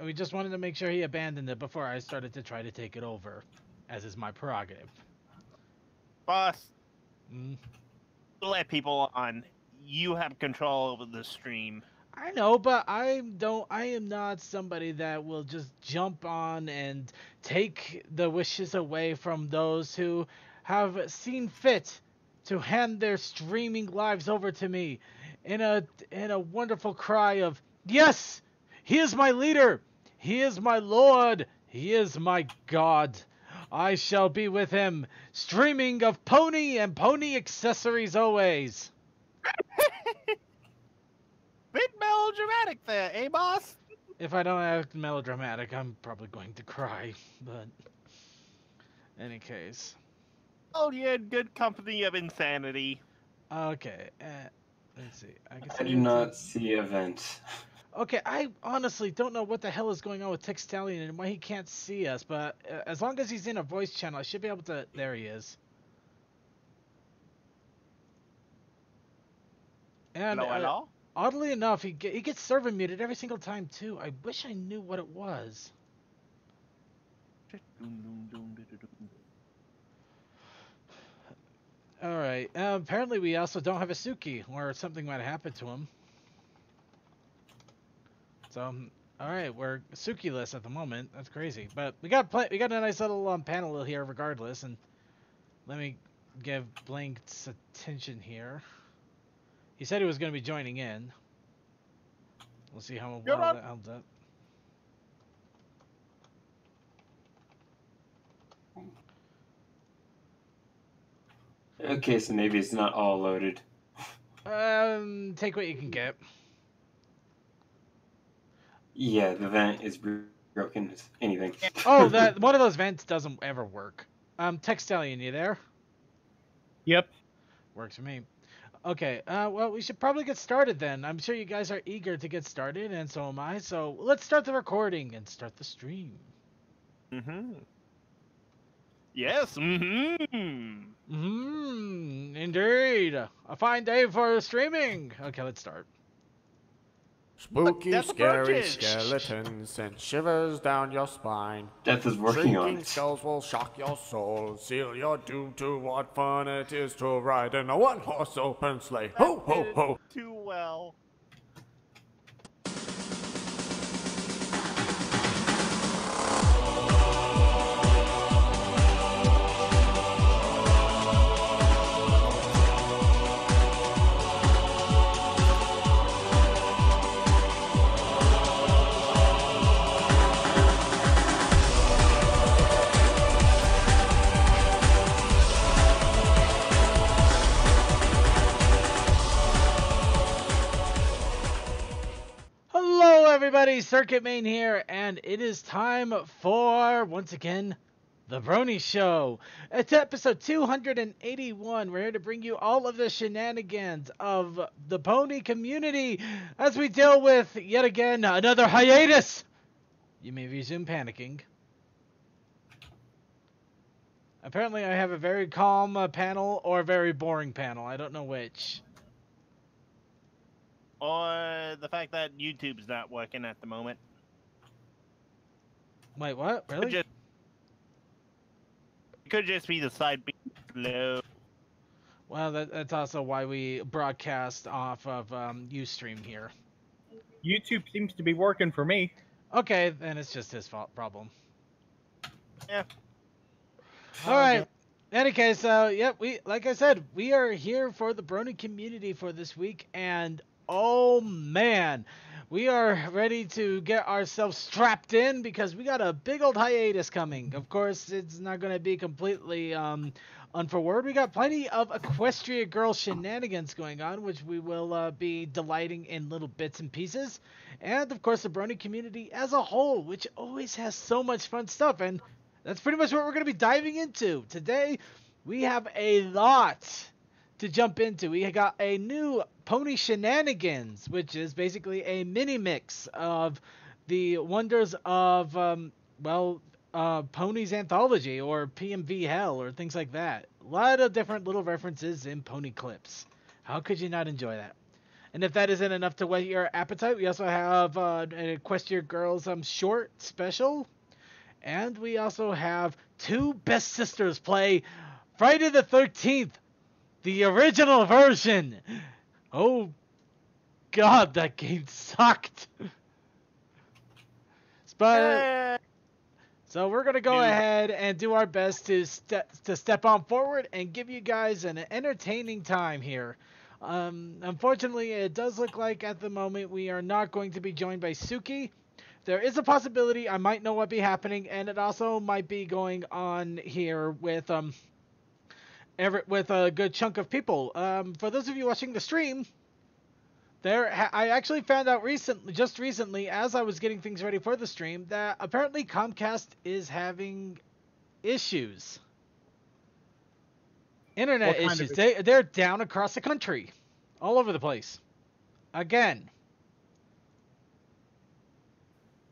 We just wanted to make sure he abandoned it before I started to try to take it over, as is my prerogative. Boss, Mm. let people on. You have control over the stream. I know, but I don't. I am not somebody that will just jump on and take the wishes away from those who have seen fit to hand their streaming lives over to me, in a wonderful cry of yes, he is my leader, he is my lord, he is my god. I shall be with him, streaming of pony and pony accessories always. Bit melodramatic there, eh, boss? If I don't act melodramatic, I'm probably going to cry. But, in any case. Oh, you're in good company of insanity. Okay, let's see. I can see I do it's not see event. Okay, I honestly don't know what the hell is going on with Textalion and why he can't see us, but as long as he's in a voice channel, I should be able to... There he is. And Hello? oddly enough, he gets server muted every single time, too. I wish I knew what it was. Alright, apparently we also don't have a Suki, or something might happen to him. So, alright, we're Suki-less at the moment. That's crazy. But we got a nice little panel here regardless, and let me give Blank's attention here. He said he was going to be joining in. We'll see how well that holds up. Okay, so maybe it's not all loaded. Take what you can get. Yeah, the vent is broken. Anything. Oh, that one of those vents doesn't ever work. Textalion, you there? Yep. Works for me. Okay, well, we should probably get started then. I'm sure you guys are eager to get started, and so am I. So let's start the recording and start the stream. Mm-hmm. Yes, mm-hmm. Mm-hmm, indeed. A fine day for streaming. Okay, let's start. Spooky, Death scary approaches. skeletons send shivers down your spine. Death is working on Shrieking it. skulls will shock your soul, seal your doom to what fun it is to ride in a one-horse open sleigh. Ho, ho, ho! Too well. Hello, everybody. Circuit Main here, and it is time for, once again, The Brony Show. It's episode 281. We're here to bring you all of the shenanigans of the pony community as we deal with, yet again, another hiatus. You may resume panicking. Apparently, I have a very calm panel or a very boring panel. I don't know which. Or the fact that YouTube's not working at the moment. Wait, what? Really? It could just be the side being slow. Well, that's also why we broadcast off of Ustream here. YouTube seems to be working for me. Okay, then it's just his fault problem. Yeah. All right. In any case, yeah, like I said, we are here for the Brony community for this week, and oh man, we are ready to get ourselves strapped in because we got a big old hiatus coming. Of course, it's not going to be completely unforward. We got plenty of Equestria Girl shenanigans going on, which we will be delighting in little bits and pieces. And, of course, the Brony community as a whole, which always has so much fun stuff. And that's pretty much what we're going to be diving into. Today, we have a lot to jump into. We got a new Pony Shenanigans, which is basically a mini mix of the wonders of, Pony's Anthology or PMV Hell or things like that. A lot of different little references in Pony clips. How could you not enjoy that? And if that isn't enough to whet your appetite, we also have an Equestria Girls short special. And we also have two Best Sisters play Friday the 13th, the original version. Oh, God, that game sucked. But Eh, so we're gonna go Noob. ahead and do our best to step on forward and give you guys an entertaining time here. Unfortunately, it does look like at the moment we are not going to be joined by Suki. There is a possibility I might know what be happening, and it also might be going on here with with a good chunk of people. For those of you watching the stream, I actually found out just recently, as I was getting things ready for the stream, that apparently Comcast is having issues. Internet What kind of issues. They're down across the country, all over the place. Again.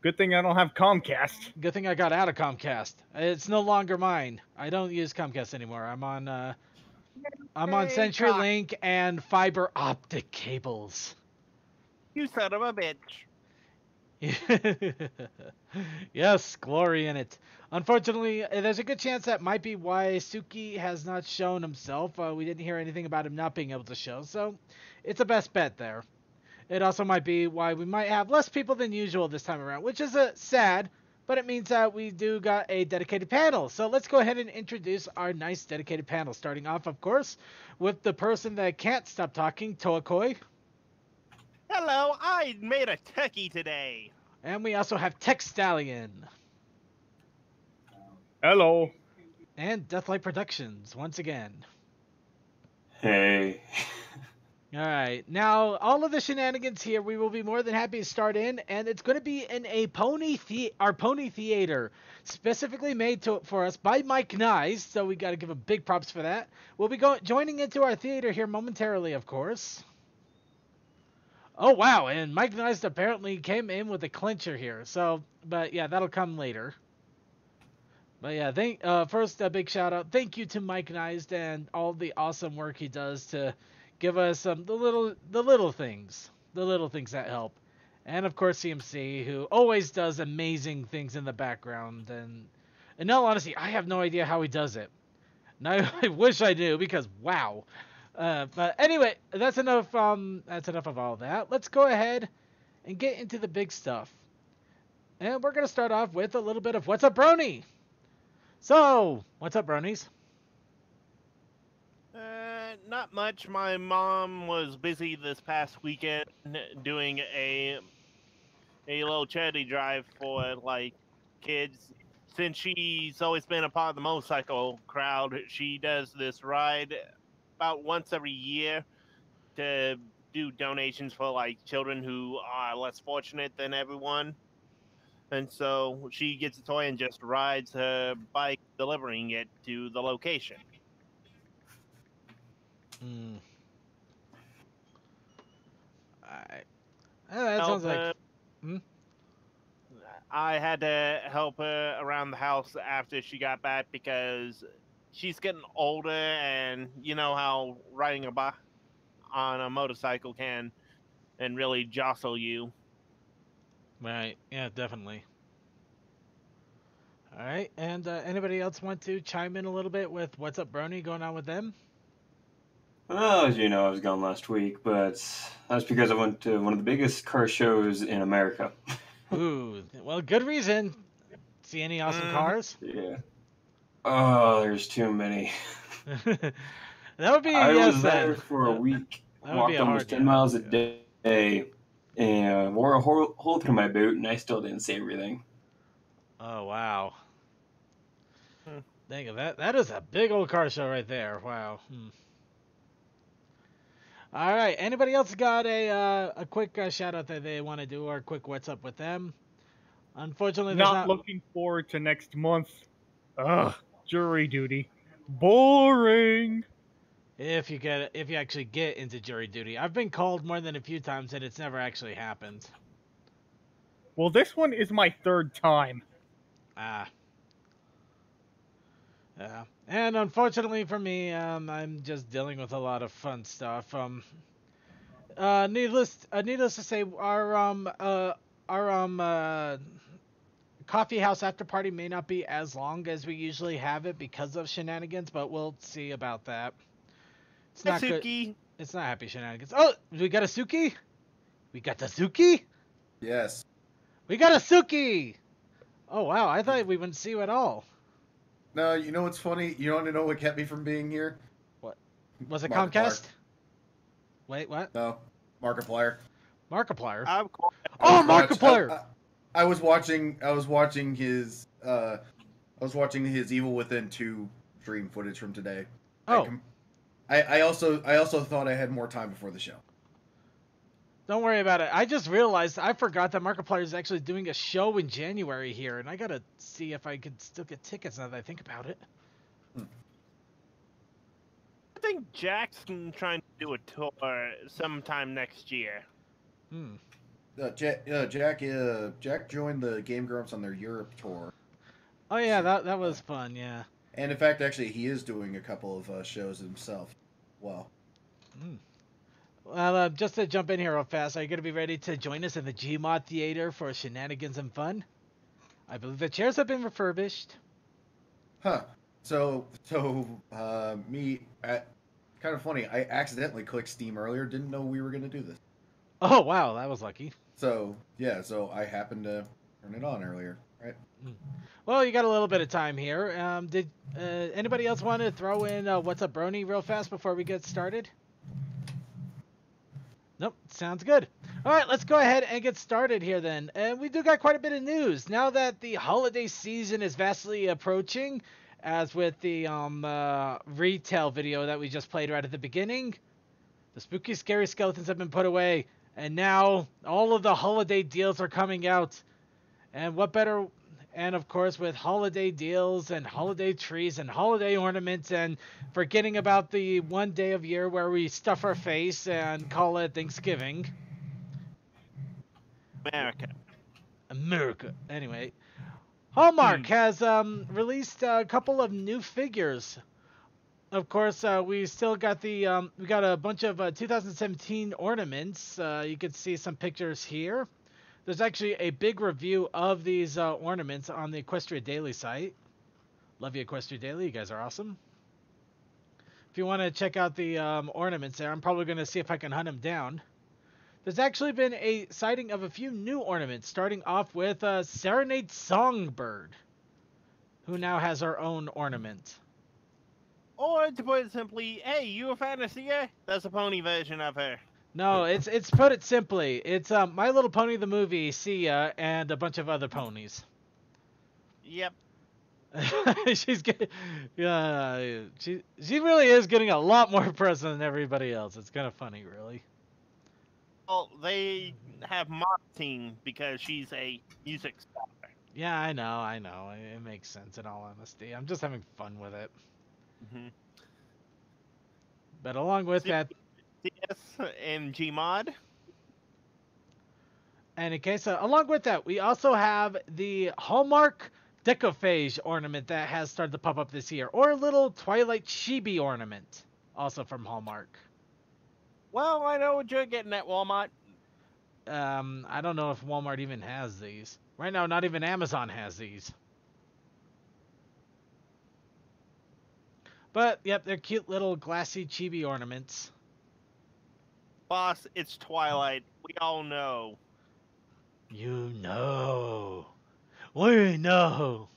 Good thing I don't have Comcast. Good thing I got out of Comcast. It's no longer mine. I don't use Comcast anymore. I'm on Hey, CenturyLink and fiber optic cables. you son of a bitch. Yes, glory in it. Unfortunately, there's a good chance that might be why Suki has not shown himself. We didn't hear anything about him not being able to show, so it's a best bet there. It also might be why we might have less people than usual this time around, which is sad, but it means that we do got a dedicated panel. So let's go ahead and introduce our nice dedicated panel, starting off, of course, with the person that can't stop talking, Toakoi. Hello, I made a techie today. And we also have Tech Stallion. Hello. And Deathlight Productions, once again. Hey. Alright, now all of the shenanigans here we will be more than happy to start in, and it's going to be in our Pony Theater, specifically made for us by Mike Nyes, so we got to give him big props for that. We'll be joining into our theater here momentarily, of course. Oh wow, and Mike Nyes apparently came in with a clincher here, so, but yeah, that'll come later. But yeah, first a big shout out, thank you to Mike Nyes and all the awesome work he does to give us the little things that help, and of course CMC, who always does amazing things in the background. And in all honesty, I have no idea how he does it, and I wish I knew, because wow. But anyway, that's enough. That's enough of all that. Let's go ahead and get into the big stuff, and we're gonna start off with a little bit of what's up, Brony. So, what's up, Bronies? Not much. My mom was busy this past weekend doing a little charity drive for like kids. Since she's always been a part of the motorcycle crowd, she does this ride about once every year to do donations for like children who are less fortunate than everyone. And so she gets a toy and just rides her bike, delivering it to the location. Alright. That sounds like... I had to help her around the house after she got back because she's getting older, and you know how riding a bike on a motorcycle can and really jostle you. Right. Yeah, definitely. All right. And anybody else want to chime in a little bit with what's up, Brony, going on with them? Well, as you know, I was gone last week, but that's because I went to one of the biggest car shows in America. Ooh, well, good reason. See any awesome cars? Yeah. Oh, there's too many. That would be I yes was there then. for a week, That would be walked a almost hard 10 miles a day, and wore a hole through my boot, and I still didn't see everything. Oh wow. Think of that. That is a big old car show right there. Wow. All right. Anybody else got a quick shout out that they want to do, or a quick what's up with them? Unfortunately, there's Not looking forward to next month. Ugh, jury duty. Boring. If you actually get into jury duty. I've been called more than a few times and it's never actually happened. Well, this one is my third time. Yeah. And unfortunately for me, I'm just dealing with a lot of fun stuff. needless to say, our coffee house after party may not be as long as we usually have it because of shenanigans, but we'll see about that. It's Hi, not good. Suki. It's not happy shenanigans. Oh, we got a Suki. We got the Suki. Yes. We got a Suki. Oh wow, I thought we wouldn't see you at all. No, you know what's funny? You want to know what kept me from being here? What? Was it Markiplier. Comcast? Wait, what? No, Markiplier. Markiplier. I'm cool. Oh, Markiplier. I was watching his Evil Within 2 stream footage from today. Oh. I also thought I had more time before the show. Don't worry about it. I just realized I forgot that Markiplier is actually doing a show in January here, and I gotta see if I could still get tickets now that I think about it. I think Jack's trying to do a tour sometime next year. Jack joined the Game Grumps on their Europe tour. Oh yeah, that was fun. Yeah. And in fact, actually, he is doing a couple of shows himself. Wow. Well, just to jump in here real fast, are you going to be ready to join us in the Gmod Theater for shenanigans and fun? I believe the chairs have been refurbished. Huh. So, kind of funny. I accidentally clicked Steam earlier. Didn't know we were going to do this. Oh, wow. That was lucky. So, yeah. So, I happened to turn it on earlier, right? Well, you got a little bit of time here. Did anybody else want to throw in What's Up Brony real fast before we get started? Nope, sounds good. All right, let's go ahead and get started here then. And we do got quite a bit of news. Now that the holiday season is vastly approaching, as with the retail video that we just played right at the beginning, the spooky, scary skeletons have been put away, and now all of the holiday deals are coming out. And what better... And of course, with holiday deals and holiday trees and holiday ornaments, and forgetting about the one day of year where we stuff our face and call it Thanksgiving. America. Anyway, Hallmark has released a couple of new figures. Of course, we still got the we got a bunch of 2017 ornaments. You can see some pictures here. There's actually a big review of these ornaments on the Equestria Daily site. Love you, Equestria Daily. You guys are awesome. If you want to check out the ornaments there, I'm probably going to see if I can hunt them down. There's actually been a sighting of a few new ornaments, starting off with Serenade Songbird, who now has her own ornament. Or to put it simply, hey, you a fan of Sia? That's a pony version of her. No, it's put it simply. It's My Little Pony the movie, Sia, and a bunch of other ponies. Yep. She's getting, she really is getting a lot more press than everybody else. It's kind of funny, really. Well, they have marketing because she's a music star. Yeah, I know. It makes sense in all honesty. I'm just having fun with it. But along with that... CS and Gmod. And in case, along with that, we also have the Hallmark Decophage ornament that has started to pop up this year, or a little Twilight Chibi ornament, also from Hallmark. Well, I know what you're getting at Walmart. I don't know if Walmart even has these. Right now, not even Amazon has these. But, yep, they're cute little glassy chibi ornaments. Boss, it's Twilight. We all know. You know. We know.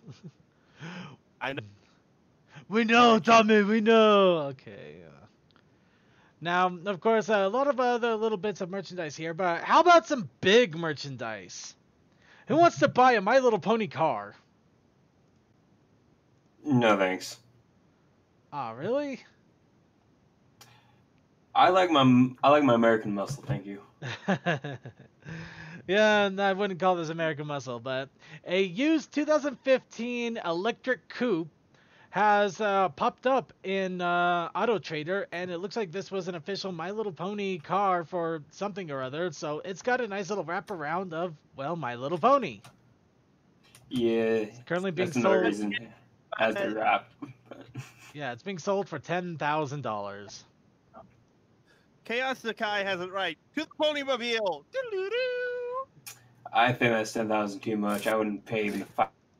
I know. We know, Tommy, we know. Okay. Now, of course, a lot of other little bits of merchandise here, but how about some big merchandise? Who wants to buy a My Little Pony car? No thanks. Ah, really? I like my American Muscle, thank you. Yeah, I wouldn't call this American Muscle, but a used 2015 electric coupe has popped up in Auto Trader, and it looks like this was an official My Little Pony car for something or other, so it's got a nice little wraparound of, well, My Little Pony. Yeah, It's currently being that's another sold. reason it has the wrap. Yeah, it's being sold for $10,000. Chaos Sakai has it right. To the Ponymobile. I think that's 10,000 too much. I wouldn't pay even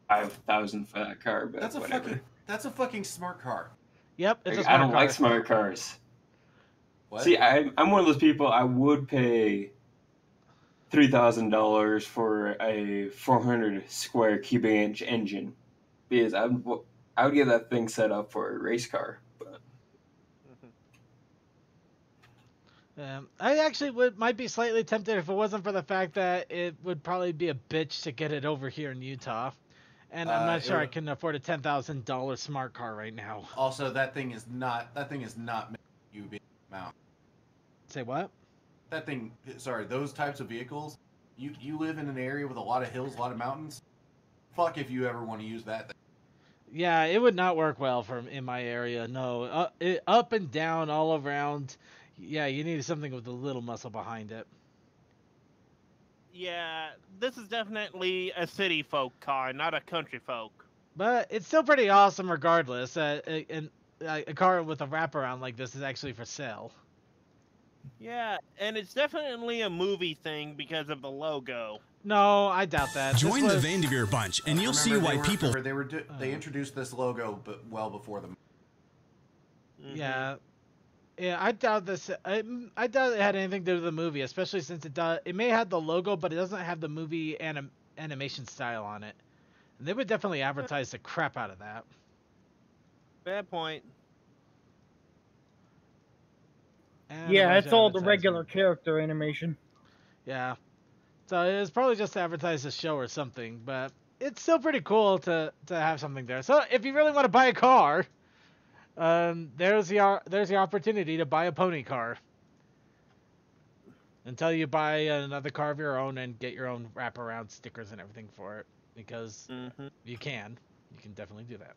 5,000 for that car, but whatever. That's a fucking smart car. Yep, it's a I smart don't car. like smart cars. What? See, I'm one of those people. I would pay $3,000 for a 400 square cubic inch engine because I would get that thing set up for a race car. But I actually might be slightly tempted if it wasn't for the fact that it would probably be a bitch to get it over here in Utah. And I'm not sure I can afford a $10,000 smart car right now. Also, that thing is not meant for you being out. Say what? That thing, sorry, those types of vehicles, you live in an area with a lot of hills, a lot of mountains. Fuck if you ever want to use that thing. Yeah, it would not work well in my area. No, up and down all around. Yeah, you need something with a little muscle behind it. Yeah, this is definitely a city folk car, not a country folk. But it's still pretty awesome regardless. And a car with a wraparound like this is actually for sale. Yeah, and it's definitely a movie thing because of the logo. No, I doubt that. Join the Vanderveer bunch, and you'll see why people. They introduced this logo, but well before them. Yeah, yeah. I doubt this. I doubt it had anything to do with the movie, especially since it may have the logo, but it doesn't have the movie animation style on it. And they would definitely advertise the crap out of that. Fair point. Yeah, it's all the regular character animation. Yeah. So it was probably just to advertise the show or something, but it's still pretty cool to have something there. So if you really want to buy a car, there's the opportunity to buy a pony car. Until you buy another car of your own and get your own wraparound stickers and everything for it, because you can definitely do that.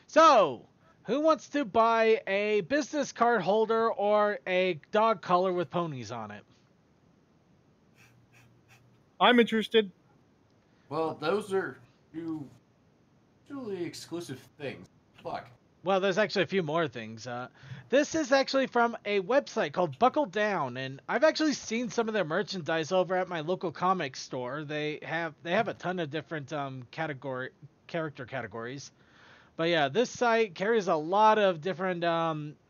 So, who wants to buy a business card holder or a dog collar with ponies on it? I'm interested. Well, those are two mutually exclusive things. Fuck. Well, there's actually a few more things. This is actually from a website called Buckle Down, and I've actually seen some of their merchandise over at my local comic store. They have a ton of different character categories. But yeah, this site carries a lot of different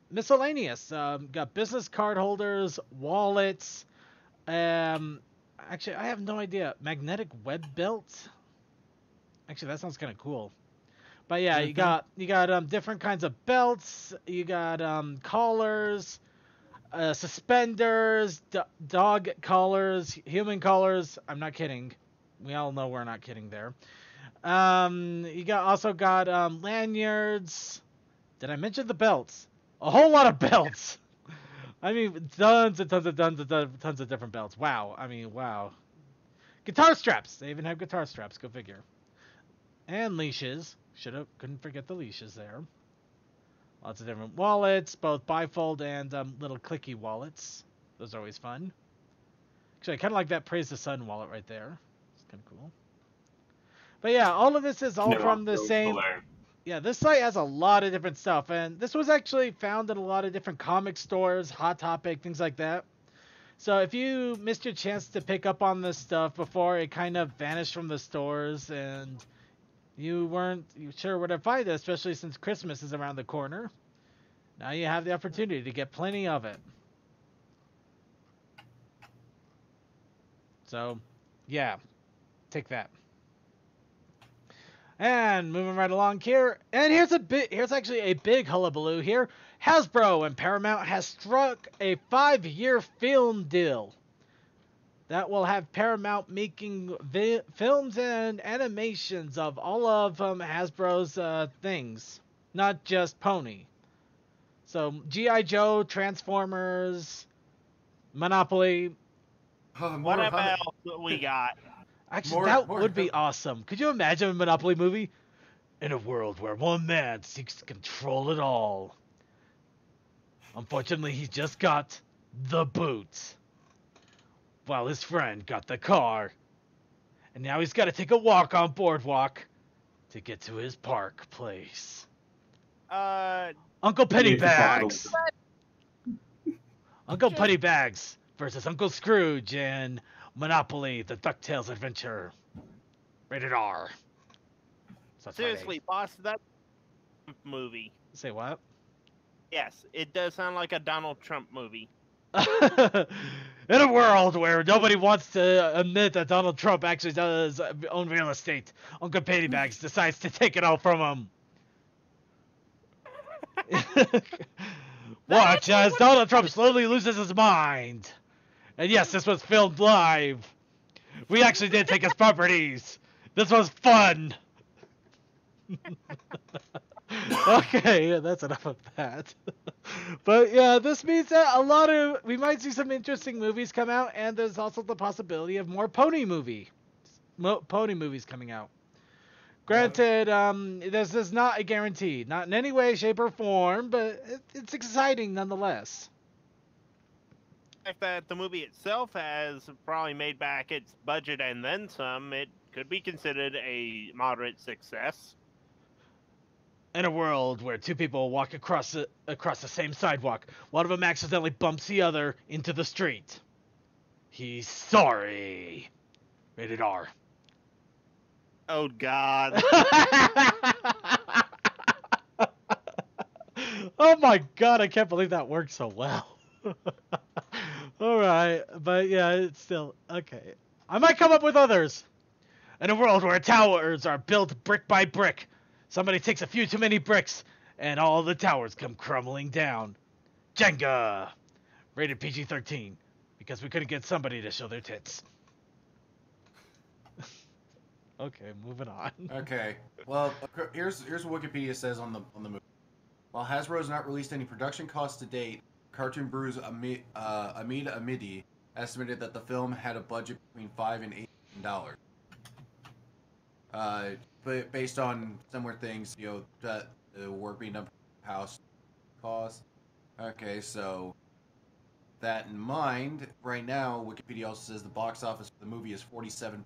miscellaneous. Got business card holders, wallets. Actually, I have no idea. Magnetic web belt. Actually, that sounds kind of cool. But yeah, you got different kinds of belts. You got collars, suspenders, dog collars, human collars. I'm not kidding. We all know we're not kidding there. You also got lanyards. Did I mention the belts? A whole lot of belts. I mean, tons of different belts. Wow. I mean, wow. Guitar straps. They even have guitar straps. Go figure. And leashes. Couldn't forget the leashes there. Lots of different wallets, both bifold and little clicky wallets. Those are always fun. Actually, I kind of like that Praise the Sun wallet right there. It's kind of cool. But yeah, all of this is all from the same. Yeah, this site has a lot of different stuff, and this was actually found in a lot of different comic stores, Hot Topic, things like that. So if you missed your chance to pick up on this stuff before it kind of vanished from the stores and you weren't sure where to find it, especially since Christmas is around the corner, now you have the opportunity to get plenty of it. So, yeah, take that. And moving right along here, and here's actually a big hullabaloo here. Hasbro and Paramount has struck a 5-year film deal that will have Paramount making films and animations of all of Hasbro's things, not just Pony. So G.I. Joe, Transformers, Monopoly. What about what we got? Actually, that would be awesome. Could you imagine a Monopoly movie? In a world where one man seeks to control it all. Unfortunately, he just got the boot, while his friend got the car. And now he's got to take a walk on Boardwalk to get to his park place. Uncle Pennybags! Uncle Puttybags versus Uncle Scrooge in Monopoly: The DuckTales Adventure. Rated R. So Seriously, boss, that movie. Say what? Yes, it does sound like a Donald Trump movie. In a world where nobody wants to admit that Donald Trump actually does own real estate, Uncle Puttybags decides to take it all from him. Watch as Donald Trump slowly loses his mind. And yes, this was filmed live. We actually did take his properties. This was fun. Okay, that's enough of that. But yeah, this means that we might see some interesting movies come out, and there's also the possibility of more pony movies coming out. Granted, this is not a guarantee, not in any way, shape, or form, but it's exciting nonetheless. The fact that the movie itself has probably made back its budget and then some, it could be considered a moderate success. In a world where two people walk across the same sidewalk, one of them accidentally bumps the other into the street. He's sorry. Rated R. Oh, God. Oh my God, I can't believe that worked so well. Alright, but yeah, it's still... Okay. I might come up with others. In a world where towers are built brick by brick, somebody takes a few too many bricks, and all the towers come crumbling down. Jenga! Rated PG-13, because we couldn't get somebody to show their tits. Okay, moving on. Okay. Well, here's what Wikipedia says on the movie. While Hasbro has not released any production costs to date, Cartoon Brews Amid Amidi estimated that the film had a budget between $5 and $8 million. But based on similar things, that the work being done for house costs. Okay, so that in mind, right now, Wikipedia also says the box office for the movie is 47.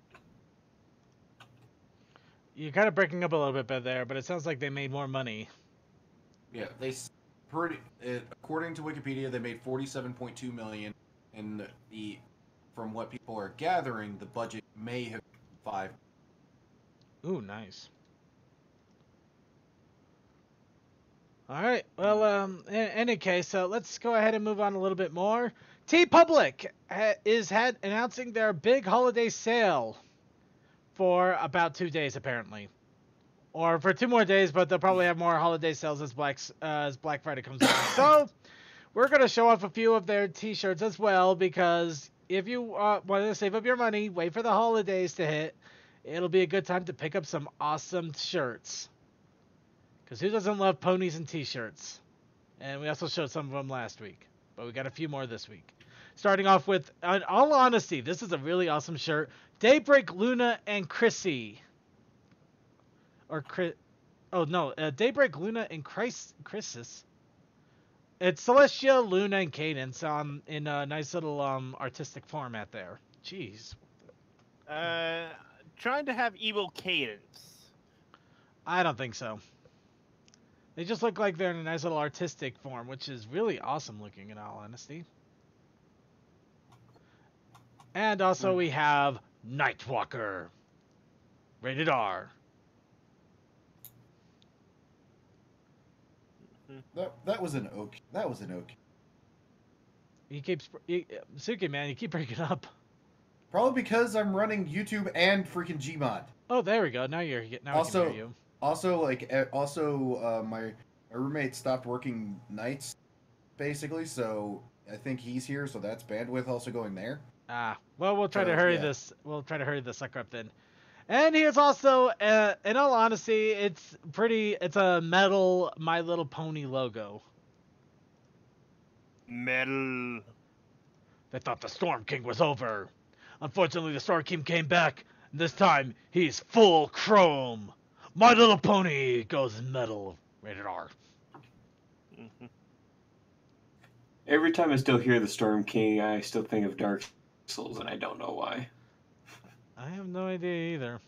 You're kind of breaking up a little bit there, but it sounds like they made more money. Yeah, according to Wikipedia, they made 47.2 million, and from what people are gathering, the budget may have been 5. Ooh, nice. All right. Well, in any case, let's go ahead and move on a little bit more. T-Public is announcing their big holiday sale for about 2 days, apparently. Or for 2 more days, but they'll probably have more holiday sales as Black Friday comes around. So, we're going to show off a few of their t-shirts as well, because if you want to save up your money, wait for the holidays to hit, it'll be a good time to pick up some awesome shirts. Because who doesn't love ponies and t-shirts? And we also showed some of them last week, but we got a few more this week. Starting off with, in all honesty, this is a really awesome shirt. Daybreak, Luna, and Chrissy. Daybreak, Luna, and Crisis. It's Celestia, Luna, and Cadence in a nice little artistic format there. Jeez. Trying to have evil Cadence. I don't think so. They just look like they're in a nice little artistic form, which is really awesome looking in all honesty. And also we have Nightwalker. Rated R. That was an okay. That was an okay. Suki, man, you keep breaking up. Probably because I'm running YouTube and freaking Gmod. Oh, there we go. Now I can hear you. My roommate stopped working nights, basically. So I think he's here. So that's bandwidth also going there. Ah, well, we'll try to hurry this. We'll try to hurry this sucker up then. And here's also, in all honesty, it's a metal My Little Pony logo. Metal. They thought the Storm King was over. Unfortunately, the Storm King came back. And this time, he's full chrome. My Little Pony goes metal. Rated R. Mm-hmm. Every time I still hear the Storm King, I still think of Dark Souls, and I don't know why. I have no idea either.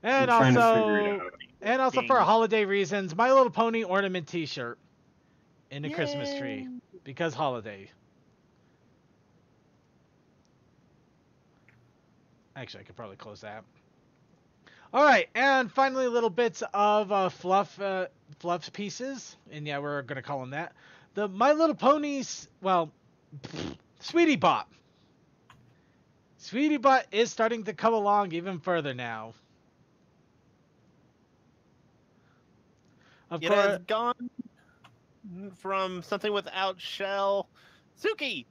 I'm And trying to figure it out. also for holiday reasons, My Little Pony ornament T-shirt in a Christmas tree because holiday. Actually, I could probably close that. All right, and finally, little bits of fluff pieces, and yeah, we're gonna call them that. The My Little Ponies, well, Sweetie Bot. Sweetie Bot is starting to come along even further now. Of It course, has gone from something without shell. Suki,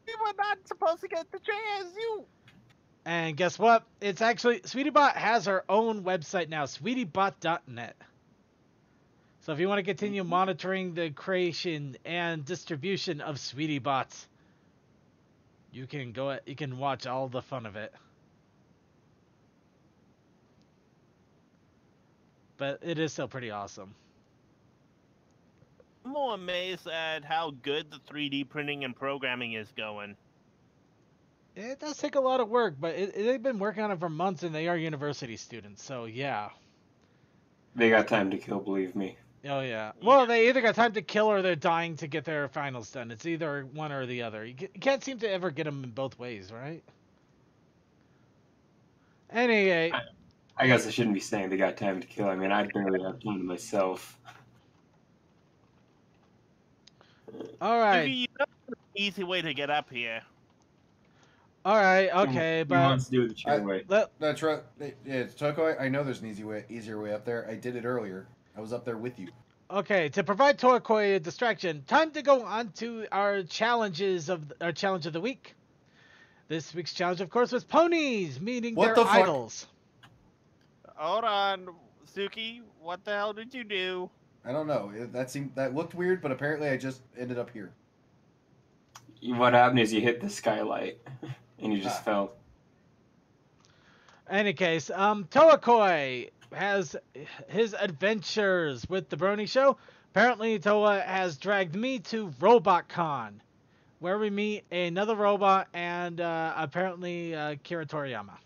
you were not supposed to get the chance. You. and guess what? It's actually SweetieBot has her own website now, SweetieBot.net. So if you want to continue monitoring the creation and distribution of SweetieBot, you can watch all the fun of it. But it is still pretty awesome. I'm more amazed at how good the 3D printing and programming is going. It does take a lot of work, but they've been working on it for months, and they are university students, so yeah. They got time to kill, believe me. Oh, yeah. Well, they either got time to kill or they're dying to get their finals done. It's either one or the other. You can't seem to ever get them in both ways, right? Anyway. I guess I shouldn't be saying they got time to kill. I mean, I barely have time to myself. All right. You know, an easy way to get up here. All right, okay, He but wants to do it the chair way. That's right. Yeah, Toko, I know there's an easier way up there. I did it earlier. I was up there with you. okay, to provide Torquay a distraction, time to go on to our challenge of the week. This week's challenge, of course, was ponies meeting What their the fuck? idols. Hold on, Suki. What the hell did you do? I don't know. That looked weird, but apparently I just ended up here. What happened is you hit the skylight, and you just fell. Any case, Toakoi has his adventures with the Brony Show. Apparently, Toa has dragged me to RobotCon, where we meet another robot and apparently Kira Toriyama.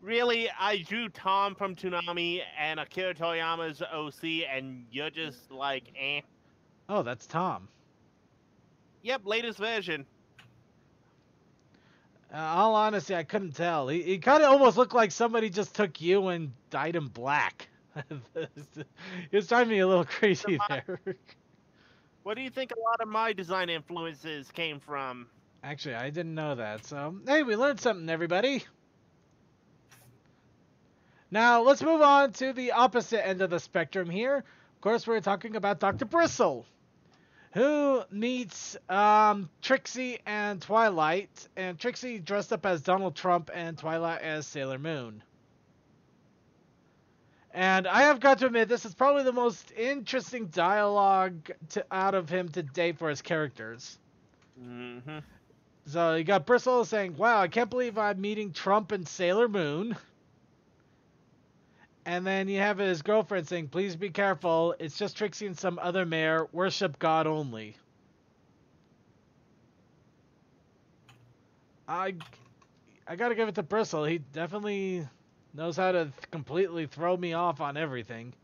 Really, I drew Tom from Toonami and Akira Toriyama's OC, and you're just like, eh. Oh, that's Tom. Yep, latest version. All honesty, I couldn't tell. He kind of almost looked like somebody just took you and dyed him black. He was driving me a little crazy there. What do you think a lot of my design influences came from? Actually, I didn't know that. So, hey, we learned something, everybody. Now, let's move on to the opposite end of the spectrum here. Of course, we're talking about Dr. Bristle, who meets Trixie and Twilight, and Trixie dressed up as Donald Trump and Twilight as Sailor Moon. And I have got to admit, this is probably the most interesting dialogue out of him to date for his characters. Mm-hmm. So you got Bristle saying, wow, I can't believe I'm meeting Trump and Sailor Moon. And then you have his girlfriend saying, please be careful. It's just Trixie and some other mayor. Worship God only. I gotta give it to Bristle. He definitely knows how to completely throw me off on everything.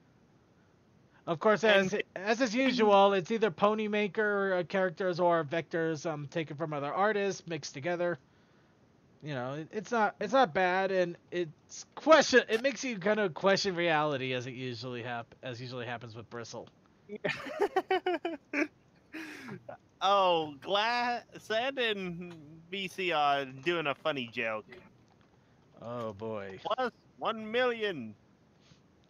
Of course, as is usual, it's either Pony Maker characters or vectors taken from other artists, mixed together. You know, it's not bad, and it makes you kind of question reality as usually happens with Bristle. Oh, Sad and BC are doing a funny joke. Oh boy. Plus 1 million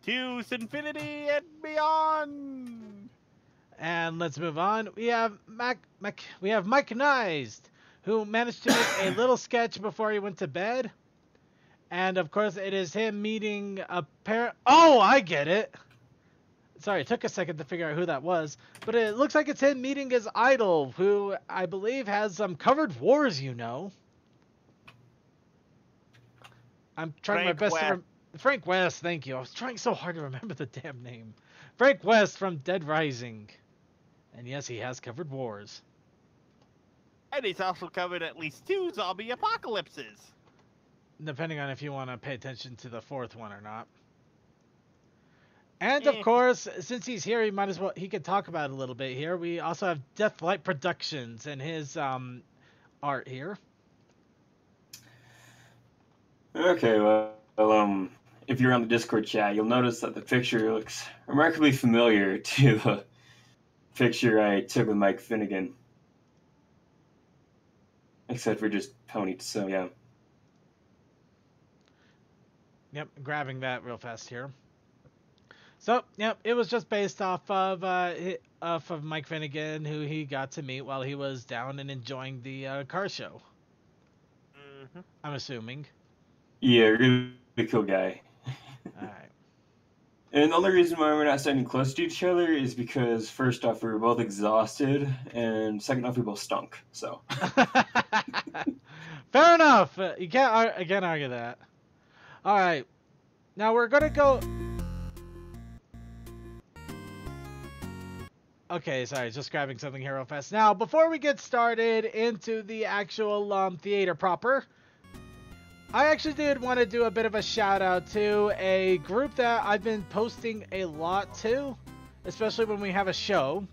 to infinity and beyond. And let's move on. We have Mike Nized, who managed to make a little sketch before he went to bed. And of course, it is him meeting a pair. Oh, I get it. Sorry, it took a second to figure out who that was. But it looks like it's him meeting his idol, who I believe has covered wars, you know. I'm trying my best to Frank West, thank you. I was trying so hard to remember the damn name. Frank West from Dead Rising. And yes, he has covered wars. And he's also covered at least 2 zombie apocalypses. Depending on if you want to pay attention to the 4th one or not. And of course, since he's here, he could talk about it a little bit here. We also have Deathlight Productions and his art here. Okay, if you're on the Discord chat, you'll notice that the picture looks remarkably familiar to the picture I took with Mike Finnegan. Except for just Pony, so yeah. Yep, grabbing that real fast here. So, yep, it was just based off of Mike Finnegan, who he got to meet while he was down and enjoying the car show. Mm-hmm. I'm assuming. Yeah, really cool guy. Alright. And the only reason why we're not standing close to each other is because, first off, we were both exhausted, and second off, we both stunk, so. Fair enough. You can't argue that. Alright. Now we're gonna go... Okay, sorry, just grabbing something here real fast. Now, before we get started into the actual theater proper, I actually did want to do a bit of a shout out to a group that I've been posting a lot to, especially when we have a show,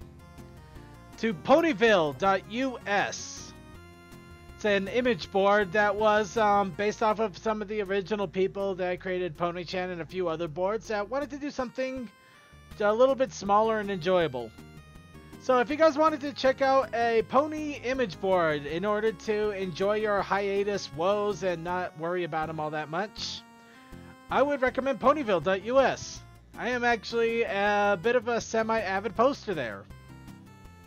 to ponyville.us. It's an image board that was based off of some of the original people that created PonyChan and a few other boards that wanted to do something a little bit smaller and enjoyable. So if you guys wanted to check out a pony image board in order to enjoy your hiatus woes and not worry about them all that much, I would recommend ponyville.us. I am actually a bit of a semi-avid poster there.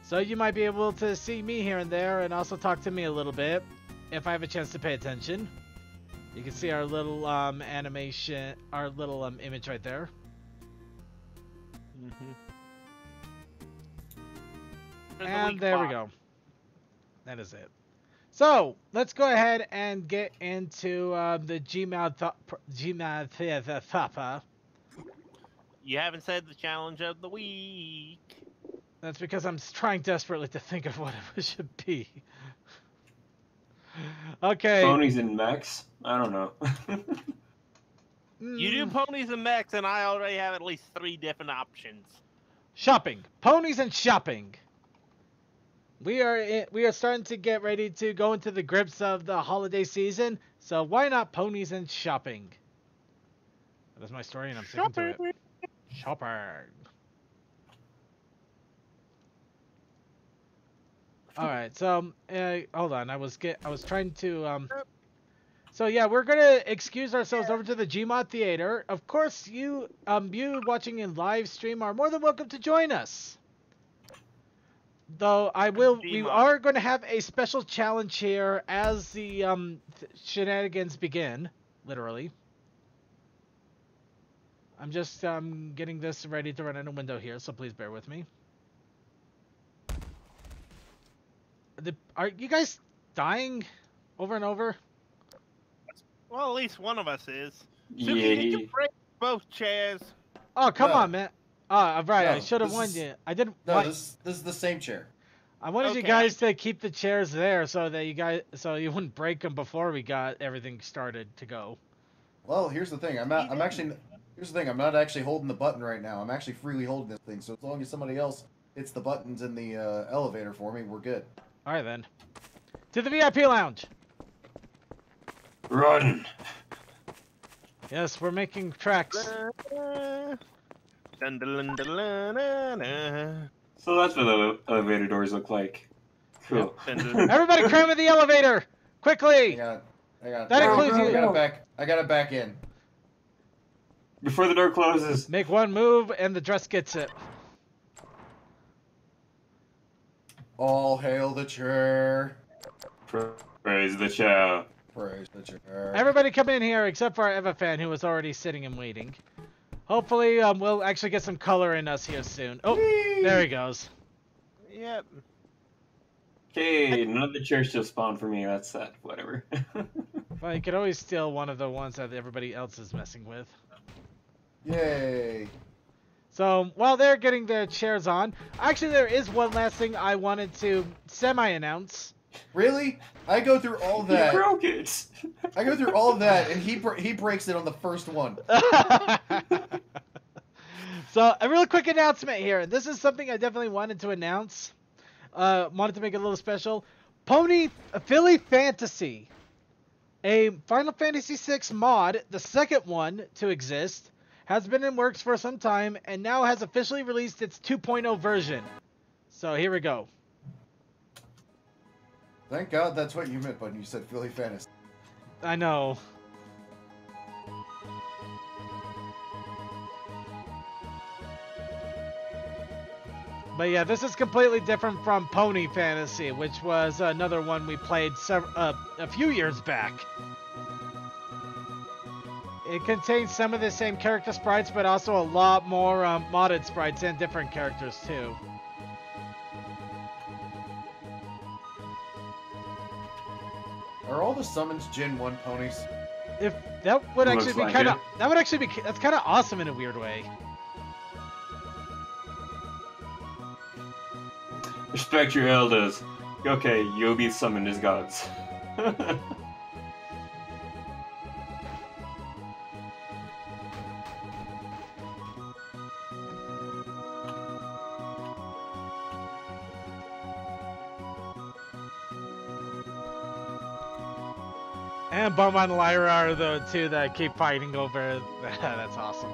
So you might be able to see me here and there and also talk to me a little bit if I have a chance to pay attention. You can see our little animation, our little image right there. Mm-hmm. And there we go. That is it. So let's go ahead and get into the Gmouth. You haven't said the challenge of the week. That's because I'm trying desperately to think of what it should be. Okay. Ponies and mechs? I don't know. You do ponies and mechs, and I already have at least 3 different options. Shopping. Ponies and shopping. We are starting to get ready to go into the grips of the holiday season, so why not ponies and shopping? That's my story, and I'm sticking to it. Shopping. All right, so hold on. I was trying to So yeah, we're gonna excuse ourselves over to the Gmod Theater. Of course, you watching in live stream are more than welcome to join us. Though we are going to have a special challenge here as the shenanigans begin, literally. I'm just getting this ready to run in a window here, so please bear with me. Are you guys dying over and over? Well, at least one of us is. Yeah. Did you break both chairs? Oh, come on, man. Right, No, I should have warned you. I didn't. No, this is the same chair. I wanted you guys to keep the chairs there so that you wouldn't break them before we got everything started to go. Well, here's the thing. Here's the thing. I'm not actually holding the button right now. I'm actually freely holding this thing. So as long as somebody else hits the buttons in the elevator for me, we're good. All right then. To the VIP lounge. Run! Yes, we're making tracks. So that's what the elevator doors look like. Cool. Everybody cram in the elevator! Quickly! I got That includes you. I got it back in. Before the door closes. Make one move and the dress gets it. All hail the chair. Praise the chow. Praise the chair. Everybody come in here except for our Eva fan who was already sitting and waiting. Hopefully we'll actually get some color in us here soon. Oh, there he goes. Yep. Okay, none of the chairs still spawn for me. That's that. Whatever. Well, you could always steal one of the ones that everybody else is messing with. Yay. So, while they're getting their chairs on, actually there is one last thing I wanted to semi-announce. Really? I go through all that. You broke it. I go through all of that, and he breaks it on the first one. So, a real quick announcement here. This is something I definitely wanted to announce. Wanted to make it a little special. Philly Fantasy A Final Fantasy VI mod, the second one to exist, has been in works for some time and now has officially released its 2.0 version. So here we go. Thank God that's what you meant when you said Philly Fantasy. I know. But yeah, this is completely different from Pony Fantasy, which was another one we played a few years back. It contains some of the same character sprites, but also a lot more modded sprites and different characters too. Are all the summons Gen 1 ponies? If that would Looks actually be like kind of it. that's kind of awesome in a weird way. Respect your elders. Okay, you'll be summoned as gods. And Bum and Lyra are the two that keep fighting over. That's awesome.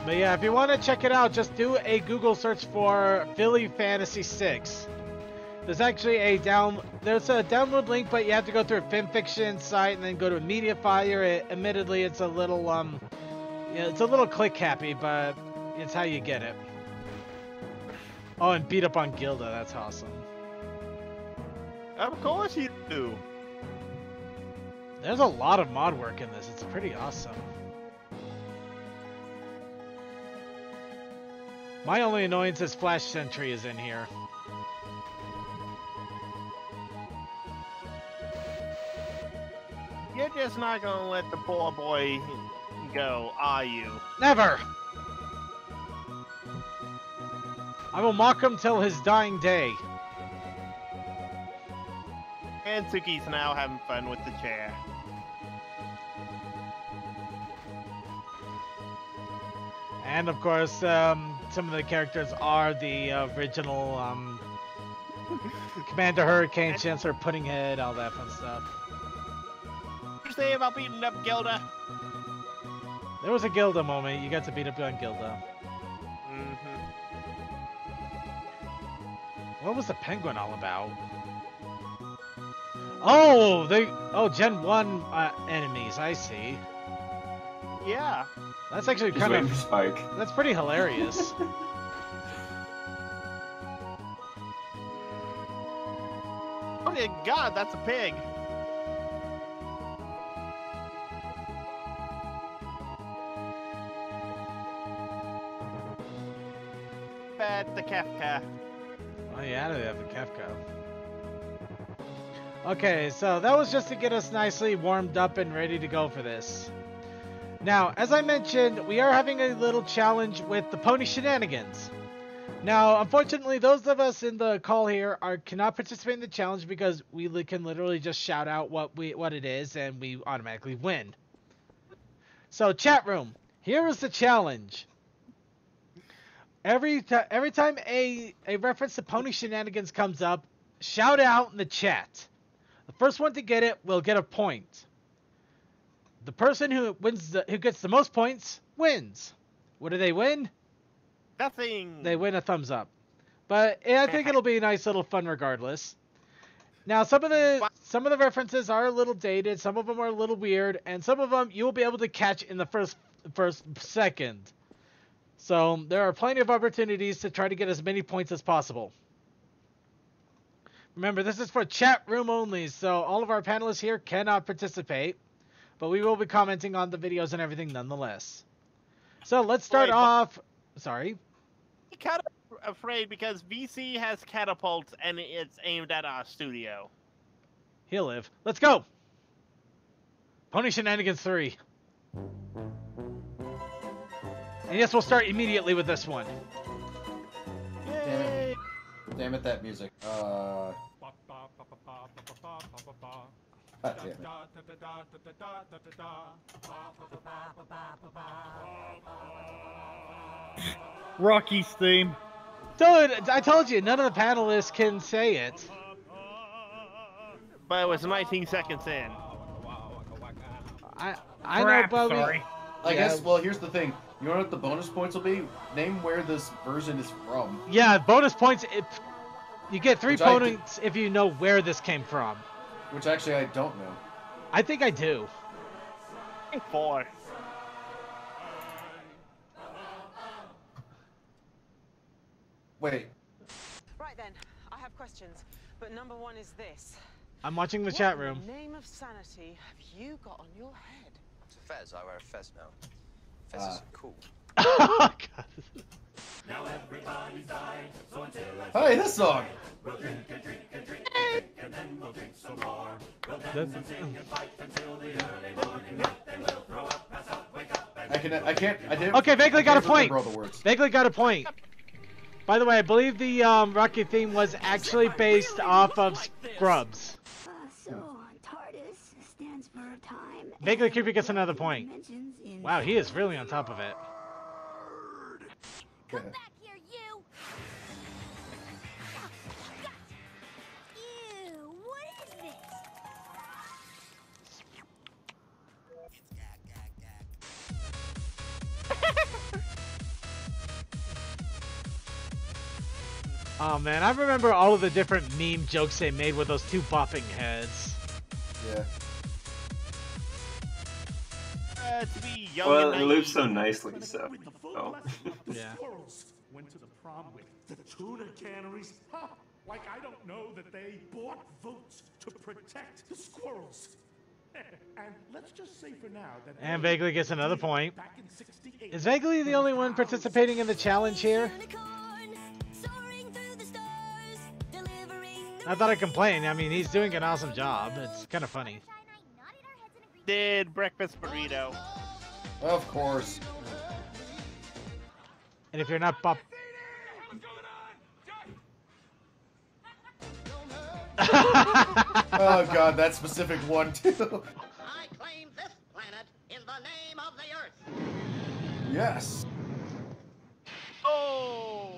But yeah, if you want to check it out, just do a Google search for Philly Fantasy 6. There's actually there's a download link, but you have to go through a fanfiction site and then go to Mediafire. Admittedly, it's a little it's a little click happy, but it's how you get it. Oh, and beat up on Gilda. That's awesome. Of course you do. There's a lot of mod work in this. It's pretty awesome. My only annoyance is Flash Sentry is in here. You're just not gonna let the poor boy go, are you? Never! I will mock him till his dying day. And Suki's now having fun with the chair. And of course, some of the characters are the original Commander Hurricane, Chancellor Puddinghead, all that fun stuff. What you say about beating up Gilda? There was a Gilda moment. You got to beat up on Gilda. What was the penguin all about? Oh, Gen 1 enemies, I see. Yeah. That's actually Just kind waiting of... for Spike. That's pretty hilarious. Oh my god, that's a pig. Bad the Kafka. Oh yeah, they have the Kefka. Okay, so that was just to get us nicely warmed up and ready to go for this. Now, as I mentioned, we are having a little challenge with the pony shenanigans. Now, unfortunately, those of us in the call here cannot participate in the challenge because we can literally just shout out what it is and we automatically win. So, chat room, here is the challenge. Every time a reference to pony shenanigans comes up, shout out in the chat. The first one to get it will get a point. The person who gets the most points wins. What do they win? Nothing. They win a thumbs up. But I think it'll be a nice little fun regardless. Now, some of the references are a little dated, some of them are a little weird, and some of them you will be able to catch in the first second. So there are plenty of opportunities to try to get as many points as possible. Remember, this is for chat room only, so all of our panelists here cannot participate, but we will be commenting on the videos and everything nonetheless. So let's start off. Sorry. I'm kind of afraid because VC has catapults and it's aimed at our studio. He'll live. Let's go. Pony Shenanigans 3. And yes, we'll start immediately with this one. Yay! Damn it, that music. God damn it. Rocky's theme. Dude, I told you, none of the panelists can say it. But it was 19 seconds in. I Crap, know, Bobby. sorry. I Yeah. guess, well, here's the thing. You know what the bonus points will be? Name where this version is from. Yeah, bonus points. You get 3 Which I points if you know where this came from. Which actually I don't know. I think I do. 4. Wait. Right then, I have questions, but number one is this. I'm watching the chat room. What in the name of sanity have you got on your head? It's a fez. I wear a fez now. Fez is cool. Oh, God. Hey, this song! I didn't. Okay, Vaguely got a point. All the words. Vaguely got a point. By the way, I believe the Rocky theme was actually based off of Scrubs. So, TARDIS stands for time. Vaguely Creepy gets another point. Wow, he is really on top of it. Come back here, you! Ew, what is this? Oh man, I remember all of the different meme jokes they made with those 2 bopping heads. Yeah. To be young Well, and it loops naive. so nicely, so. Oh. Yeah. Went to the prom with the tuna canneries. Ha! Like I don't know that they bought votes to protect the squirrels. And let's just say for now that. And Vaguely gets another point. Back in 68, Is Vaguely the only one participating in the challenge here? I thought I'd complain. I mean, he's doing an awesome job. It's kind of funny. Did breakfast burrito. Of course. And if you're not bop... Oh god, that specific one too. I claim this planet in the name of the Earth. Yes. Oh!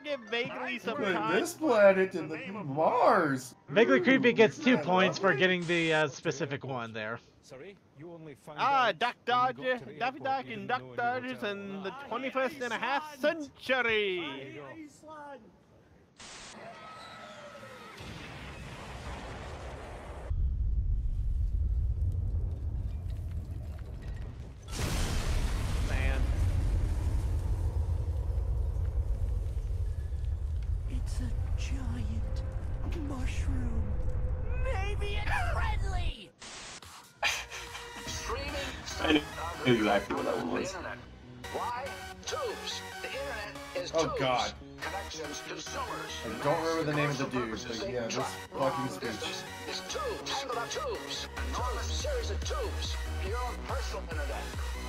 Give Vaguely some Put time. this planet in the Mars. Vaguely Creepy gets 2 points for getting the specific one there. Sorry, you only find Duck Dodger, Daffy Duck and Duck Dodgers in the 21st and a half century. Man. It's a giant mushroom. Maybe it's friendly. I knew exactly what that one was. Why? Tubes. The internet is Oh tubes. god. Connections, consumers. I don't remember the name of the dude, but yeah, this fucking speech. Is tubes. Tangled up tubes. Enormous series of tubes. Your own personal internet.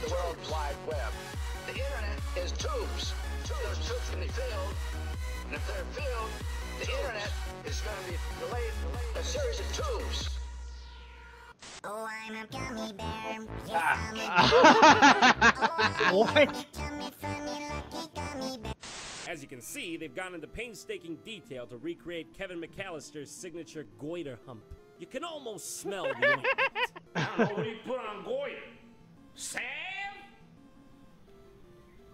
The World Wide Web. The internet is tubes. Those tubes can be filled. And if they're filled, the internet is going to be delayed a series of tubes. Oh, I'm a gummy bear. What? As you can see, they've gone into painstaking detail to recreate Kevin McAllister's signature goiter hump. You can almost smell the ointment. I don't know what he put on goiter. Sam?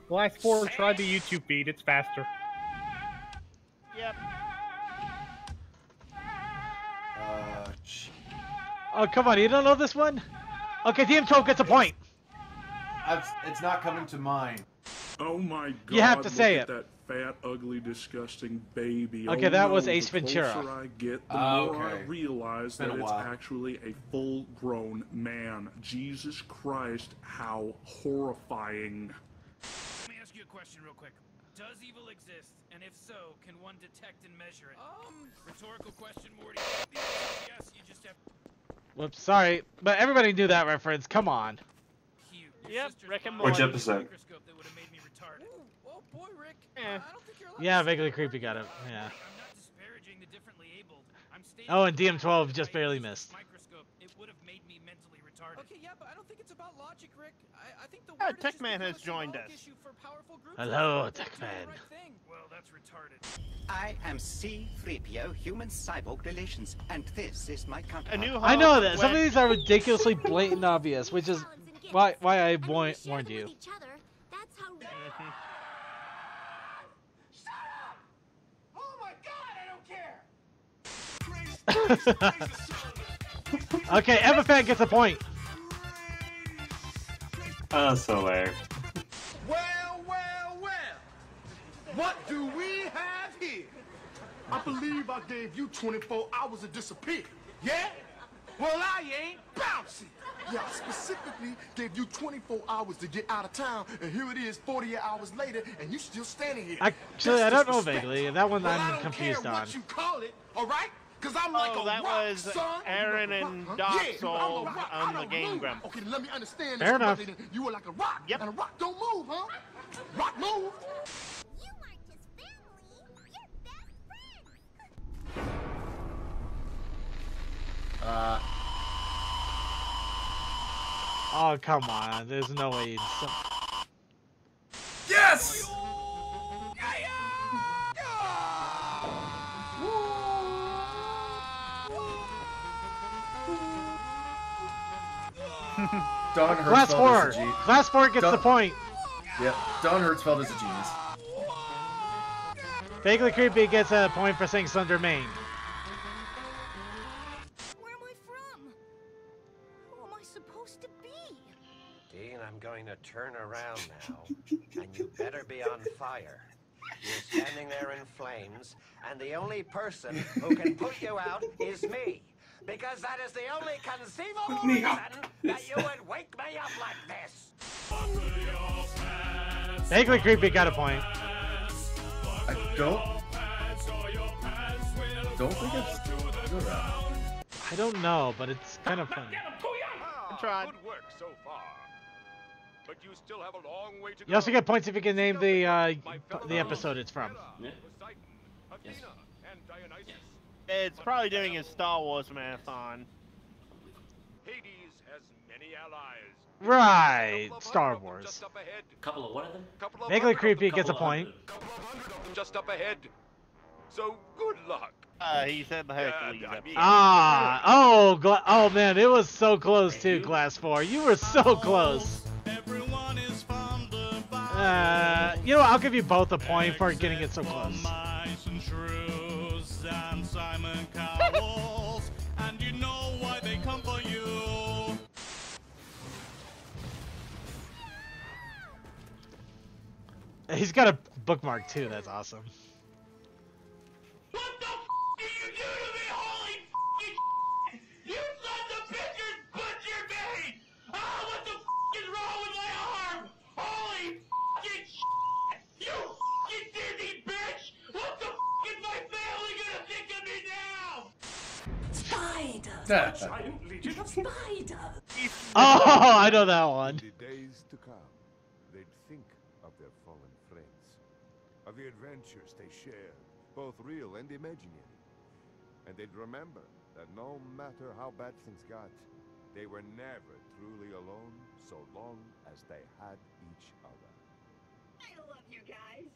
Glass 4 tried the YouTube feed, it's faster. Yep. Oh, come on. You don't know this one? Okay, DM12 gets a point. It's not coming to mind. Oh my god. You have to say look it. at that fat, ugly, disgusting baby. Okay, Oh that no, was Ace the Ventura. closer I get, the more I Okay. realize Been that a it's while. actually a full-grown man. Jesus Christ, how horrifying. Let me ask you a question real quick. Does evil exist? And if so, can one detect and measure it? Rhetorical question, Morty. The answer is yes, you just have Whoops, sorry. But everybody knew that reference. Come on. cute. Yep, Rick and Which Morty. episode? Microscope that would have made me retarded. Oh boy, Rick. Eh. I don't think you're allowed Yeah, to say Vaguely that. Creepy got it. Yeah. I'm not disparaging the differently abled. I'm stating Oh, and that DM12 if just I barely used missed. Microscope, it would have made me mentally retarded. retarded. Okay, yeah, but I don't think it's about logic, Rick. I think the word Techman has joined us. Hello, Techman. Well, that's retarded. I am C-3PO, human cyborg relations, and this is my counterpart. I know that some of these are ridiculously blatant obvious, which is why I warned you. Okay, Evafan gets a point. Oh, so there. Well, well, well. What do we have here? I believe I gave you 24 hours to disappear. Yeah? Well, I ain't bouncing. Yeah, I specifically gave you 24 hours to get out of town, and here it is 48 hours later, and you still standing here. Actually, I don't know vaguely. That one I'm confused on. What you call it, all right? Cause I'm like a that rock, was son. Aaron and Doc sold on the Game Grumps. Okay, let me understand Fair enough. You were like a rock, and a rock don't move, huh? Rock move. You aren't his family. You're best friends. Oh, come on. There's no way you'd... Yes! Don Class Hertzfeld 4. is a genius. Class 4 gets the point. Yep, Don Hertzfeld is a genius. Vaguely Creepy gets a point for saying Slender Main. Where am I from? Who am I supposed to be? Dean, I'm going to turn around now, and you better be on fire. You're standing there in flames, and the only person who can put you out is me. Because that is the only conceivable reason that you would wake me up like this. Vaguely Creepy got a point. I don't think it's good. I don't know, but it's kind of funny. Tried. Good work so far. But you still have a long way to go. You also get points if you can name the episode it's from. Yeah. Yes. It's probably doing his Star Wars marathon. Hades has many allies. Right, Star Wars. Couple of what of them? Vaguely Creepy gets a point. Couple of hundred of them just up ahead. So good luck. He said the Hercules. Oh man, it was so close too, Class 4. You were so close. You know what, I'll give you both a point for getting it so close. And you know why they come for you. He's got a bookmark too, that's awesome. What the f*** did you do to me? Holy f***ing shit! You sons of bitches butchered me! Oh, what the f*** is wrong with my arm? Holy f***ing shit! You f***ing dizzy bitch! What the f*** is my family gonna think of me now? Spiders! Giant legion of Spiders! Oh, I know that one. In the days to come, they'd think of their fallen friends, of the adventures they shared, both real and imaginary. And they'd remember that no matter how bad things got, they were never truly alone so long as they had each other. I love you guys.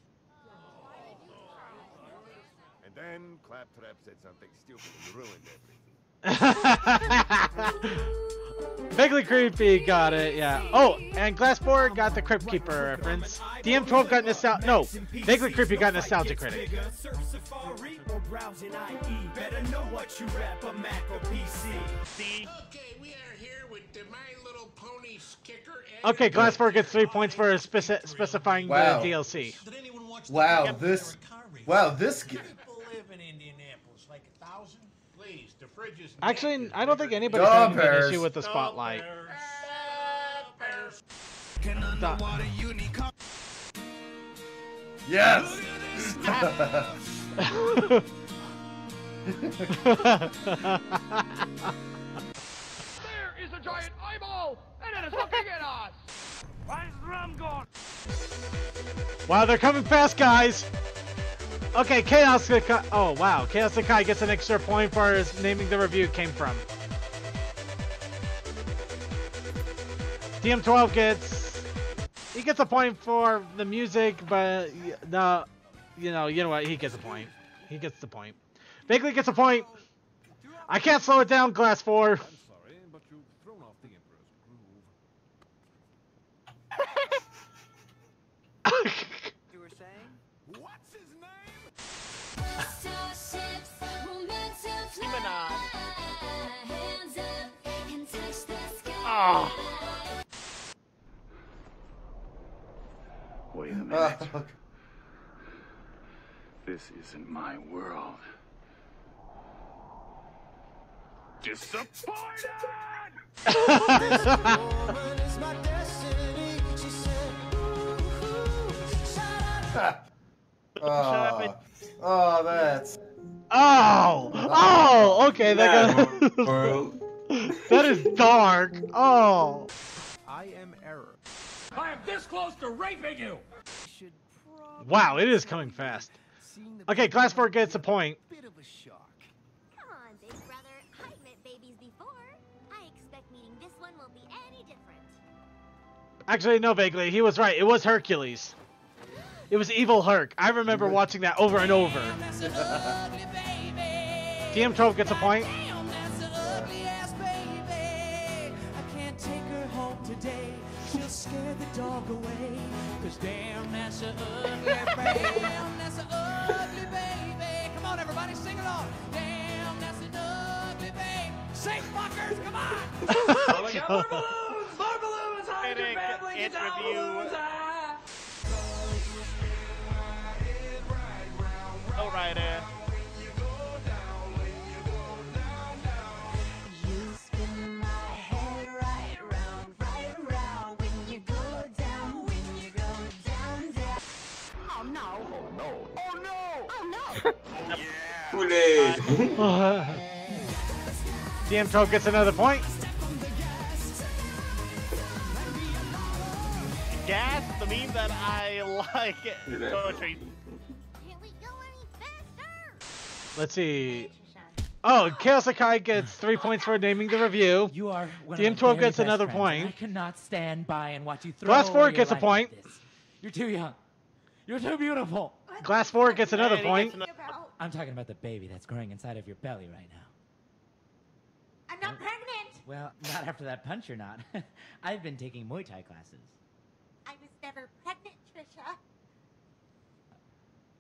And then Claptrap said something stupid and ruined everything. Vaguely Creepy got it, yeah. Oh, and Glass 4 got the Crypt Keeper reference. DM12 got nostalgia. No, Vaguely Creepy got Nostalgia Critic. Okay, we are here with the My Little Pony sticker. Okay, Glass 4 gets 3 points for specifying the DLC. Wow, this. Please, the fridge is Actually, I don't think anybody's having an issue with the spotlight. Yes! There is a giant eyeball, and it is looking at us! Why is Rum gone? Wow, they're coming fast, guys! Okay, Chaos Sakai. Oh, wow. Chaos Sakai gets an extra point for his naming the review came from. DM12 gets a point for the music, but no, you know what? He gets a point. He gets the point. Vaguely gets a point. I can't slow it down, Glass 4. I'm sorry, but you've thrown off the Emperor's groove. You were saying? What's his name? Oh. Wait a minute. This isn't my world. Disappointed! Oh, that's. Oh, okay. That is dark. Oh. I am error. I am this close to raping you! Wow, it is coming fast. Okay, Glass 4 gets a point. Come on, big brother. I've met babies before. I expect meeting this one will be any different. Actually, no, Vaguely. He was right. It was Hercules. It was Evil Herc. I remember watching that over and over. DM12 gets a point. She'll scare the dog away. Cause damn, that's a ugly baby. Damn, that's a ugly baby. Come on, everybody, sing along. Damn, that's an ugly baby. Sing, fuckers, come on. Oh, we got more balloons. More balloons. Hide your family. Get down balloons. All right, DM12 gets another point. Gas, the meme that I like poetry. Let's see. Oh, Chaos Akai gets 3 points for naming the review. You are DM12 gets another point. I cannot stand by and watch you throw Glass 4 away gets a your life point. like this. You're too young. You're too beautiful. Glass 4 gets another point. I'm talking about the baby that's growing inside of your belly right now. I'm not pregnant. Well, not after that punch, you're not. I've been taking Muay Thai classes. I was never pregnant, Trisha.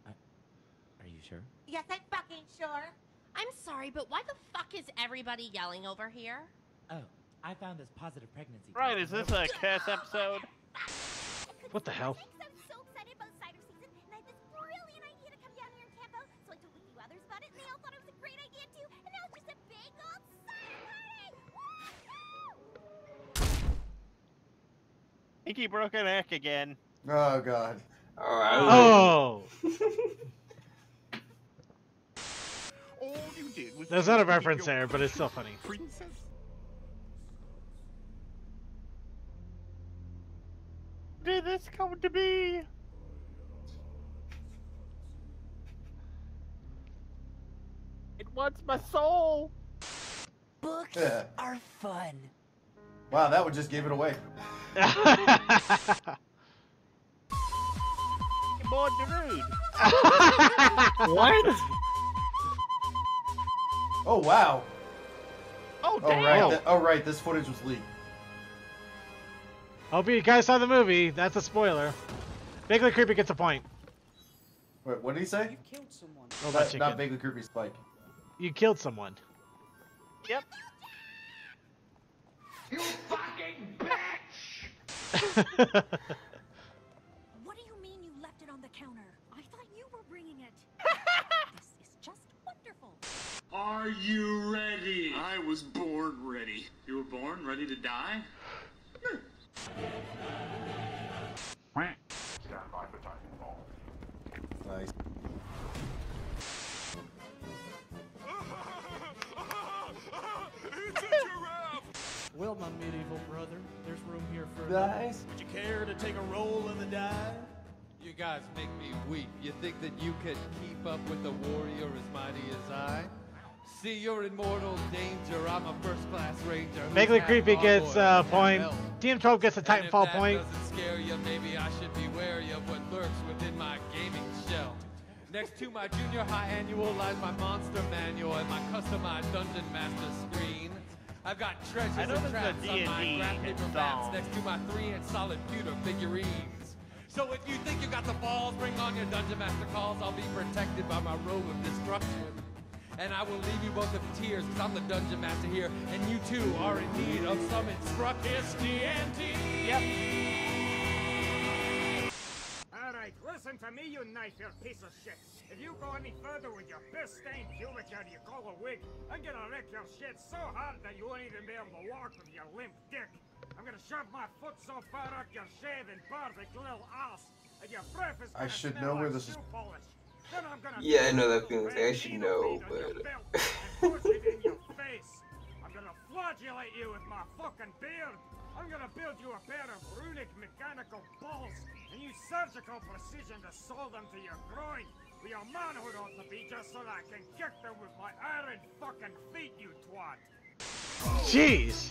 Are you sure? Yes, I'm fucking sure. I'm sorry, but why the fuck is everybody yelling over here? Oh, I found this positive pregnancy. Right, is this a Cass episode? What the hell? I'm so excited about cider season, and I had this brilliant idea to come down here and camp out. So I told a few others about it, and they all thought it was a great idea too. And now it's just a big old cider party! Inky broke a neck again. Oh God. Oh. There's not a reference there, but it's still funny. Did this come to be? It wants my soul. Books are fun. Wow, that one just gave it away. Born Darude. What? Oh wow. Oh damn. Right, this footage was leaked. Hope you guys saw the movie. That's a spoiler. Vaguely Creepy gets a point. Wait, what did he say? You killed someone. Robot chicken. Not Vaguely Creepy Spike. You killed someone. Yep. You fucking bitch! What do you mean you left it on the counter? I thought you were bringing it. This is just wonderful. Are you ready? I was born ready. You were born ready to die? Stand by for timing ball. Nice. It's a giraffe! Well, my medieval brother, there's room here for Nice. Would you care to take a roll in the dive? You guys make me weep. You think that you could keep up with the warrior as mighty as I? See, you're in mortal danger. I'm a first-class ranger. Vaguely Creepy gets point. DM12 gets a Titanfall point. Doesn't scare you, maybe I should be wary of what lurks within my gaming shell. Next to my junior high annual lies my monster manual and my customized dungeon master screen. I've got treasures and traps on my graph paper maps next to my 3-inch solid pewter figurines. So if you think you got the balls, bring on your dungeon master calls. I'll be protected by my robe of destruction. And I will leave you both in tears, because I'm the dungeon master here, and you too are in need of some instruction. TNT! Yep. Alright, listen to me, you knife-eared piece of shit. If you go any further with your piss-stained pubic hair you call a wig, I'm gonna wreck your shit so hard that you won't even be able to walk with your limp dick. I'm gonna shove my foot so far up your shaven, bardic little ass, and your breath is gonna I should smell know where like this is. shoe polish. Then I'm gonna Yeah, I know that feeling. I should know, but push it in your face. I'm gonna flagellate you with my fucking beard. I'm gonna build you a pair of runic mechanical balls and use surgical precision to sew them to your groin. Where your manhood ought to be just so that I can kick them with my iron fucking feet, you twat. Jeez.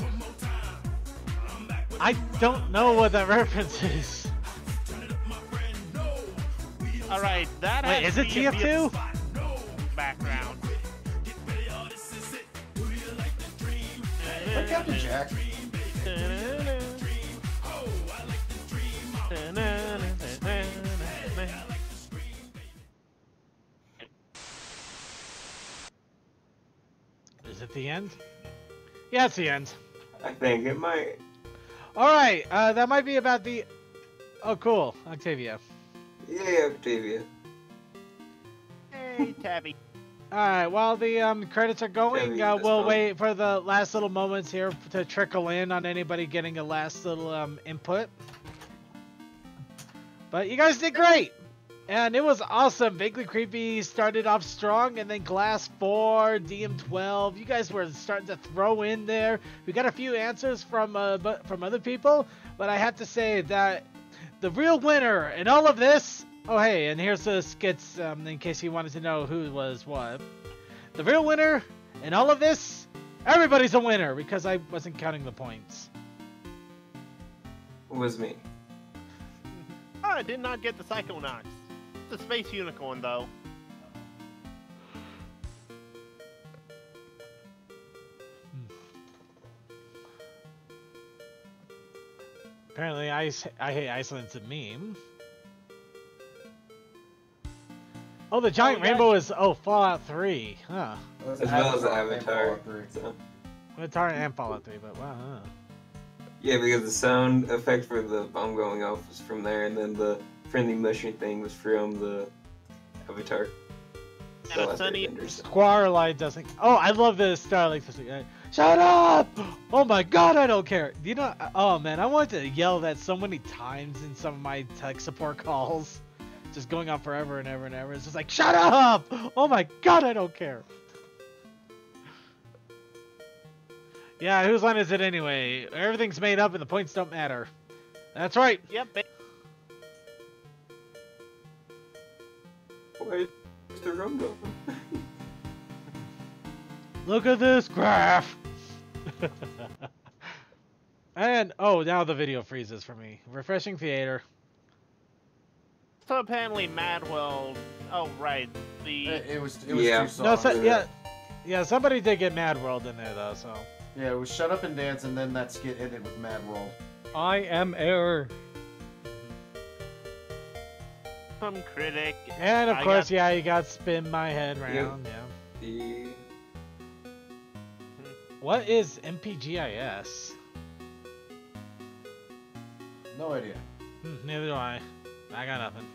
I don't know what that reference is. All right, that. Wait, is it TF2? Background. Like Captain Jack. Is it the end? Yeah, it's the end. I think it might. Alright, that might be about the... Oh, cool. Octavia. Yeah, Octavia. Hey, Tabby. Alright, while the credits are going, Tabby, we'll fun. wait for the last little moments here to trickle in on anybody getting a last little input. But you guys did great! And it was awesome. Vaguely Creepy started off strong, and then Glass 4, DM12. You guys were starting to throw in there. We got a few answers from other people, but I have to say that the real winner in all of this... Oh, hey, and here's the skits in case you wanted to know who was what. The real winner in all of this, everybody's a winner because I wasn't counting the points. It was me. I did not get the Psychonauts. The Space Unicorn, though. Apparently, I Hate Iceland's a meme. Oh, the giant rainbow is Fallout 3, huh? As well as Avatar. So. Avatar and Fallout 3, but wow. Huh. Yeah, because the sound effect for the bomb going off was from there, and then the friendly mushroom thing was from the Avatar. Squarlight doesn't. Oh, I love this Starlight. Shut up! Oh my god, I don't care. You know, oh man, I wanted to yell that so many times in some of my tech support calls. Just going on forever and ever and ever. It's just like, shut up! Oh my god, I don't care. Yeah, whose line is it anyway? Everything's made up and the points don't matter. That's right. Yep. Where's the room going? Look at this graph. And oh, now the video freezes for me. Refreshing theater. So apparently, Madwell. Oh right, It was yeah. 2 songs. No, yeah. Somebody did get Mad World in there though. So Yeah, it was Shut Up and Dance, and then that skit ended with Mad World. I am error. Some critic. And of course, yeah, you got Spin My Head Round. Yeah. What is MPGIS? No idea. Neither do I. I got nothing.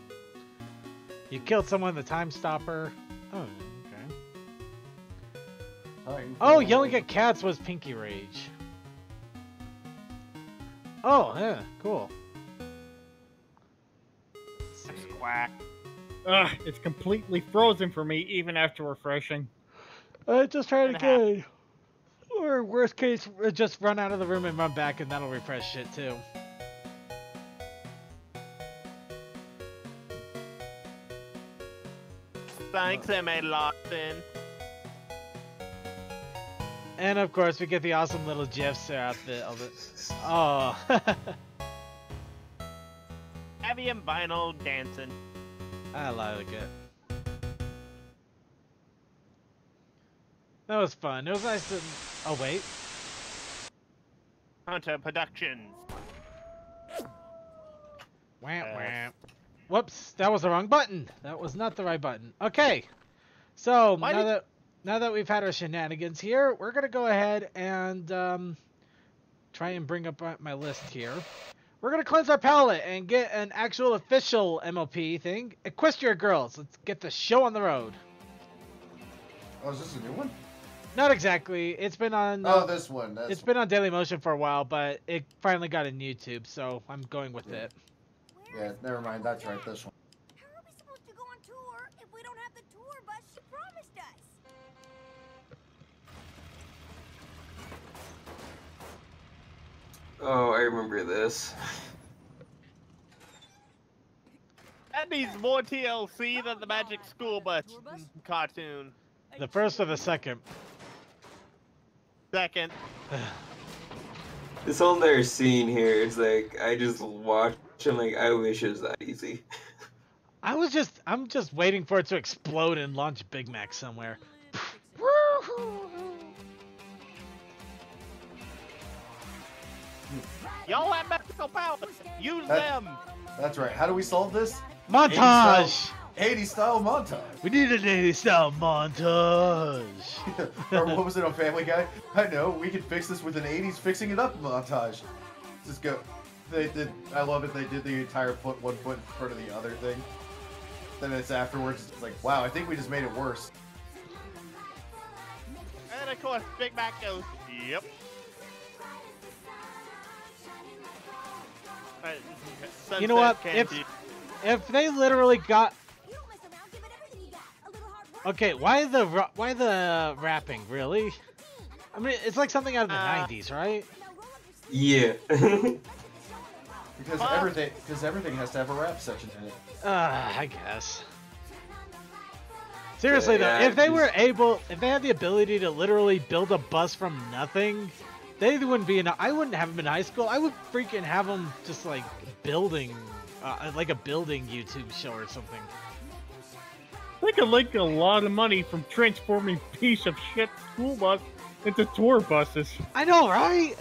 You killed someone with a time stopper. Oh, okay. Oh, yelling at cats was Pinky Rage. Oh, yeah, cool. Quack. Ugh, it's completely frozen for me even after refreshing. Just try it again. Or worst case, just run out of the room and run back and that'll refresh shit too. Thanks, M.A. Lawson. And of course, we get the awesome little gifs throughout of it. Oh. Heavy and vinyl dancing. I like it. That was fun. It was nice to... Oh, wait. Hunter Productions. Wham, wham. Whoops, that was the wrong button. That was not the right button. Okay. So, now that we've had our shenanigans here, we're going to go ahead and try and bring up my list here. We're going to cleanse our palate and get an actual official MLP thing. Equestria Girls. Let's get the show on the road. Oh, is this a new one? Not exactly. It's been on... oh, this one. It's been on Dailymotion for a while, but it finally got in YouTube, so I'm going with it. Yeah, never mind. That's right. This one. How are we supposed to go on tour if we don't have the tour bus she promised us? Oh, I remember this. That needs more TLC than the Magic School Bus cartoon. The first or the second? Second. This whole entire scene here is like, I just watch and like, I wish it was that easy. I'm just waiting for it to explode and launch Big Mac somewhere. Y'all have magical powers. Use them. That's right. How do we solve this? Montage! 80s style montage. We need an 80s style montage. Or what was it on Family Guy? I know, we can fix this with an 80s fixing it up montage. Just go. They did. I love it. They did the entire one foot in front of the other thing. Then it's afterwards. It's like, wow, I think we just made it worse. And of course, Big Mac goes, yep. You know what? If they literally got... Okay, why the rapping, really? I mean, it's like something out of the 90s, right? Yeah. Because everything has to have a rap section in it. I guess. Seriously though, if they had the ability to literally build a bus from nothing, they wouldn't be I wouldn't have them in high school. I would freaking have them just like building, like a building YouTube show or something. They could make a lot of money from transforming piece of shit school bus into tour buses. I know, right?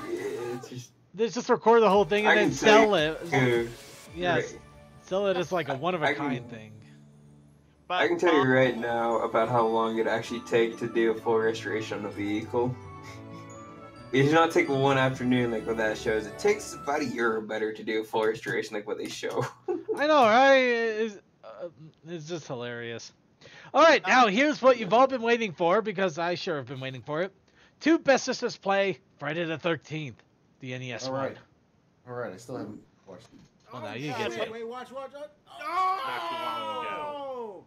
Yeah, it's just... They just record the whole thing and then sell it. Yes, right. Sell it as like a one-of-a-kind thing. I can tell you right now about how long it actually take to do a full restoration on a vehicle. It does not take one afternoon like what that shows. It takes about a year or better to do a full restoration like what they show. I know, right? It's just hilarious. Alright, now here's what you've all been waiting for, because I sure have been waiting for it. 2 Best Sisters play Friday the 13th, the NES one. Alright, I still haven't watched it. Well, now you get it. Wait, watch. Not too long ago.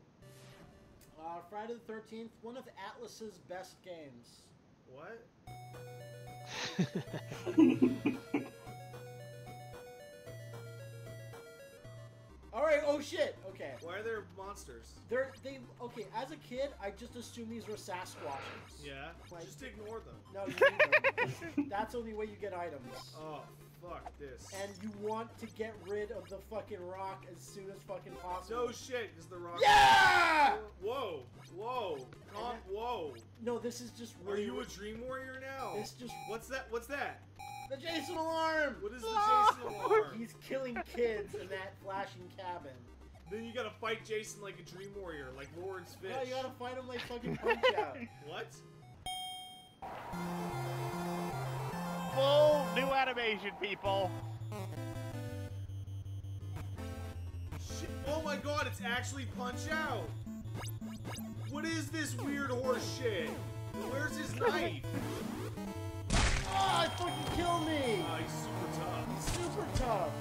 Friday the 13th, one of Atlas's best games. What? Alright, oh shit, okay. Why are there monsters? Okay, as a kid, I just assumed these were Sasquatches. Yeah? Like, just ignore them. No, you need them. That's the only way you get items. Oh, fuck this. And you want to get rid of the fucking rock as soon as fucking possible. No shit, because the rock... Yeah! Whoa! Whoa! No, this is just Are you a Dream Warrior now? It's just... What's that? The Jason alarm! What is the Jason alarm? He's killing kids in that flashing cabin. Then you gotta fight Jason like a Dream Warrior, like Lawrence Fish. No, you gotta fight him like fucking Punch Out. What? Full new animation, people. Shit. Oh my god, it's actually Punch Out! What is this weird horse shit? Where's his knife? Oh, it fucking killed me! Oh, he's super tough. He's super tough.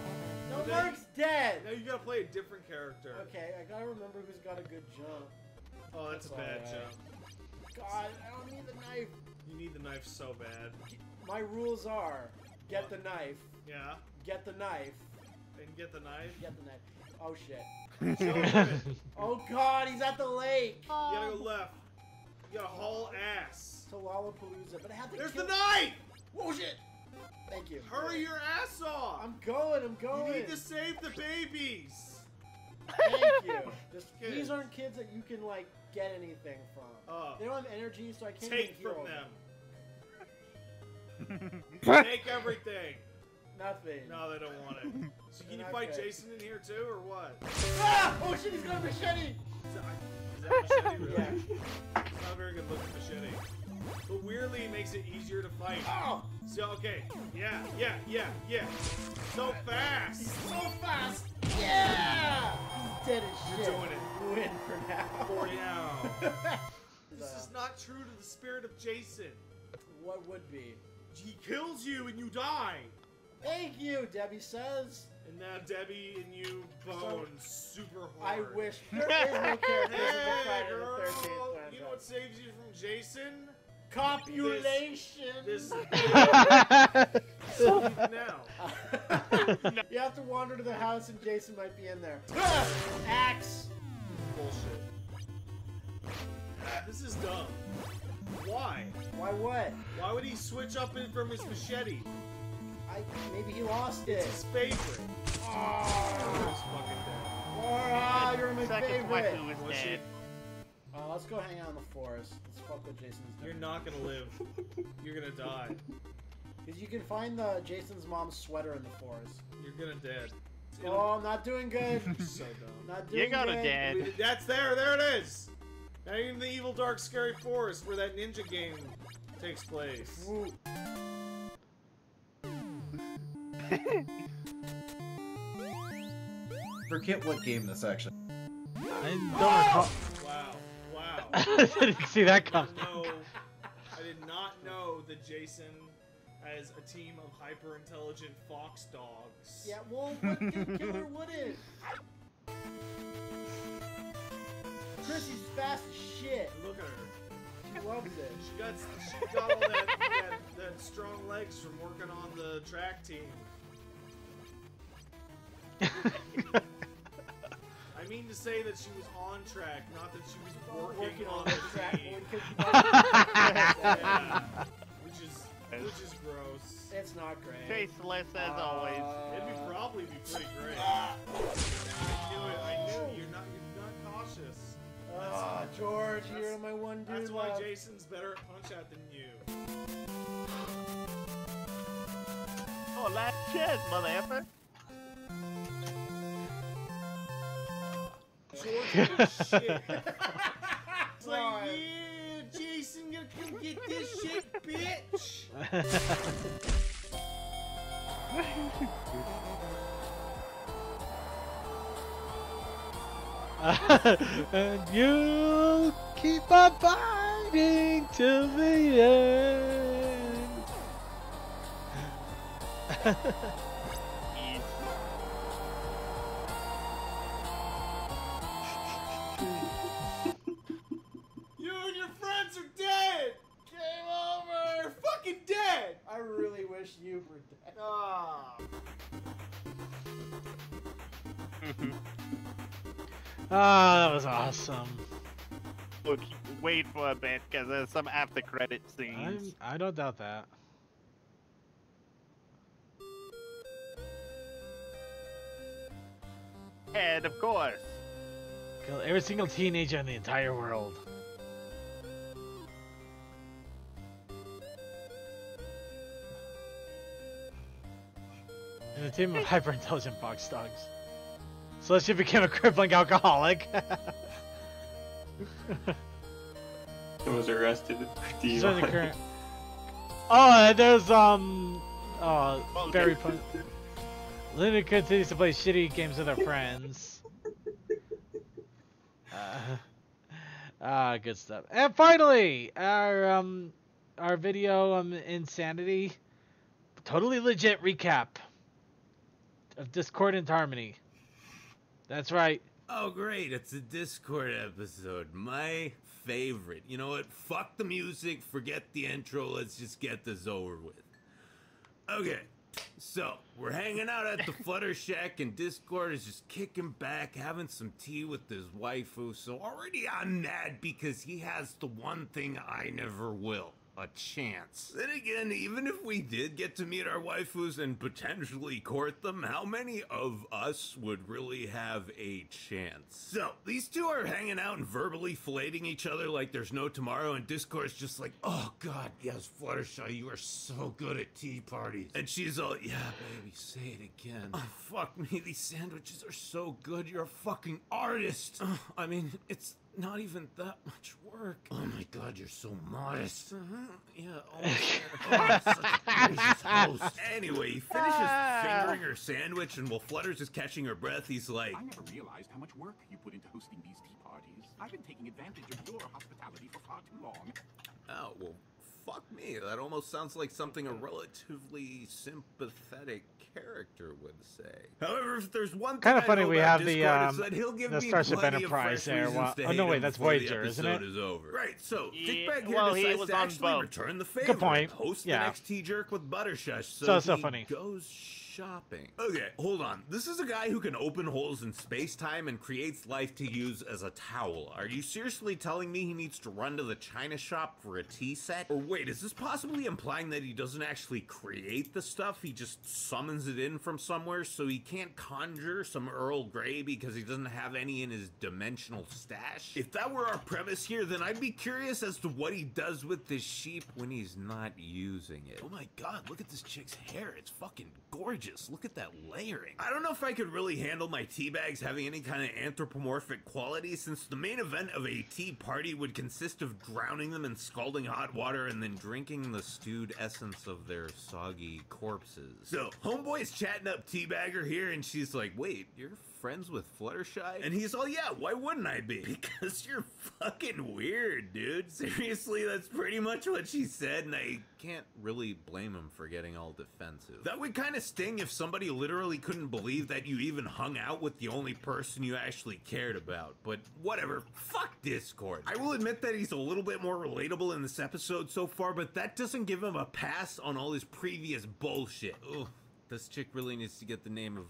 No, Okay. Mark's dead! Now you gotta play a different character. Okay, I gotta remember who's got a good jump. Oh, that's a bad alright. jump. God, I don't need the knife. You need the knife so bad. My rules are, get the knife. Yeah. Get the knife. And get the knife. Get the knife. Oh shit. Show him it. Oh god, he's at the lake! You gotta go left. You gotta haul ass. To Lollapalooza, but I have to There's kill... the knife! Whoa, shit! Thank you. Hurry your ass off! I'm going. You need to save the babies! Thank you. Just, Kids. these aren't kids that you can, like, get anything from. They don't have energy, so I can't Take even heal from them. Take everything! Nothing. No, they don't want it. So can you They're fight not good. Jason in here too, or what? Ah! Oh shit, he's got a machete! Is that machete really? Yeah. It's not a very good looking machete. But weirdly, it makes it easier to fight. Oh! So, okay. Yeah. So fast! He's so fast! Yeah! He's dead as shit. You're doing it. Win for now. For now. This is not true to the spirit of Jason. What would be? He kills you and you die. Thank you, Debbie says. And now Debbie and you bone super I hard. wish there is no characters in the Hey, Friday girl, the 13th franchise. you know what saves you from Jason? Copulation. This now. You have to wander to the house and Jason might be in there. Axe. Bullshit. This is dumb. Why? Why what? Why would he switch up in from his machete? Maybe he lost it. It's his favorite. Oh, you're my Second favorite. wife who is dead. Let's go hang out in the forest. Let's fuck with Jason's dad. You're not gonna live. You're gonna die. Because you can find the Jason's mom's sweater in the forest. You're gonna dead. Oh, I'm not doing good. So dumb. Not doing You got good. a dead. That's there. There it is. Now you're in the evil, dark, scary forest where that ninja game takes place. Woo. Forget what game this actually. I don't recall. Wow. I didn't see that coming. I did not know that Jason has a team of hyper-intelligent fox dogs. Yeah, well, what good killer wouldn't? Chrissy's fast as shit. Look at her. She loves it. She got all that strong legs from working on the track team. I mean to say that she was on track, not that she was working on the track. team. Yeah. Which is gross. It's not great. Tasteless as always. It'd probably be pretty great. I knew you're not cautious. George, you're my one dude. That's why left. Jason's better at Punch Out than you. Oh, last chance, mother effer. George is shit. It's like, yeah, Jason, gonna come get this shit, bitch. And you'll keep on fighting till the end. You and your friends are dead. Game over. You're fucking dead. I really wish you were dead. That was awesome. Look, wait for a bit, because there's some after credit scenes. I don't doubt that. And of course. Kill every single teenager in the entire world. And a team of hyper-intelligent fox dogs. So she became a crippling alcoholic. He was arrested for She's on the DUI. current. Oh, and there's very fun. Linda continues to play shitty games with her friends. Good stuff. And finally, our video insanity, totally legit recap of Discord and Harmony. That's right. Oh, great. It's a Discord episode. My favorite. You know what? Fuck the music. Forget the intro. Let's just get this over with. Okay. So, we're hanging out at the Flutter Shack, and Discord is just kicking back, having some tea with his waifu. So already I'm mad because he has the one thing I never will. A chance. Then again, even if we did get to meet our waifus and potentially court them, how many of us would really have a chance? So, these two are hanging out and verbally filleting each other like there's no tomorrow, and Discord's just like, oh god, yes, Fluttershy, you are so good at tea parties. And she's all, yeah, baby, say it again. Oh, fuck me, these sandwiches are so good, you're a fucking artist. I mean, it's not even that much work. Oh my god, you're so modest. Yeah, oh, such a gracious host. Anyway, he finishes fingering her sandwich, and while Flutters is catching her breath, he's like, I never realized how much work you put into hosting these tea parties. I've been taking advantage of your hospitality for far too long. oh, well, fuck me. That almost sounds like something a relatively sympathetic character would say. However, if there's one thing Kind of I funny know we about have Discord, it's that he'll give the me Starship plenty of Enterprise fresh there. reasons to Oh hate no, wait, him that's before the Voyager, isn't episode it? is over. Right, so Yeah, Dickbag here well, he decides was to on actually both. return the favor. Good point. And host Yeah. the next T-Jerk with Buttershush, So he funny. goes shopping. Okay, hold on. This is a guy who can open holes in space-time and creates life to use as a towel. Are you seriously telling me he needs to run to the China shop for a tea set? Or wait, is this possibly implying that he doesn't actually create the stuff, he just summons it in from somewhere, so he can't conjure some Earl Grey because he doesn't have any in his dimensional stash? If that were our premise here, then I'd be curious as to what he does with this sheep when he's not using it. Oh my god, look at this chick's hair. It's fucking gorgeous. Look at that layering. I don't know if I could really handle my tea bags having any kind of anthropomorphic quality, since the main event of a tea party would consist of drowning them in scalding hot water and then drinking the stewed essence of their soggy corpses. So, homeboy's chatting up Teabagger here, and she's like, wait, you're friends with Fluttershy? And he's all, yeah, why wouldn't I be? Because you're fucking weird, dude. Seriously, that's pretty much what she said, and I can't really blame him for getting all defensive. That would kind of sting if somebody literally couldn't believe that you even hung out with the only person you actually cared about. But whatever, fuck Discord. I will admit that he's a little bit more relatable in this episode so far, but that doesn't give him a pass on all his previous bullshit. Ugh. This chick really needs to get the name of,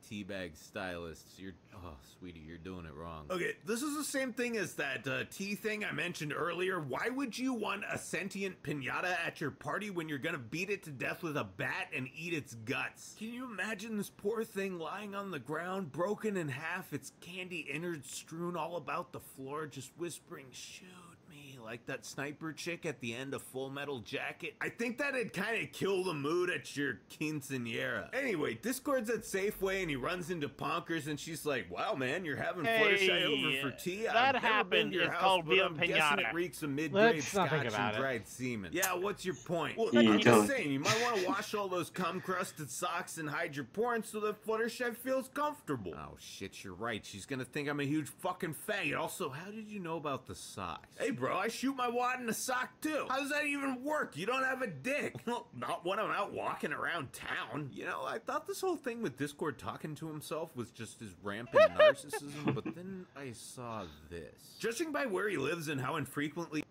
teabag stylists. Oh, sweetie, you're doing it wrong. Okay, this is the same thing as that, tea thing I mentioned earlier. Why would you want a sentient piñata at your party when you're gonna beat it to death with a bat and eat its guts? Can you imagine this poor thing lying on the ground, broken in half, its candy innards strewn all about the floor, just whispering, shoot me, like that sniper chick at the end of Full Metal Jacket? I think that'd kind of kill the mood at your quinceanera. Anyway, Discord's at Safeway and he runs into Ponkers and she's like, wow man, you're having Fluttershy over for tea? That I've never been happened. to your It's house, called but Via I'm guessing Pinata. it reeks of mid-grade Let's not scotch think about and it. dried semen. Yeah, what's your point? Well, You I'm don't. just saying, you might want to wash all those cum-crusted socks and hide your porn so that Fluttershy feels comfortable. Oh shit, you're right. She's gonna think I'm a huge fucking faggot. Also, how did you know about the socks? Hey bro, I shoot my wad in a sock too. How does that even work? You don't have a dick. Well, not when I'm out walking around town. You know, I thought this whole thing with Discord talking to himself was just his rampant narcissism, but then I saw this. Judging by where he lives and how infrequently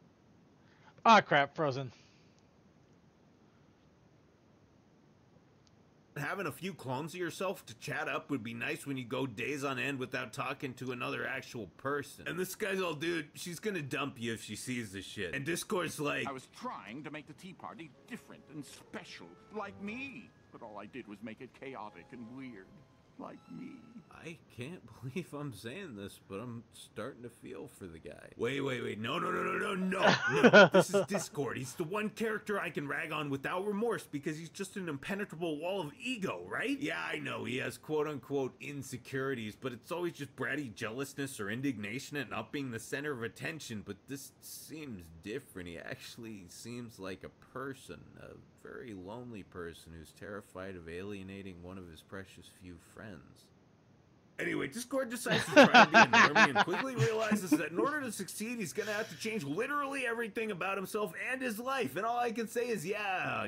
Ah, crap, frozen. having a few clones of yourself to chat up would be nice when you go days on end without talking to another actual person. And this guy's all, dude, she's gonna dump you if she sees this shit. And Discord's like, I was trying to make the tea party different and special, like me. But all I did was make it chaotic and weird, like me. I can't believe I'm saying this, but I'm starting to feel for the guy. Wait, no. This is Discord. He's the one character I can rag on without remorse because he's just an impenetrable wall of ego, right? Yeah, I know, he has quote-unquote insecurities, but it's always just bratty jealousness or indignation at not being the center of attention, but this seems different. He actually seems like a person, a very lonely person who's terrified of alienating one of his precious few friends. Anyway, Discord decides to try and be a normie and quickly realizes realizes that in order to succeed, he's gonna have to change literally everything about himself and his life. And all I can say is, yeah,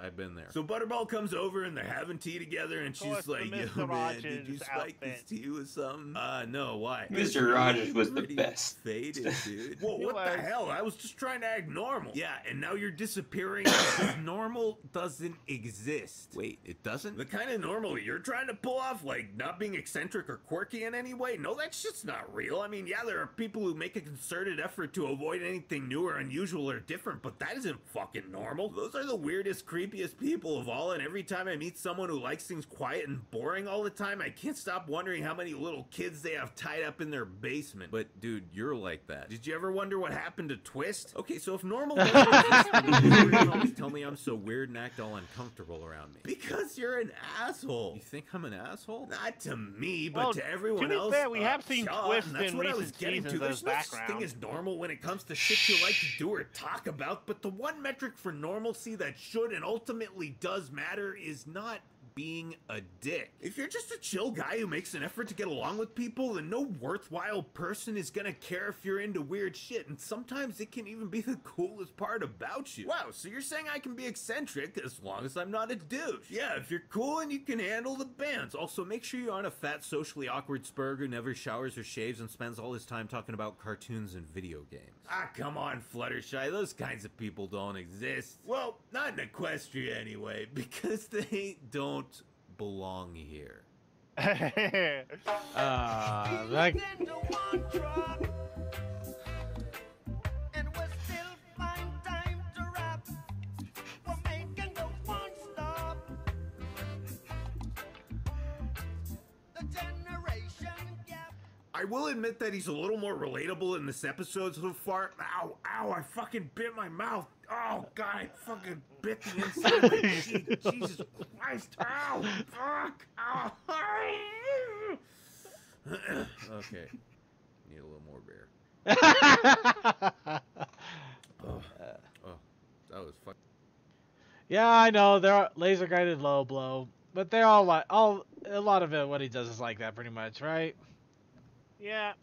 I've been there. So Butterball comes over and they're having tea together, and she's like, yo, man, did you spike this tea with something? No, why? Mr. Rogers was the Pretty best. Faded, dude. Whoa, what the hell? I was just trying to act normal. Yeah, and now you're disappearing because normal doesn't exist. Wait, it doesn't? The kind of normal you're trying to pull off, like not being eccentric or quirky in any way? No, that shit's not real. I mean, yeah, there are people who make a concerted effort to avoid anything new or unusual or different, but that isn't fucking normal. Those are the weirdest, creepiest people of all, and every time I meet someone who likes things quiet and boring all the time, I can't stop wondering how many little kids they have tied up in their basement. But dude, you're like that. Did you ever wonder what happened to Twist? Okay, so if normal doesn't exist, then you always tell me I'm so weird and act all uncomfortable around me. Because you're an asshole. You think I'm an asshole? Not to me, but to everyone else. To be fair, we have seen Sean, Twist that's in what I was recent getting to. seasons There's as no such background. thing as normal when it comes to shit you like to do or talk about, but the one metric for normalcy that should and ultimately does matter is not being a dick. If you're just a chill guy who makes an effort to get along with people, then no worthwhile person is gonna care if you're into weird shit, and sometimes it can even be the coolest part about you. Wow, so you're saying I can be eccentric as long as I'm not a douche? Yeah, if you're cool and you can handle the bands. Also, make sure you aren't a fat, socially awkward spurg who never showers or shaves and spends all his time talking about cartoons and video games. Ah, come on, Fluttershy, those kinds of people don't exist. Well, not in Equestria anyway, because they don't belong here. Like, I will admit that he's a little more relatable in this episode so far. Ow, ow, I fucking bit my mouth. Oh, God, I fucking bit the inside of my cheek. Jesus Christ. Ow, fuck. Ow. Okay. Need a little more beer. Oh, that was fucking... yeah, I know they're laser guided low blow, but they're all like a lot of it. What he does is like that, pretty much, right? Yeah.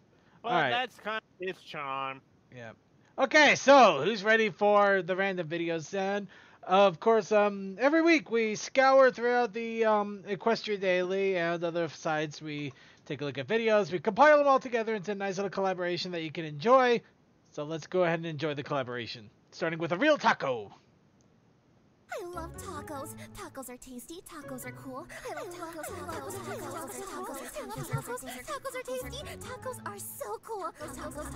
Well, All right. that's kind of his charm. Yeah. Okay, so who's ready for the random videos then? Of course, every week we scour throughout the Equestria Daily and other sites. We take a look at videos. We compile them all together into a nice little collaboration that you can enjoy. So let's go ahead and enjoy the collaboration. Starting with a real taco. I love tacos. Tacos are tasty. Tacos are cool. I love tacos. Tacos are tasty. Tacos are so cool. Tacos.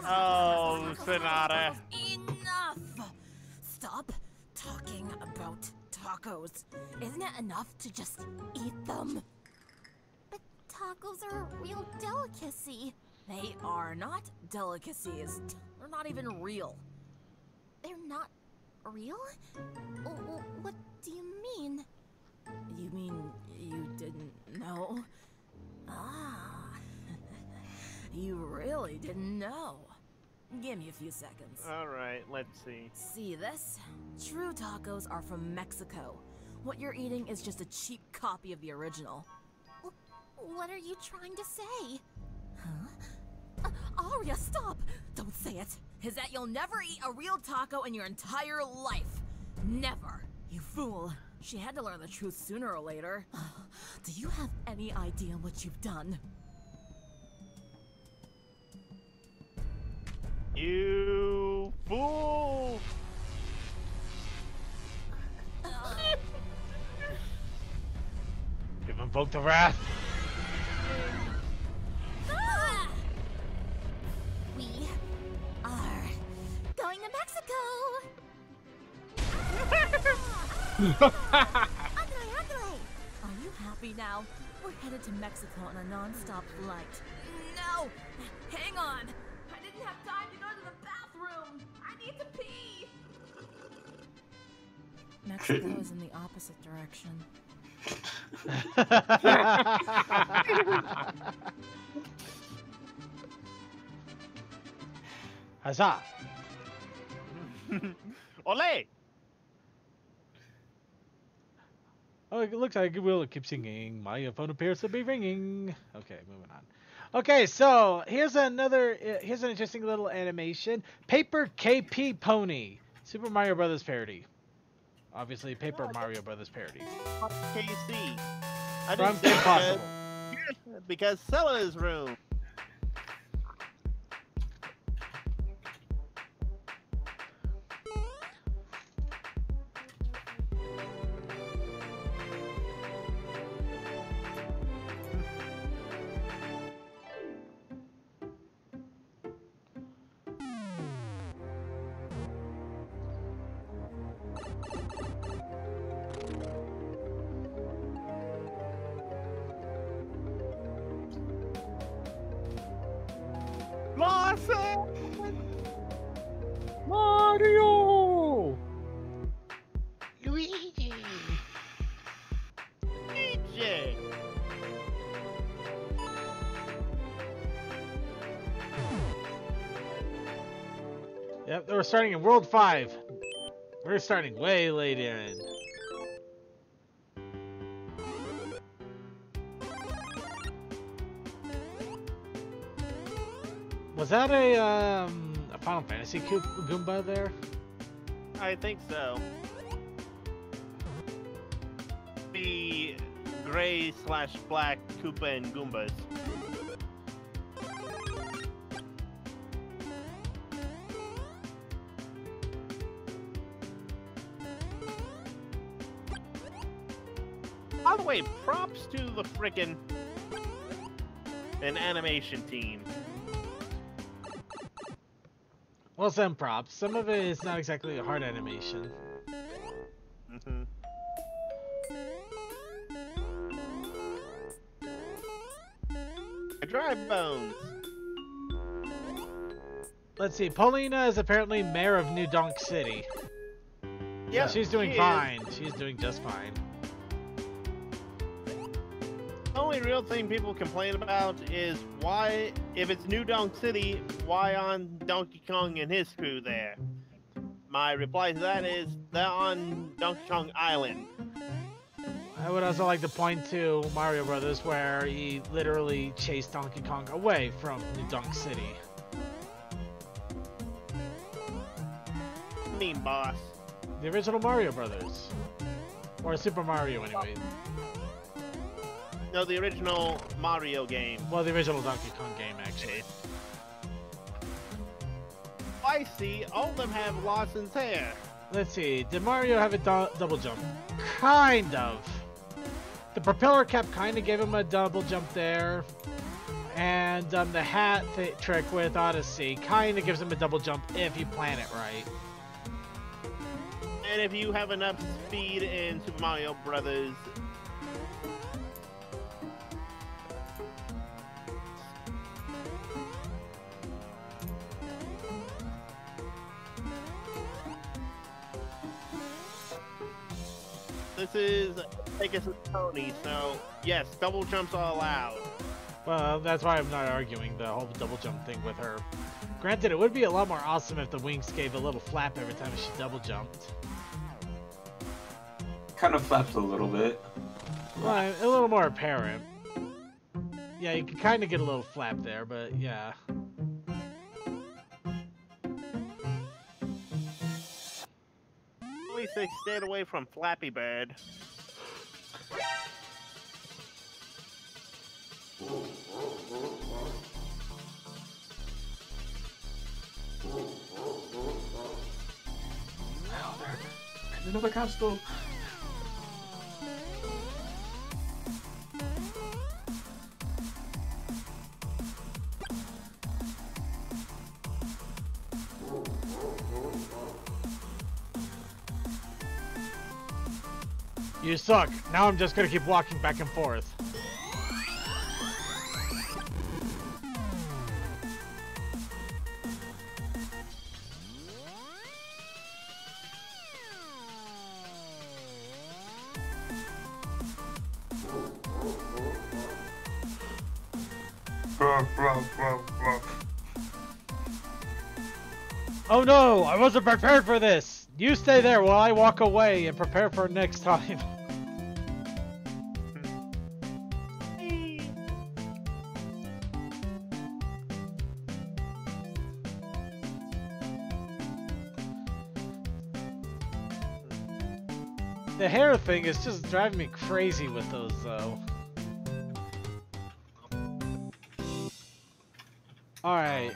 Oh, Sonata. Enough! Stop talking about tacos. Isn't it enough to just eat them? But tacos are a real delicacy. They are not delicacies. They're not even real. They're not real? What do you mean? You mean you didn't know? Ah, you really didn't know. Give me a few seconds. All right, let's see. See this? True tacos are from Mexico. What you're eating is just a cheap copy of the original. What are you trying to say? Huh? Aria, stop! Don't say it. Is that you'll never eat a real taco in your entire life. Never. You fool. She had to learn the truth sooner or later. Do you have any idea what you've done? You fool! You've invoked the wrath. We are going to Mexico. Are you happy now? We're headed to Mexico on a non-stop flight. No! Hang on! I didn't have time to go to the bathroom! I need to pee! Mexico is in the opposite direction. Huzzah! Ole! Oh, it looks like it will keep singing. My phone appears to be ringing. Okay, moving on. Okay, so here's an interesting little animation. Paper KP Pony, Super Mario Brothers parody. Obviously, Paper Mario Brothers parody. KC. I From didn't Kim say Possible. because Cella's room. Lawson! Mario! Luigi! DJ! Yep, we're starting in World 5. We're starting way late in. Was that a Final Fantasy Goomba there? I think so. The gray/black Koopa and Goombas. By the way, props to the frickin' an animation team. Well, some props. Some of it is not exactly a hard animation. Dry bones. Let's see. Paulina is apparently mayor of New Donk City. Yeah, she's doing she fine. She's doing just fine. The only real thing people complain about is why, if it's New Donk City, why on Donkey Kong and his crew there? My reply to that is they're on Donkey Kong Island. I would also like to point to Mario Brothers, where he literally chased Donkey Kong away from New Donk City. Mean boss. The original Mario Brothers. Or Super Mario, anyway. No, the original Mario game. Well, the original Donkey Kong game, actually. I see. All of them have Lawson's hair. Let's see. Did Mario have a double jump? Kind of. The propeller cap kind of gave him a double jump there. And the hat trick with Odyssey kind of gives him a double jump if you plan it right. And if you have enough speed in Super Mario Brothers, this is Vegas and Tony, so yes, double jumps are allowed. Well, that's why I'm not arguing the whole double jump thing with her. Granted, it would be a lot more awesome if the wings gave a little flap every time she double jumped. Kind of flaps a little bit. Well, a little more apparent. Yeah, you can kind of get a little flap there, but yeah. At least they stayed away from Flappy Bird. Another castle. You suck. Now I'm just gonna keep walking back and forth. Oh no, I wasn't prepared for this. You stay there while I walk away and prepare for next time. The hair thing is just driving me crazy with those, though. Alright.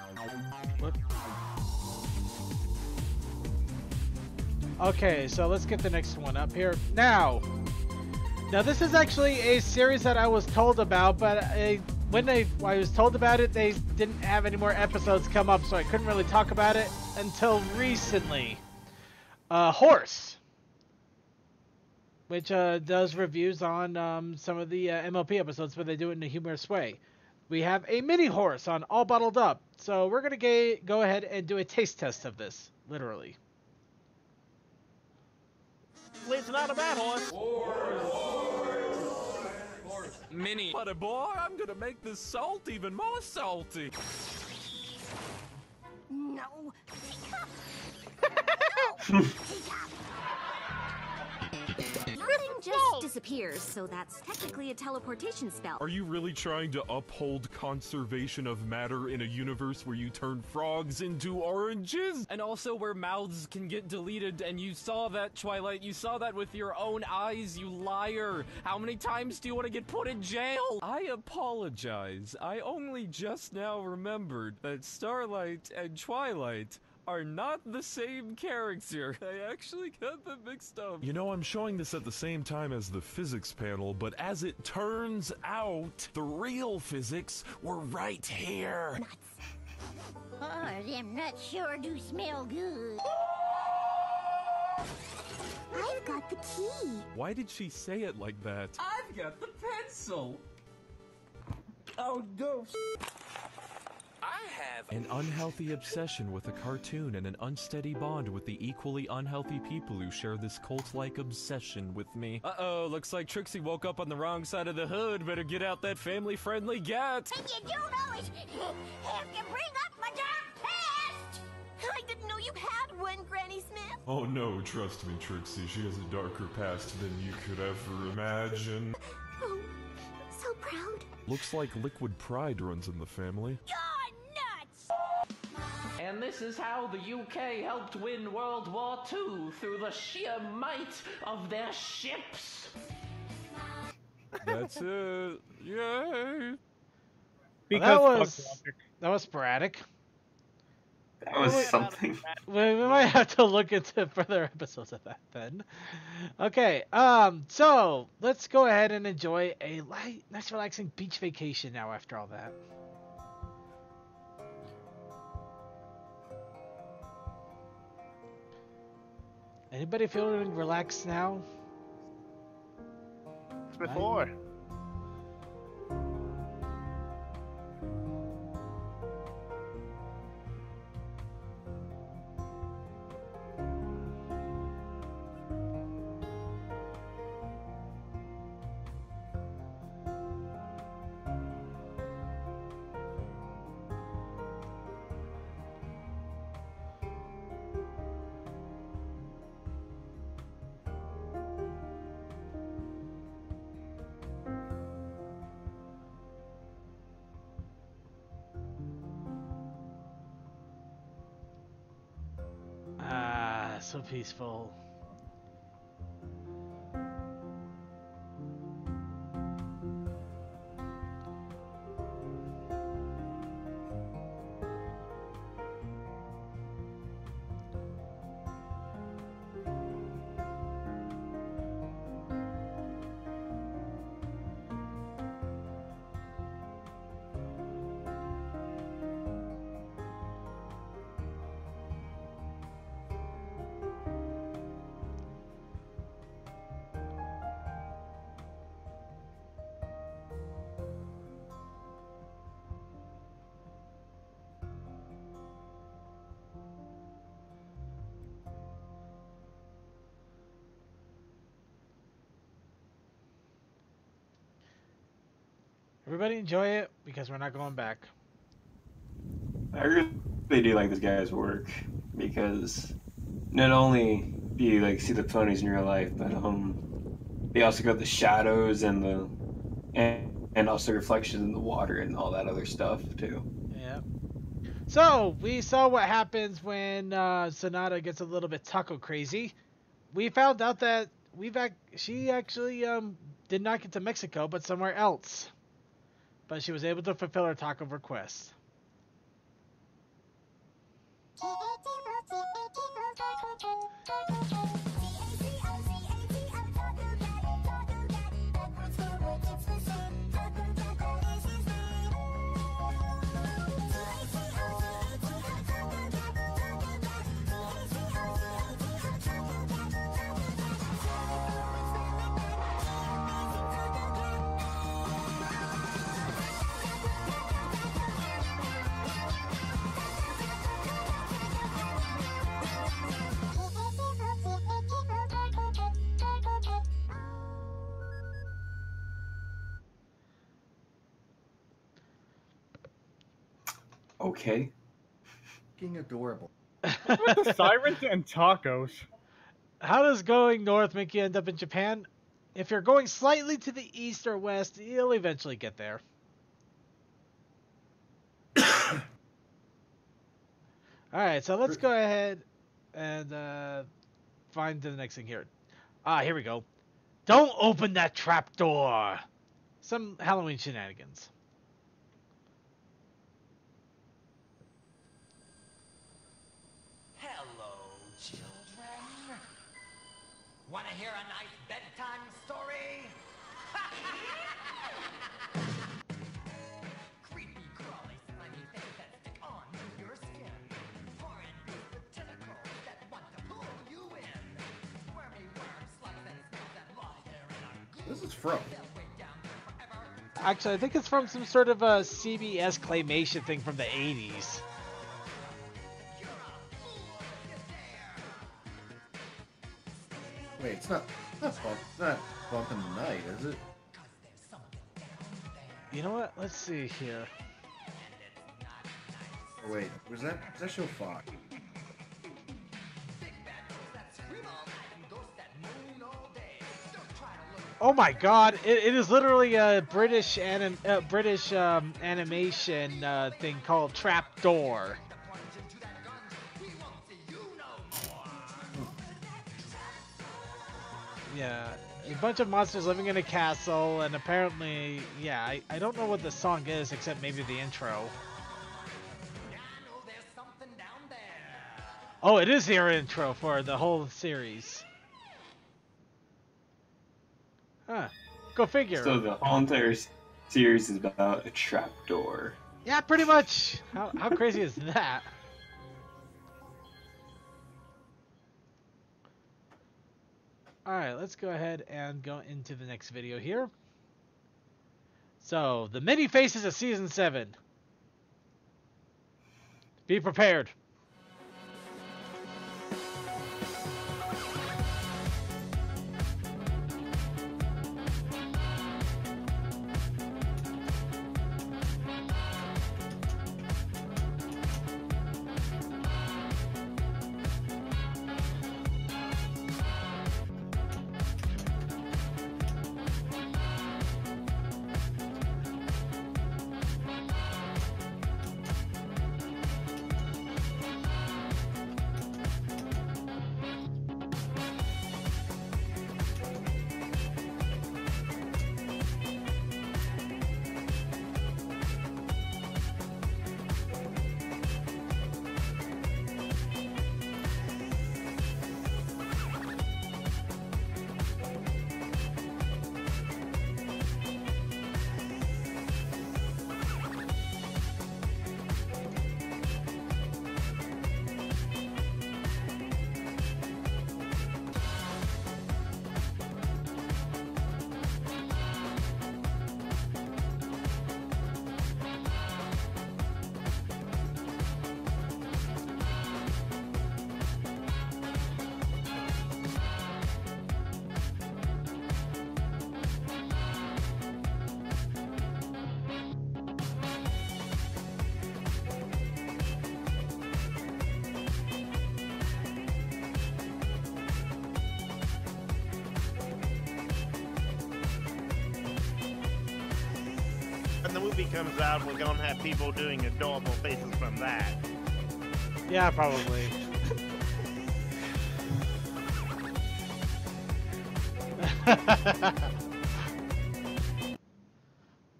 Okay, so let's get the next one up here. Now, this is actually a series that I was told about, but when I was told about it, they didn't have any more episodes come up, so I couldn't really talk about it until recently. Horse, which does reviews on some of the MLP episodes, but they do it in a humorous way. We have a mini horse on All Bottled Up, so we're going to go ahead and do a taste test of this, literally. It's not a bad horse. Mini. But boy, I'm gonna make this salt even more salty. No. Nothing just disappears, so that's technically a teleportation spell. Are you really trying to uphold conservation of matter in a universe where you turn frogs into oranges? And also where mouths can get deleted, and you saw that, Twilight. You saw that with your own eyes, you liar. How many times do you want to get put in jail? I apologize. I only just now remembered that Starlight and Twilight are not the same character. I actually got them mixed up. You know, I'm showing this at the same time as the physics panel, but as it turns out, the real physics were right here. Oh, them nuts sure do smell good. I've got the key. Why did she say it like that? I've got the pencil. Oh, no. I have An unhealthy obsession with a cartoon and an unsteady bond with the equally unhealthy people who share this cult-like obsession with me. Uh-oh, looks like Trixie woke up on the wrong side of the hood. Better get out that family-friendly gat. And you don't always have to bring up my dark past! I didn't know you had one, Granny Smith. Oh no, trust me, Trixie, she has a darker past than you could ever imagine. Oh, so proud. Looks like liquid pride runs in the family. And this is how the UK helped win World War II, through the sheer might of their ships. That's it. Yay. Well, that was sporadic. That was something. We might have to look into further episodes of that then. Okay, so let's go ahead and enjoy a light, nice relaxing beach vacation now after all that. Anybody feeling relaxed now? It's before. So peaceful. Everybody enjoy it, because we're not going back. I really do like this guy's work, because not only do you like see the ponies in real life, but they also got the shadows and and also reflections in the water and all that other stuff too. Yeah. So we saw what happens when Sonata gets a little bit taco crazy. We found out that she actually did not get to Mexico, but somewhere else. But she was able to fulfill her taco request. Okay. Fucking adorable. With the sirens and tacos. How does going north make you end up in Japan? If you're going slightly to the east or west, you'll eventually get there. Alright, so let's go ahead and find the next thing here. Here we go. Don't open that trap door! Some Halloween shenanigans. Hello, children. Want to hear a nice bedtime story? Creepy, crawly, slimy things that stick onto your skin. Foreign beasts with tentacles that want to pull you in. Wormy worms, slugs, and snails that lie there in a goo. This is from. Actually, I think it's from some sort of a CBS claymation thing from the 80s. Wait, it's not Bump in the Night, is it? You know what? Let's see here. Oh, wait, was that show Fox? Oh my God! It is literally a British animation thing called Trapdoor. Yeah, a bunch of monsters living in a castle, and apparently, yeah, I don't know what the song is except maybe the intro. Oh, it is their intro for the whole series. Huh. Go figure. So the whole entire series is about a trapdoor. Yeah, pretty much. How crazy is that? Alright, let's go ahead and go into the next video here. So, the many faces of Season 7. Be prepared. When the movie comes out, we're gonna have people doing adorable faces from that. Yeah, probably.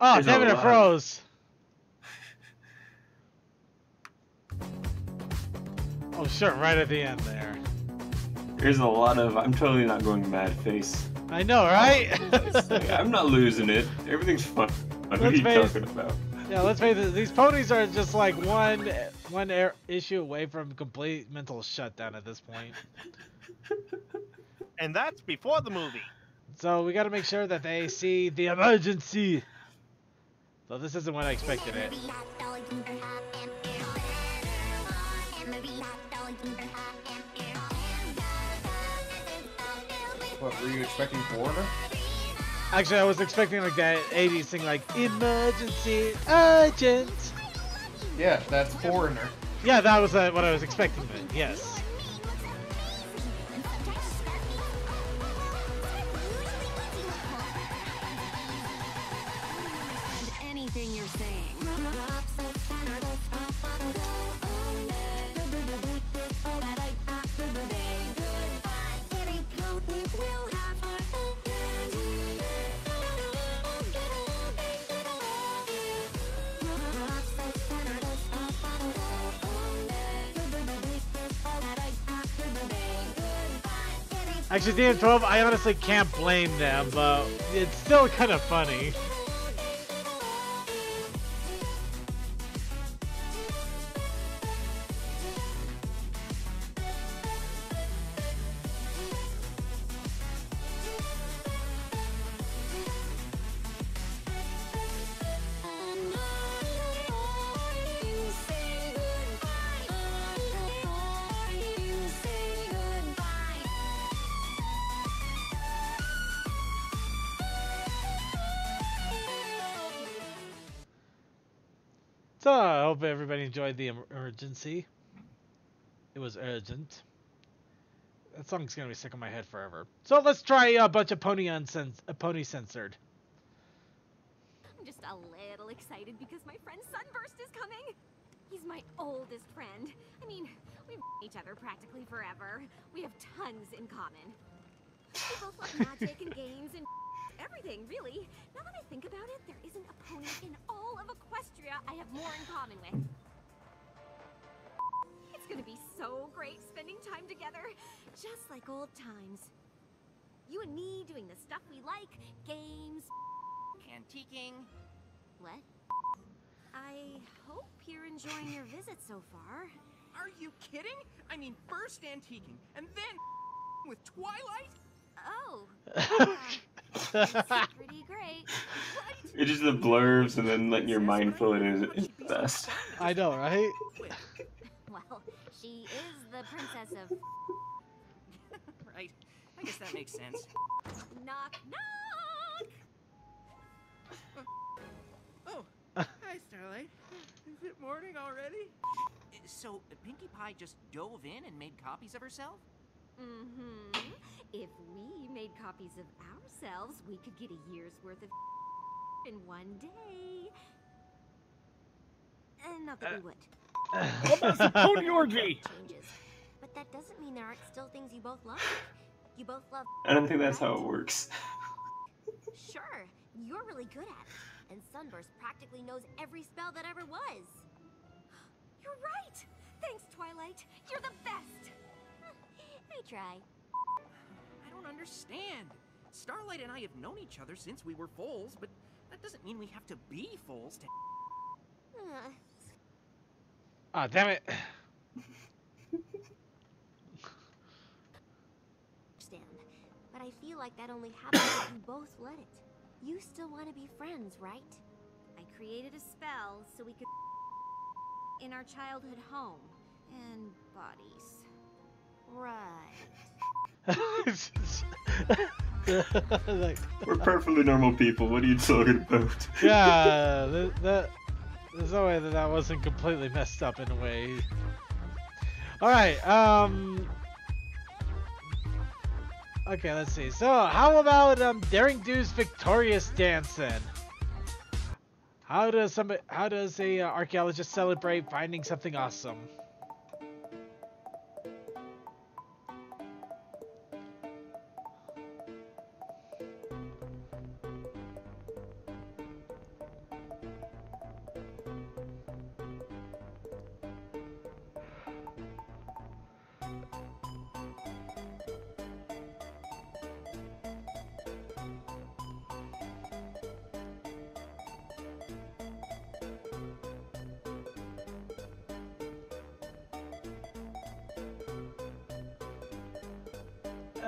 Oh, There's damn a it, it lot. froze. Oh, sure, right at the end there. There's a lot of I'm totally not going mad face. I know, right? Like, I'm not losing it. Everything's fun. What are you talking about? Yeah, let's face it. These ponies are just like one issue away from complete mental shutdown at this point. And that's before the movie. So we got to make sure that they see the emergency. So this isn't what I expected it. What, were you expecting Foreigner? Actually, I was expecting like that 80s thing like emergency urgent. Yeah, that's Foreigner. Yeah, that was what I was expecting then. Yes. Anything you're saying. Actually, DM12, I honestly can't blame them, but it's still kind of funny. So I hope everybody enjoyed the emergency. It was urgent. That song's gonna be stuck in my head forever. So let's try a bunch of pony censored. I'm just a little excited because my friend Sunburst is coming. He's my oldest friend. I mean, we've known each other practically forever. We have tons in common. We both love magic and games and everything, really. Now that I think about it, there isn't a pony in all of Equestria I have more in common with. It's gonna be so great spending time together, just like old times. You and me doing the stuff we like, games, antiquing. What? I hope you're enjoying your visit so far. Are you kidding? I mean, first antiquing, and then with Twilight? Oh. That's pretty great. It's just the blurbs and then letting your mind flow is best. I know, right? Well, she is the princess of... Right. I guess that makes sense. Knock, knock! Oh, hi, Starlight. Is it morning already? So, Pinkie Pie just dove in and made copies of herself? Mm-hmm. If we made copies of ourselves, we could get a year's worth of in one day. Not that we would. What about the pony orgy? Changes. But that doesn't mean there aren't still things you both love. You both love... I don't think that's how it works. Sure, you're really good at it. And Sunburst practically knows every spell that ever was. You're right! Thanks, Twilight. You're the best! I try. I don't understand. Starlight and I have known each other since we were foals, but that doesn't mean we have to be foals to... Ah, damn it. Understand, but I feel like that only happens if you both let it. You still want to be friends, right? I created a spell so we could in our childhood home and bodies. Right. Like, We're perfectly normal people. What are you talking about? yeah, there's no way that wasn't completely messed up in a way. Alright, okay, let's see. So, how about Daring Do's Victorious Dance then? How does a archaeologist celebrate finding something awesome?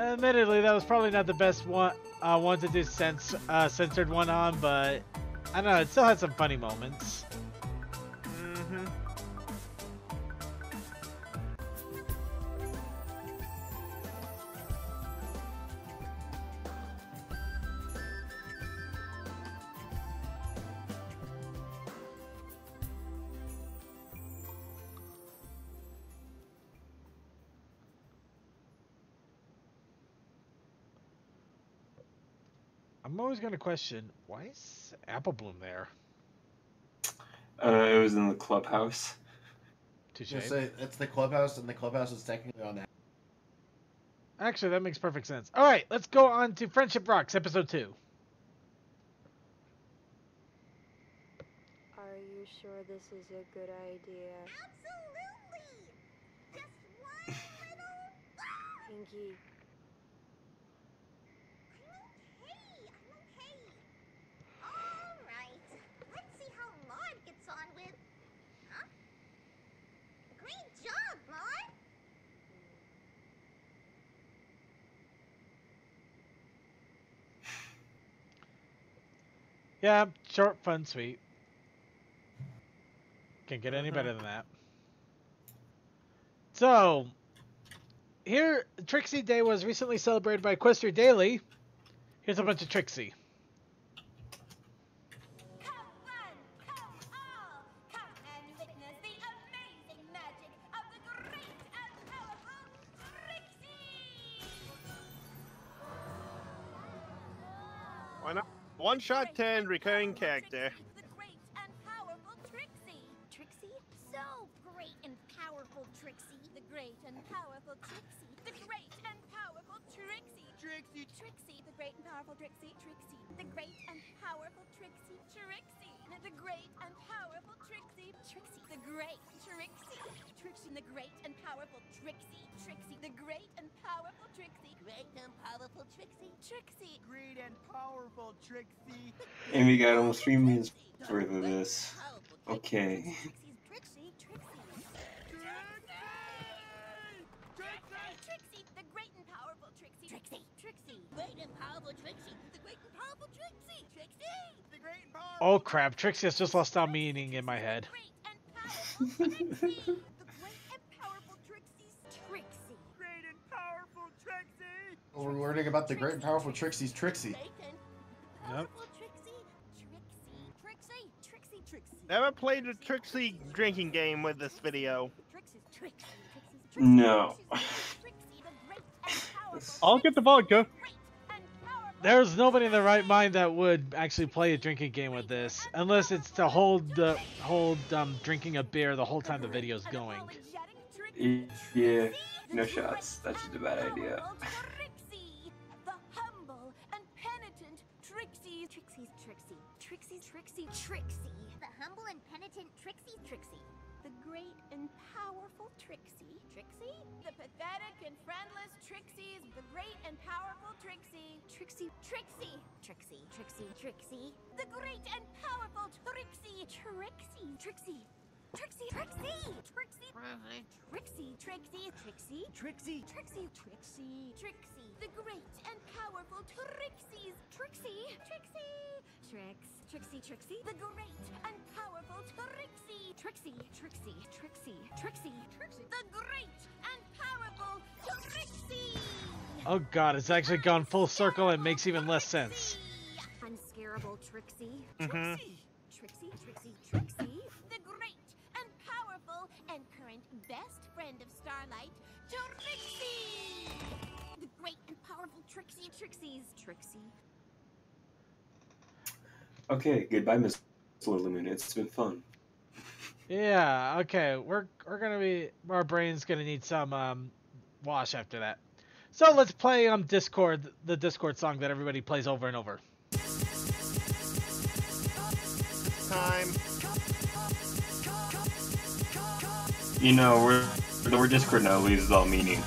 Admittedly, that was probably not the best one to do censored one on, but I don't know, it still had some funny moments. Mm-hmm. I'm always going to question, why is Apple Bloom there? It was in the clubhouse. Touche. It's the clubhouse, and the clubhouse is technically on the. Actually, that makes perfect sense. All right, let's go on to Friendship Rocks, episode 2. Are you sure this is a good idea? Absolutely! Just one little... Pinky, I'm okay. Alright, let's see how Maud gets on with... Huh? Great job, Maud! Yeah, short, fun, sweet. Can't get any better than that. So, here, Trixie Day was recently celebrated by Equestria Daily. Here's a bunch of Trixie. Why not? One shot 10 recurring character. The great and powerful Trixie! Trixie? So great and powerful Trixie! The great and powerful Trixie! The great and powerful Trixie! Trixie! Trixie! The great and powerful Trixie! Trixie! The great and powerful Trixie! Trixie! The great and powerful Trixie! Trixie! The great Trixie! Trixie the great and powerful Trixie! Trixie! The great and powerful Trixie! Great and powerful Trixie! Trixie! Great and powerful Trixie! And we got almost 3 minutes worth of this. Okay. Trixie! Trixie! The great and powerful Trixie! Trixie! Trixie! Great and powerful Trixie! The great and powerful Trixie! Trixie! The great and powerful Oh crap, Trixie has just lost all meaning in my head. Trixie! The great and powerful Trixie's Trixie! Great and powerful Trixie! We're learning about the great and powerful Trixie's Trixie. Yep. Never played a Trixie drinking game with this video. No. I'll get the vodka. There's nobody in the right mind that would actually play a drinking game with this, unless it's to hold drinking a beer the whole time the video's going. Yeah, no shots. That's just a bad idea. The humble and penitent Trixie. Trixie's Trixie. Trixie's Trixie. Trixie. The humble and penitent Trixie. Trixie. The great and powerful Trixie. Trixie? The pathetic and friendless Trixie's the great and powerful Trixie. Trixie. Trixie. Trixie. Trixie. Trixie. The great and powerful Trixie. Trixie. Trixie. Trixie. Trixie. Trixie. Trixie. Trixie. Trixie. Trixie. Trixie. Trixie. Trixie. The great and powerful Trixie's Trixie. Trixie. Trixie. Trixie. The great and powerful Trixie. Trixie. Trixie. Trixie. Trixie. Trixie. The great and powerful Trixie. Oh god, it's actually gone full circle and makes even less sense. Unscarable Trixie. Mhm. Trixie. Trixie. Trixie. The great and powerful and current best friend of Starlight, Trixie. The great and powerful Trixie's Trixie. Okay, goodbye, Miss Lulumin. It's been fun. Yeah, okay, we're gonna be, our brain's gonna need some wash after that. So let's play Discord, the Discord song that everybody plays over and over. Time. You know, the word Discord now loses all meaning.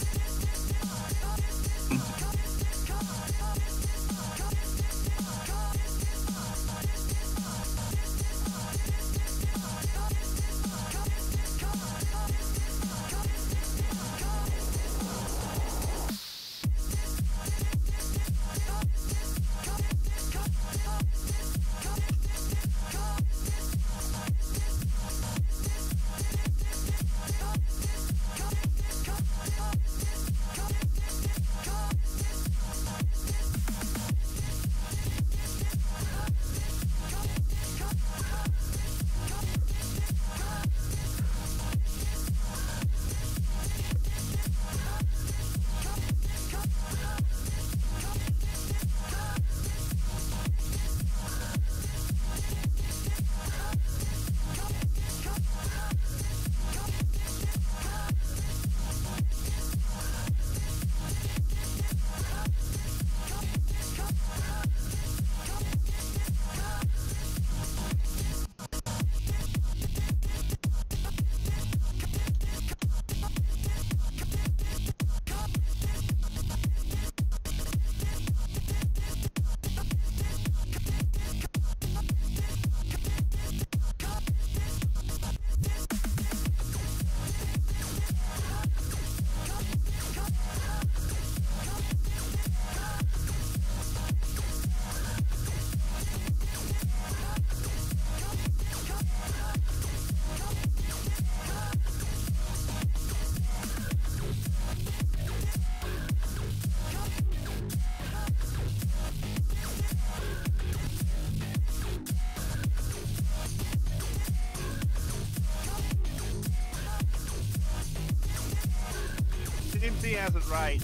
MC has it right.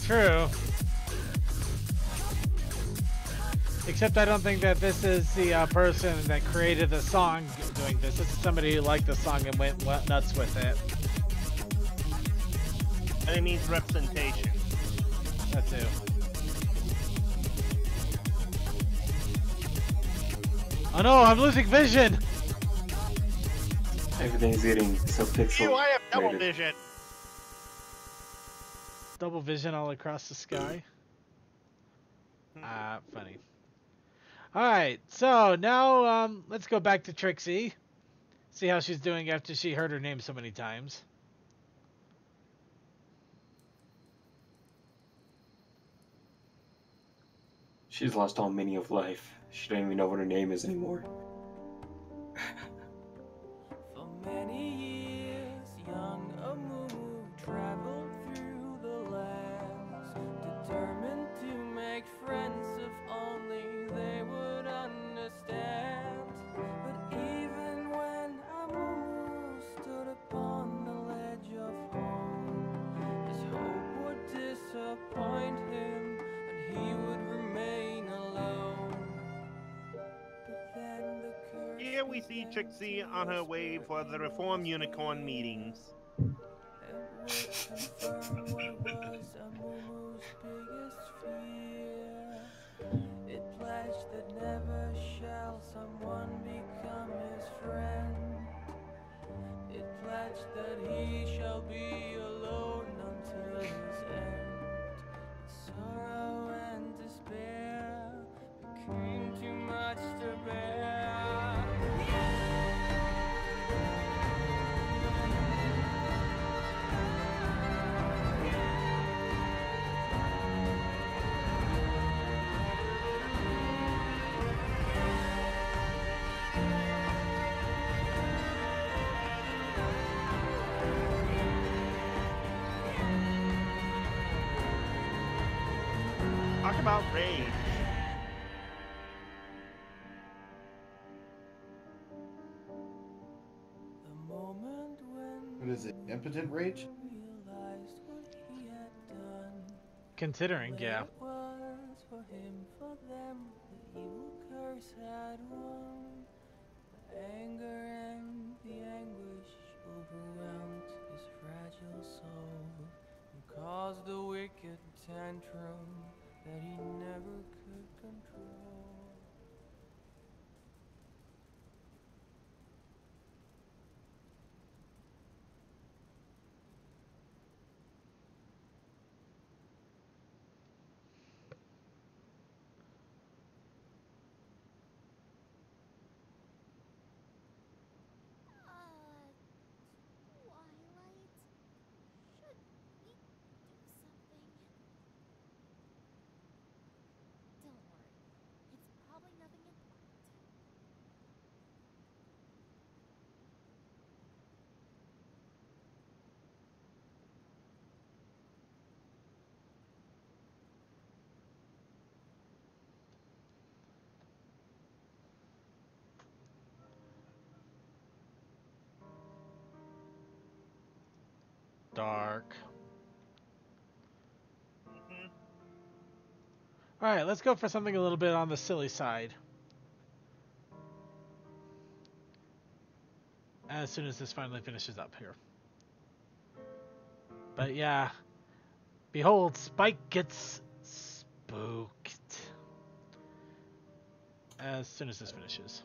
True. Except I don't think that this is the person that created the song doing this. This is somebody who liked the song and went nuts with it. And it needs representation. That too. Oh no, I'm losing vision! Everything's getting so pixelated. Ew, I have double vision. Double vision all across the sky. Funny. Alright, so now let's go back to Trixie. See how she's doing after she heard her name so many times. She's lost all meaning of life. She doesn't even know what her name is anymore. For many years, young Amumu traveled through the lands, determined to make friends if only they would understand. But even when Amumu stood upon the ledge of home, his hope would disappoint him, and he would remain alone. But then the curse Here we see Trixie on her way for the Reform Unicorn meetings. confirmed what was Amumu's biggest fear. It pledged that never shall someone become his friend. It pledged that he shall be alone until his end. Sorrow and despair became too much to bear. Talk about rage. The moment when What is it? Impotent rage? realized what he had done. Considering, yeah. It was for him, for them, the evil curse had won. The anger and the anguish overwhelmed his fragile soul and caused a wicked tantrum that he never could control. Twilight? Should we do something? Don't worry. It's probably nothing important. Dark. Alright, let's go for something a little bit on the silly side. As soon as this finally finishes up here. But yeah. Behold, Spike gets spooked. As soon as this finishes.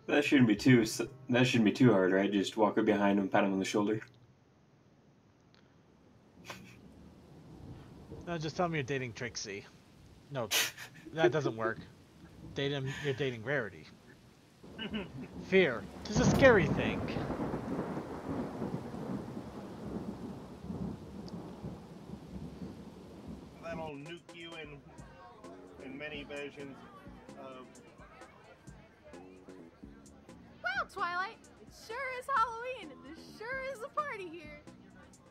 That shouldn't be too hard, right? Just walk up behind him, pat him on the shoulder. No, just tell me you're dating Trixie. No, that doesn't work. You're dating Rarity. Fear. This is a scary thing. That'll nuke you in many versions of... Wow, Twilight! It sure is Halloween, and there sure is a party here.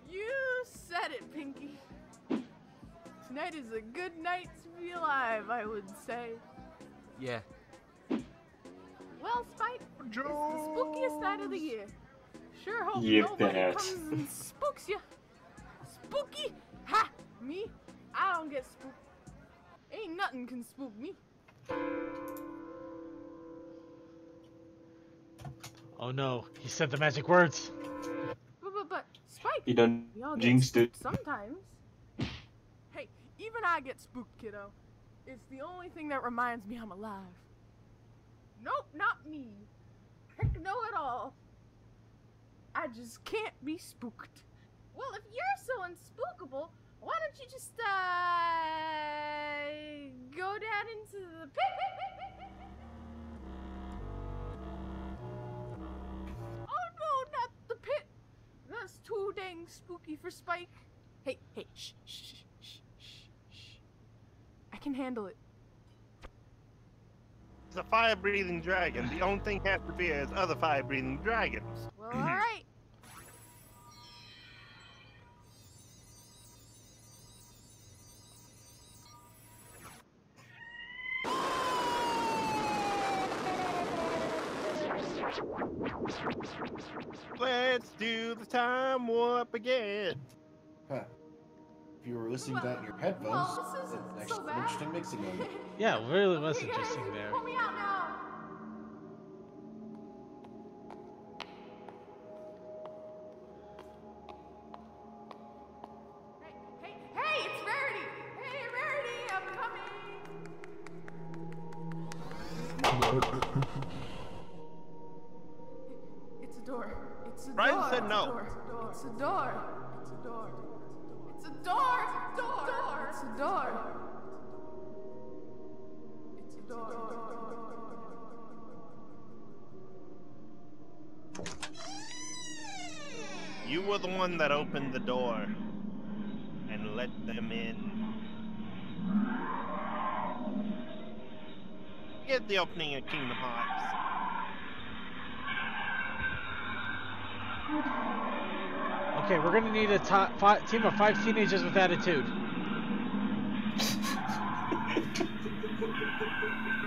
You said it, Pinky. Tonight is a good night to be alive, I would say. Yeah. Well, Spike, it's the spookiest night night of the year. Sure hope You nobody bet. comes and spooks you. Spooky? Ha! Me? I don't get spooked. Ain't nothing can spook me. Oh no, he said the magic words. But Spike, You done we all get jinxed it. spooked sometimes. Hey, even I get spooked, kiddo. It's the only thing that reminds me I'm alive. Nope, not me. Heck no at all. I just can't be spooked. Well, if you're so unspookable, why don't you just, go down into the pit? Oh no, not the pit. That's too dang spooky for Spike. Hey, shh. I can handle it. It's a fire-breathing dragon. The only thing has to fear is other fire-breathing dragons. Well, alright. Let's do the time warp again. Huh. If you were listening to that in your headphones, Well, this that's isn't actually so an bad. interesting mixing moment. Yeah, it really was Okay, interesting guys, there. pull me out now. Hey, it's Rarity. Hey, Rarity, I'm coming. It's a door. It's a door. Ryan said no. It's a door. It's a door. It's a door. It's a door. It's a door. You were the one that opened the door and let them in. Get the opening of Kingdom Hearts. Okay, we're gonna need a team of 5 teenagers with attitude.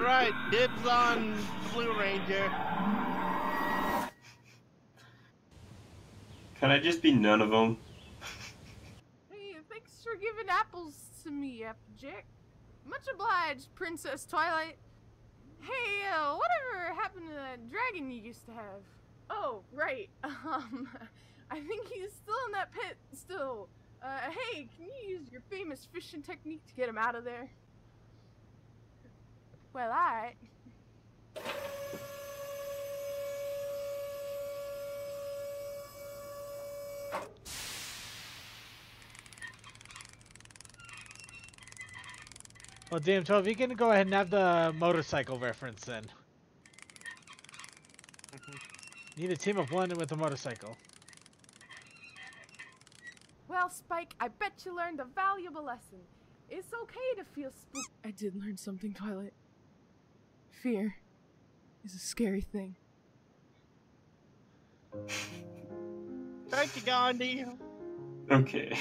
Right, dibs on Blue Ranger. Can I just be none of them? Hey, thanks for giving apples to me, Applejack. Much obliged, Princess Twilight. Hey, whatever happened to that dragon you used to have? Oh, right. I think he's still in that pit still. Hey, can you use your famous fishing technique to get him out of there? Well, alright. Well, DM12, you can go ahead and have the motorcycle reference then. Need a team of 1 with a motorcycle. Well, Spike, I bet you learned a valuable lesson. It's okay to feel spooked. I did learn something, Twilight. Fear is a scary thing. Thank you, Gandhi. Okay.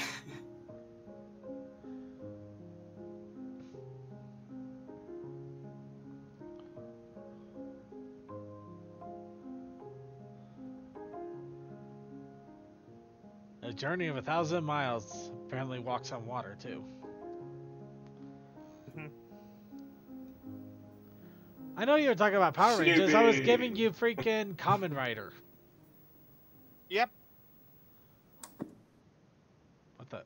A journey of 1,000 miles. Apparently walks on water too. I know you were talking about Power Rangers. I was Snoopy. giving you freaking Kamen Rider. Yep. What the?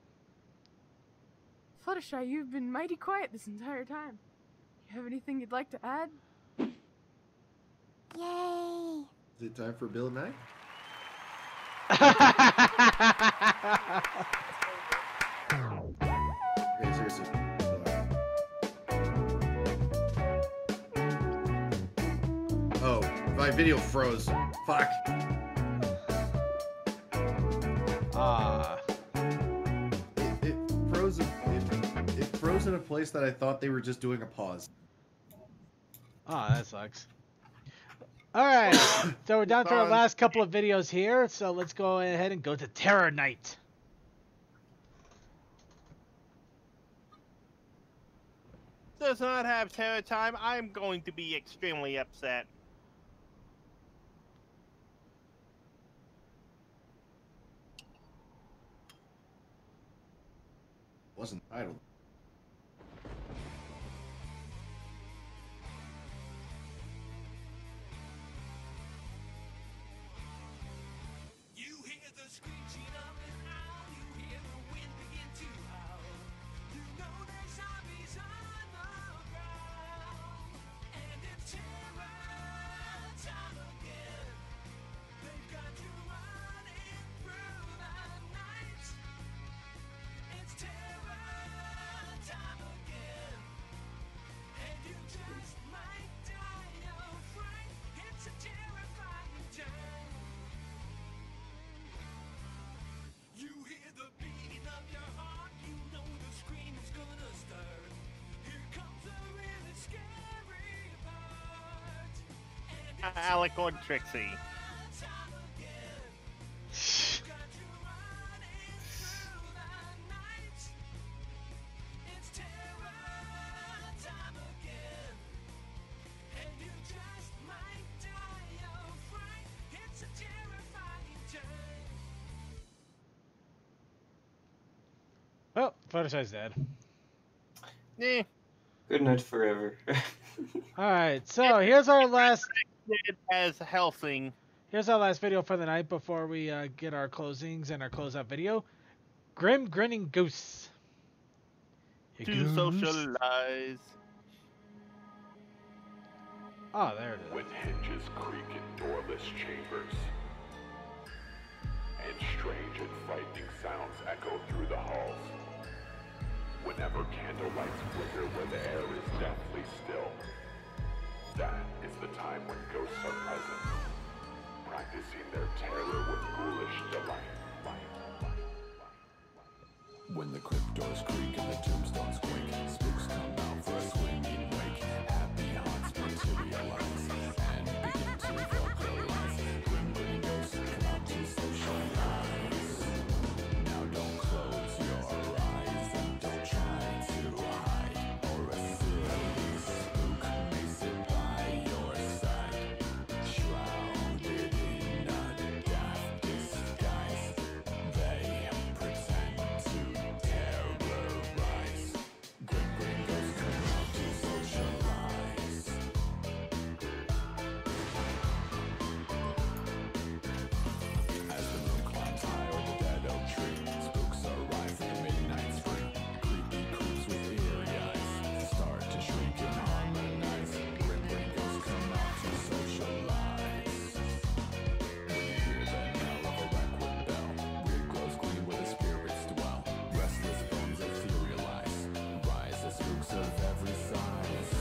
Fluttershy, you've been mighty quiet this entire time. You have anything you'd like to add? Yay! Is it time for Bill and I? Okay, seriously. Oh, my video froze. Fuck. Ah. It froze. It froze in a place that I thought they were just doing a pause. Ah, that sucks. Alright, so we're down to our last couple of videos here, so let's go ahead and go to Terror Night. Does not have terror time. I'm going to be extremely upset. wasn't the title. You hear the screeching of an owl, you hear the wind begin to howl. You know there's zombies on the ground, and it's terror time again. They've got you running through the night. It's terror time again, and you just might die of fright. It's a terrifying time. You hear the beating of your heart, you know the scream is gonna start. Here comes the really scary part. And Alec or Trixie. time again. They've got you running through the night. It's terror time again. And you just might die of fright. It's a terrifying time. Well, Fluttershy's dead. Eh. Good night forever. Alright, so here's our last As Helsing. here's our last video for the night before we get our closings and our closeout video. Grim Grinning Goose. Hey, To goose. socialize. Oh, there it is. When hinges creak in doorless chambers, and strange and frightening sounds echo through the halls. Whenever candlelights flicker where the air is deathly still, that is the time when ghosts are present, practicing their terror with ghoulish delight. When the crypt doors creak and the tombstones quake, spooks come out for a swinging wake. Happy haunts materialize and begin to vocalize. Grim grinning ghosts come out to socialize. Now don't close your eyes and don't try to hide, or a silly spook may sit by your side, shrouded in a daft disguise. They pretend to terrorize. Grim grinning ghosts come out to socialize. As the moon climbs high o'er the dead oak tree, spooks arrive from the midnight spree. Creepy creeps with eerie eyes start to shriek and harmonize. Grim grinning ghosts come out to socialize. When you hear the knell of a wreckwood bell, weird glows gleam where the spirits dwell. Restless bones etherealize, rise the spooks of every size.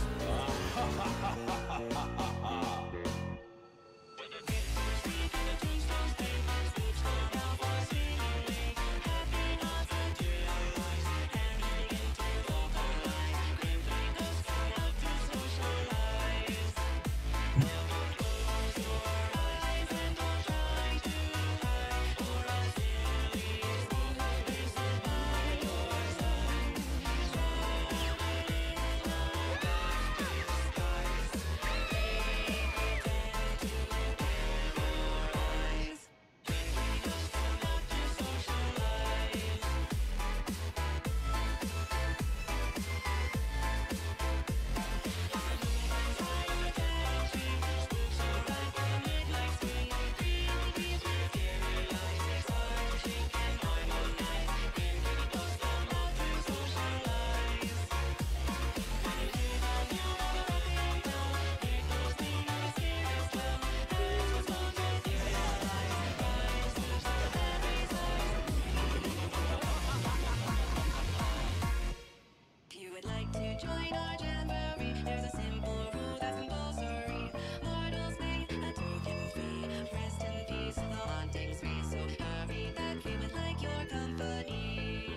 If you would like to join our jamboree, there's a simple rule that's compulsory. Mortals pay a token fee. Rest in peace, the haunting's free. So hurry back, we would like your company.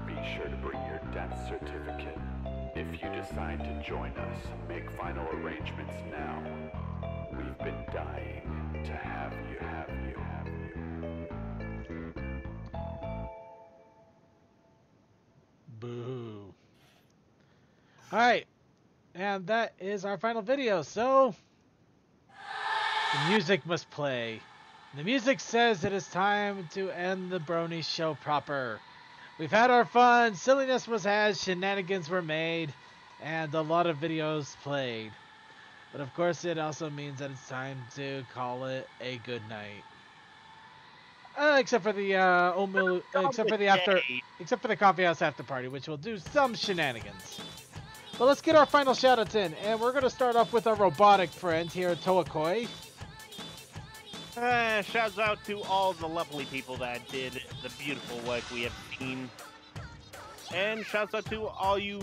Be sure to bring your death certificate. If you decide to join us, make final arrangements now. We've been dying to have you. Boo. Alright, and that is our final video, so the music must play. The music says it is time to end the Brony show proper. We've had our fun, silliness was had, shenanigans were made, and a lot of videos played. But of course, it also means that it's time to call it a good night. Except for the except for the coffee house after party, which will do some shenanigans. But let's get our final shoutouts in, and we're gonna start off with our robotic friend here, Toakoi. Shouts out to all the lovely people that did the beautiful work we have seen. And shouts out to all you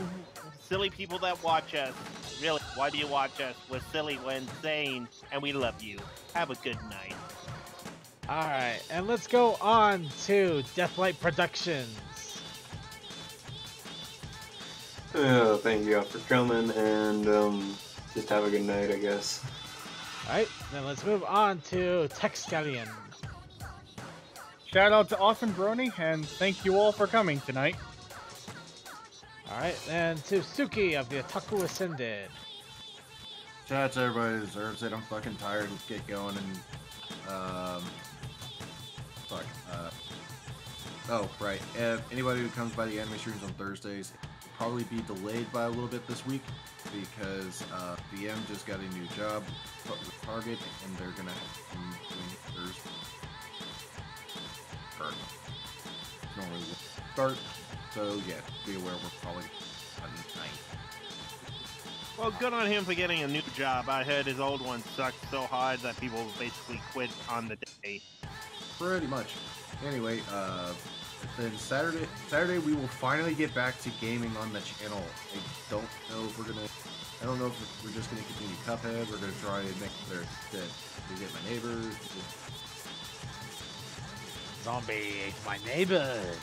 silly people that watch us. Really, why do you watch us? We're silly, we're insane, and we love you. Have a good night. Alright, and let's go on to Deathlight Productions. Oh, thank you all for coming, and just have a good night, I guess. Alright, then let's move on to Texcallion. Shout out to Awesome Brony, and thank you all for coming tonight. Alright, then to Suki of the Otaku Ascended. Shout out to everybody who deserves it. I'm fucking tired. Let's get going and fuck. Oh, right. If anybody who comes by the anime streams on Thursdays will probably be delayed by a little bit this week because BM just got a new job with Target and they're gonna have some doing Thursday. Normally start. So yeah, be aware we're probably on night. Well, good on him for getting a new job. I heard his old one sucked so hard that people basically quit on the day. Pretty much. Anyway, then Saturday we will finally get back to gaming on the channel. I don't know if we're just gonna continue Cuphead. We're gonna try and make sure that we get my neighbors. Zombie ate my neighbors.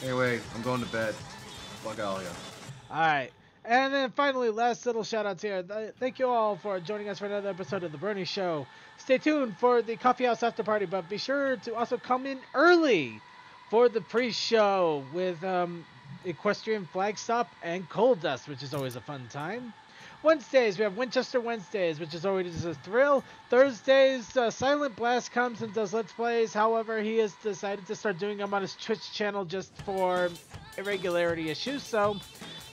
Anyway, I'm going to bed. Fuck all ya. Alright, and then finally, last little shout outs here. Thank you all for joining us for another episode of The Brony Show. Stay tuned for the Coffee House After Party, but be sure to also come in early for the pre-show with Equestrian Flagstop and Coal Dust, which is always a fun time. Wednesdays, we have Winchester Wednesdays, which is always a thrill. Thursdays, Silent Blast comes and does Let's Plays. However, he has decided to start doing them on his Twitch channel just for irregularity issues. So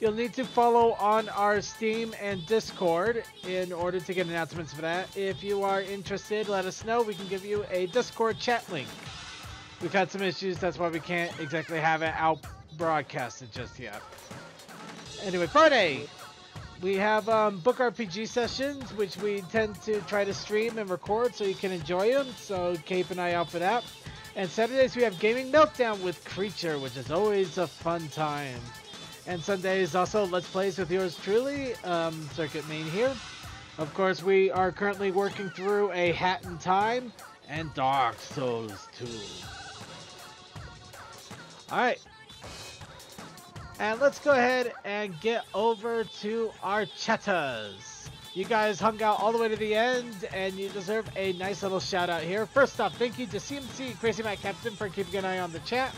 you'll need to follow on our Steam and Discord in order to get announcements for that. If you are interested, let us know. We can give you a Discord chat link. We've had some issues. That's why we can't exactly have it out broadcasted just yet. Anyway, Friday, we have book RPG sessions, which we tend to try to stream and record so you can enjoy them. So keep an eye out for that. And Saturdays, we have Gaming Meltdown with Creature, which is always a fun time. And Sundays, also Let's Plays with yours truly, Circuit Main here. Of course, we are currently working through a Hat in Time and Dark Souls 2. Alright. And let's go ahead and get over to our chatters. You guys hung out all the way to the end, and you deserve a nice little shout out here. First off, thank you to CMC Crazy Matt Captain for keeping an eye on the chat.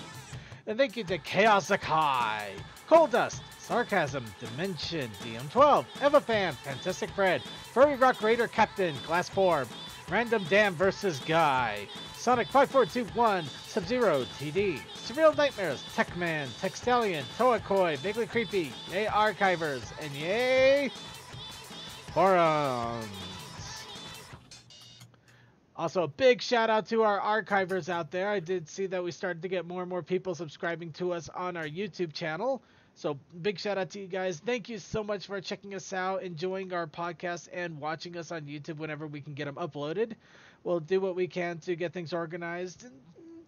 And thank you to Chaos Akai, Coal Dust, Sarcasm, Dimension, DM12, EvaFan, Fantastic Fred, Furry Rock Raider Captain, Glass Form, Random Dan vs. Guy, Sonic 5421, Sub-Zero, TD, Surreal Nightmares, Techman, Textalion, Toakoi, Vaguely Creepy, Yay Archivers, and Yay Forums. Also, a big shout out to our archivers out there. I did see that we started to get more and more people subscribing to us on our YouTube channel. So big shout out to you guys. Thank you so much for checking us out, enjoying our podcast, and watching us on YouTube whenever we can get them uploaded. We'll do what we can to get things organized and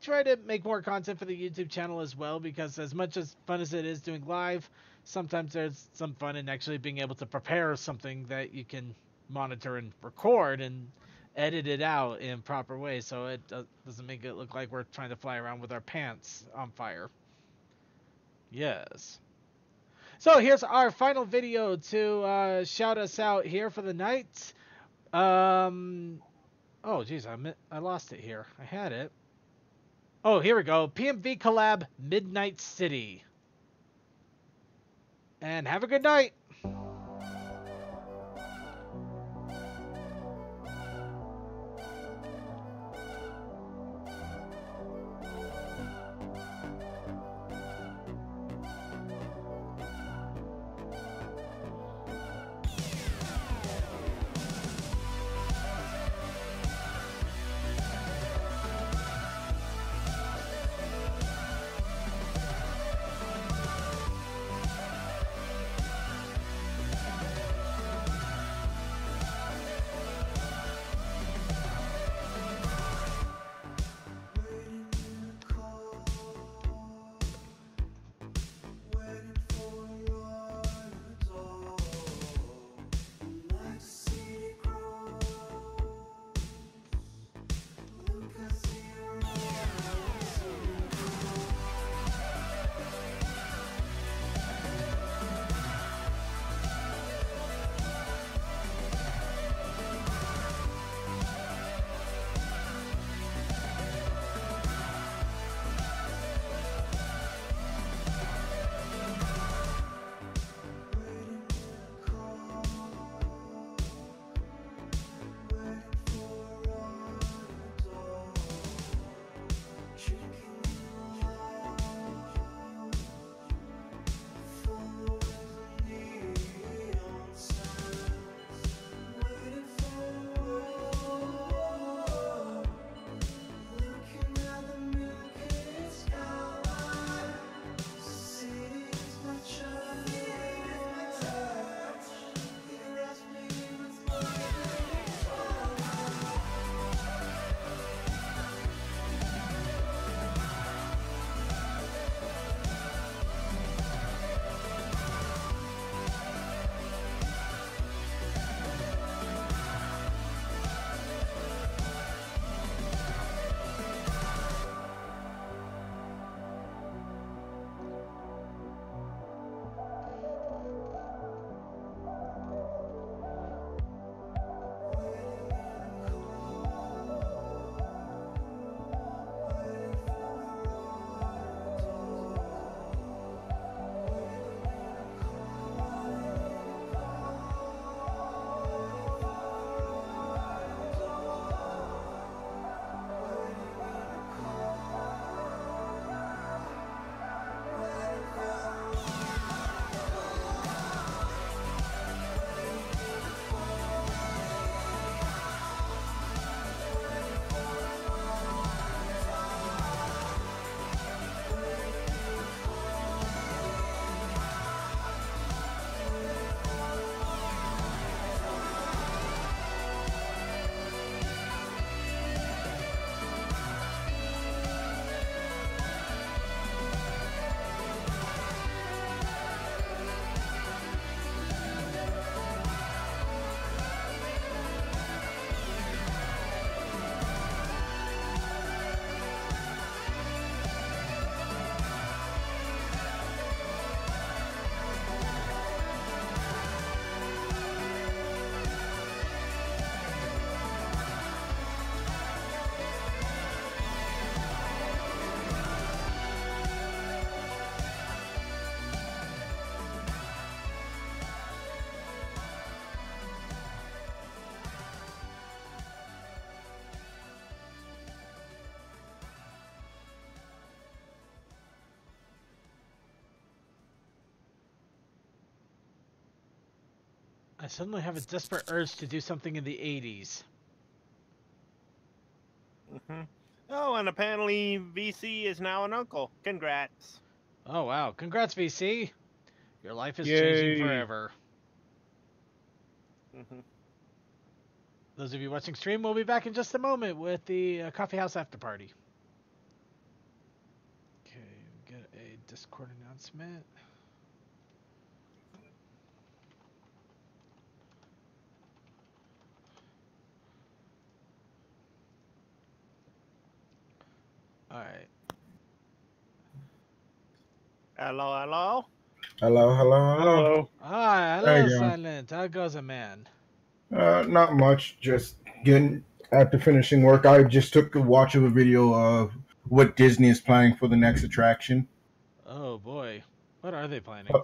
try to make more content for the YouTube channel as well, because as much as fun as it is doing live, sometimes there's some fun in actually being able to prepare something that you can monitor and record and edit it out in proper way so it doesn't make it look like we're trying to fly around with our pants on fire. Yes. So here's our final video to shout us out here for the night. Oh geez, I lost it here. I had it. Oh, here we go. PMV collab Midnight City. And have a good night. I suddenly have a desperate urge to do something in the 80s. Oh, and apparently VC is now an uncle. Congrats. Oh, wow. Congrats, VC. Your life is Yay. changing forever. Mm-hmm. Those of you watching stream, we'll be back in just a moment with the Coffee House After Party. Okay, we get a Discord announcement. Alright. Hello, hello. Hello, hello, hello. Hello. Hi, How you hello, doing? Silent. How goes it, man? Not much. Just getting after finishing work. I just took a watch of a video of what Disney is planning for the next attraction. Oh, boy. What are they planning?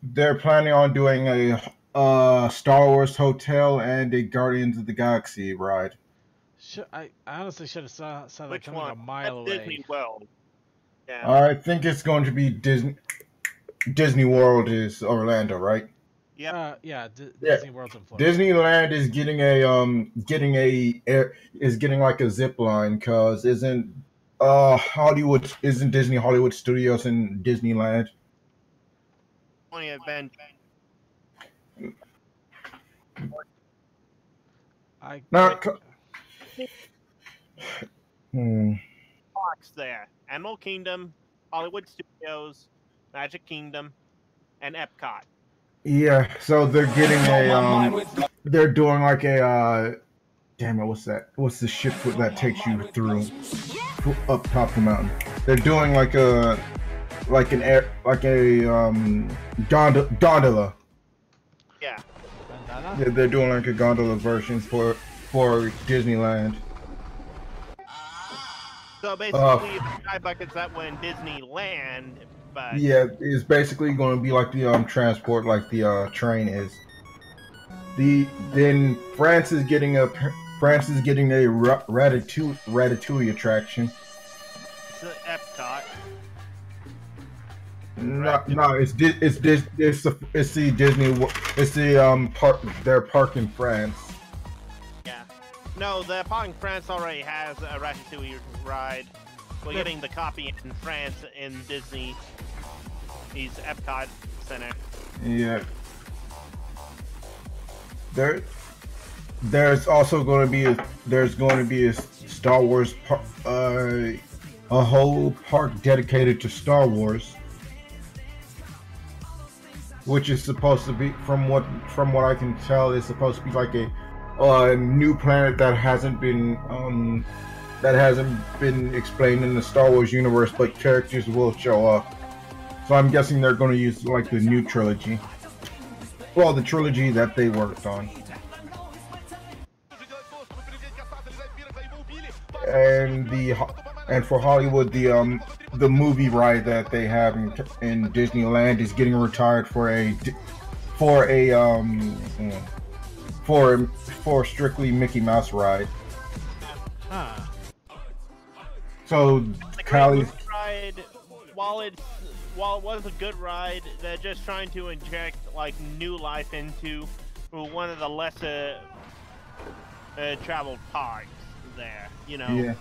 They're planning on doing a Star Wars hotel and a Guardians of the Galaxy ride. I honestly should have saw that Which coming one? a mile That's away. Disney World. Yeah. I think it's going to be Disney World is Orlando, right? Yeah. Yeah, Yeah. Disney World's in Florida. Disneyland is getting getting like a zip line because isn't Disney Hollywood Studios in Disneyland? Only event. I Parks there. Animal Kingdom, Hollywood Studios, Magic Kingdom, and Epcot. Yeah, so they're getting they're doing like a damn it, what's that? What's the ship that takes you through up top of the mountain? They're doing like a gondola. Yeah. Yeah, they're doing like a gondola version for Disneyland. So basically, the sky buckets that were in Disneyland, but Yeah, it's basically going to be like the transport, like the train is. Then France is getting a Ratatouille attraction. it's the Epcot. No, it's the Disney. It's the park. Their park in France. Yeah. No, the park in France already has a Ratatouille ride. We're getting the copy in France in Disney's Epcot Center. Yeah. There's also going to be a Star Wars a whole park dedicated to Star Wars, which is supposed to be from what I can tell is supposed to be like a new planet that hasn't been explained in the Star Wars universe, but characters will show up. So I'm guessing they're going to use like the new trilogy. Well, the trilogy that they worked on. And for Hollywood, the movie ride that they have in Disneyland is getting retired for strictly Mickey Mouse ride. Huh. So Kylie's Ride, while it was a good ride, they're just trying to inject like new life into one of the lesser traveled parks there. You know. Yeah.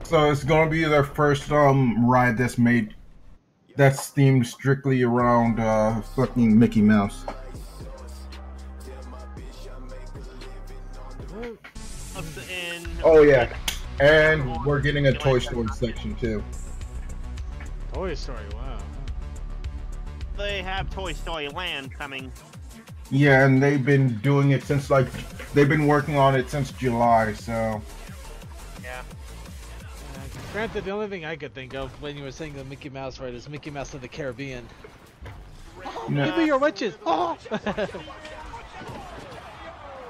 So it's gonna be their first ride that's themed strictly around fucking Mickey Mouse. Oh yeah, and we're getting a Toy Story section too. Toy Story, wow. They have Toy Story Land coming. Yeah, and they've been doing it since they've been working on it since July. So yeah. Granted, the only thing I could think of when you were saying the Mickey Mouse ride is Mickey Mouse of the Caribbean. Oh, No. give me your witches! Oh!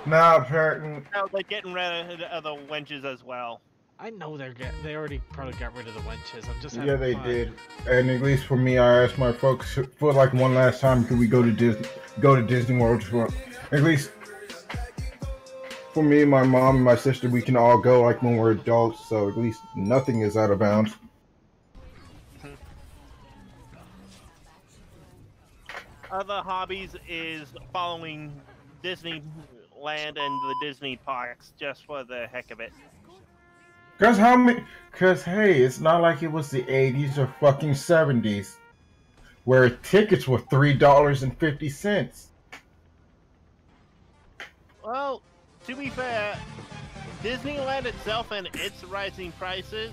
now apparently. No, they're getting rid of the wenches as well. I know they already probably got rid of the wenches. I'm just having Yeah, they fun. did. And at least for me, I asked my folks for like one last time, could we go to Disney World for at least for me, my mom, and my sister, we can all go like when we're adults, so at least nothing is out of bounds. other hobbies is following Disneyland and the Disney parks just for the heck of it. Cause how many? Cause hey, it's not like it was the '80s or fucking '70s, where tickets were $3.50. Well, to be fair, Disneyland itself and its rising prices,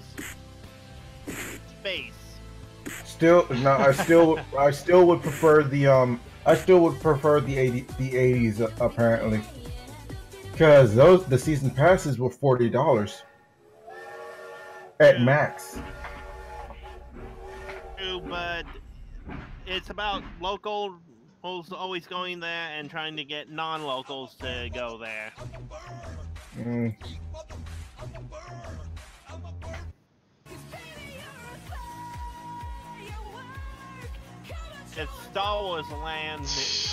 space. Still, no, I still would prefer the '80s apparently, because the season passes were $40 at max. True, but it's about locals always going there and trying to get non-locals to go there. Mm. It's Star Wars Land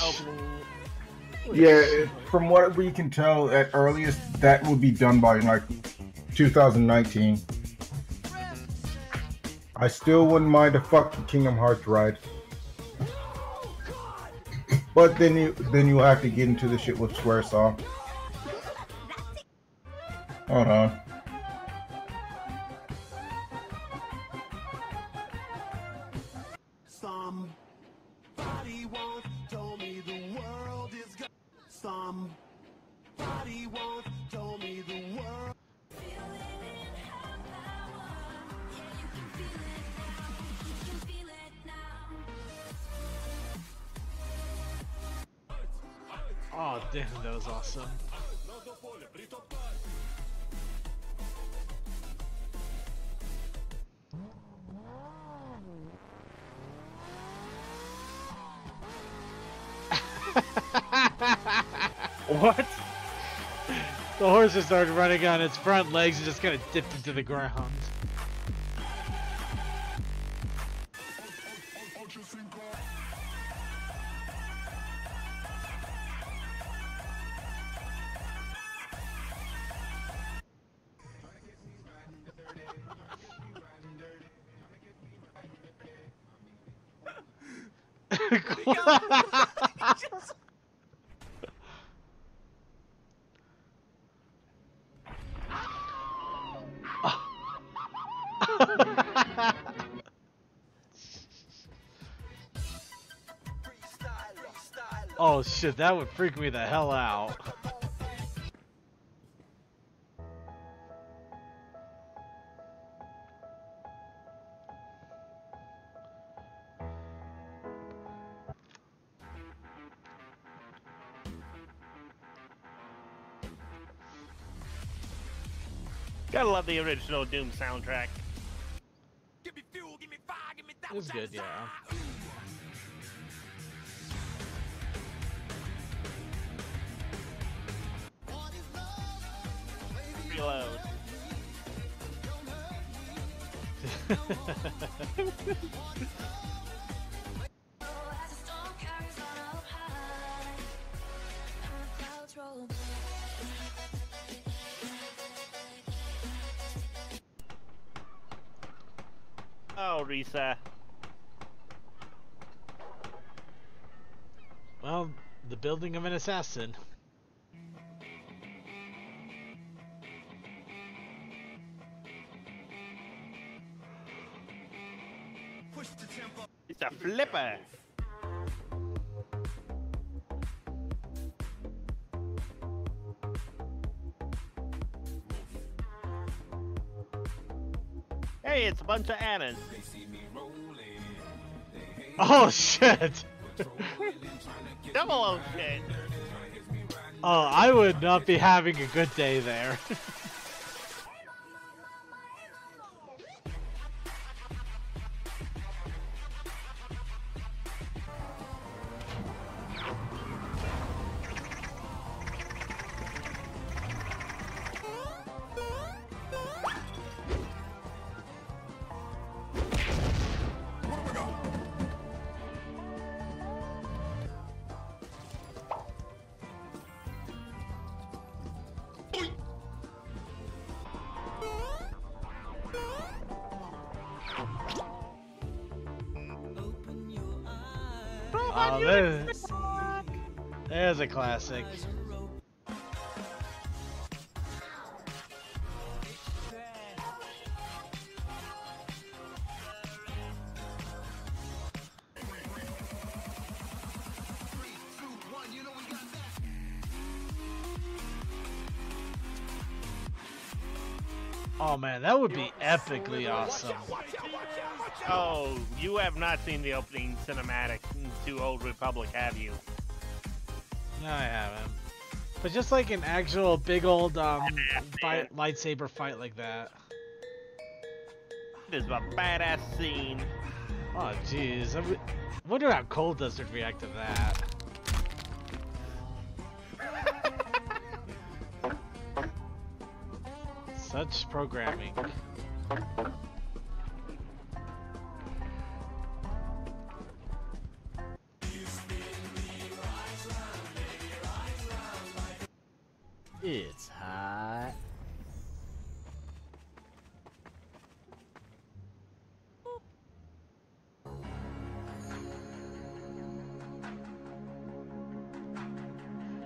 opening. Yeah, from what we can tell, at earliest that would be done by like 2019. I still wouldn't mind a fucking Kingdom Hearts ride, but then you have to get into the shit with Squaresoft. Hold on. Somebody once told me the world is gone. Somebody once told me the world. Oh damn, that was awesome. What? The horse just started running on its front legs and just kind of dipped into the ground. Oh shit, that would freak me the hell out. Gotta love the original Doom soundtrack. It was good, yeah. Reload. Oh, Risa. Well, the building of an assassin. It's a flipper. Hey, it's a bunch of Annas. Oh shit! Double O shit. Oh, I would not be having a good day there. Oh, there's a classic. Oh man, that would be epically awesome. Oh, you have not seen the opening cinematic to Old Republic, have you? No, I haven't. But just like an actual big old lightsaber fight like that. It is a badass scene. Oh jeez, I wonder how Cold Does would react to that. Such programming. It's hot.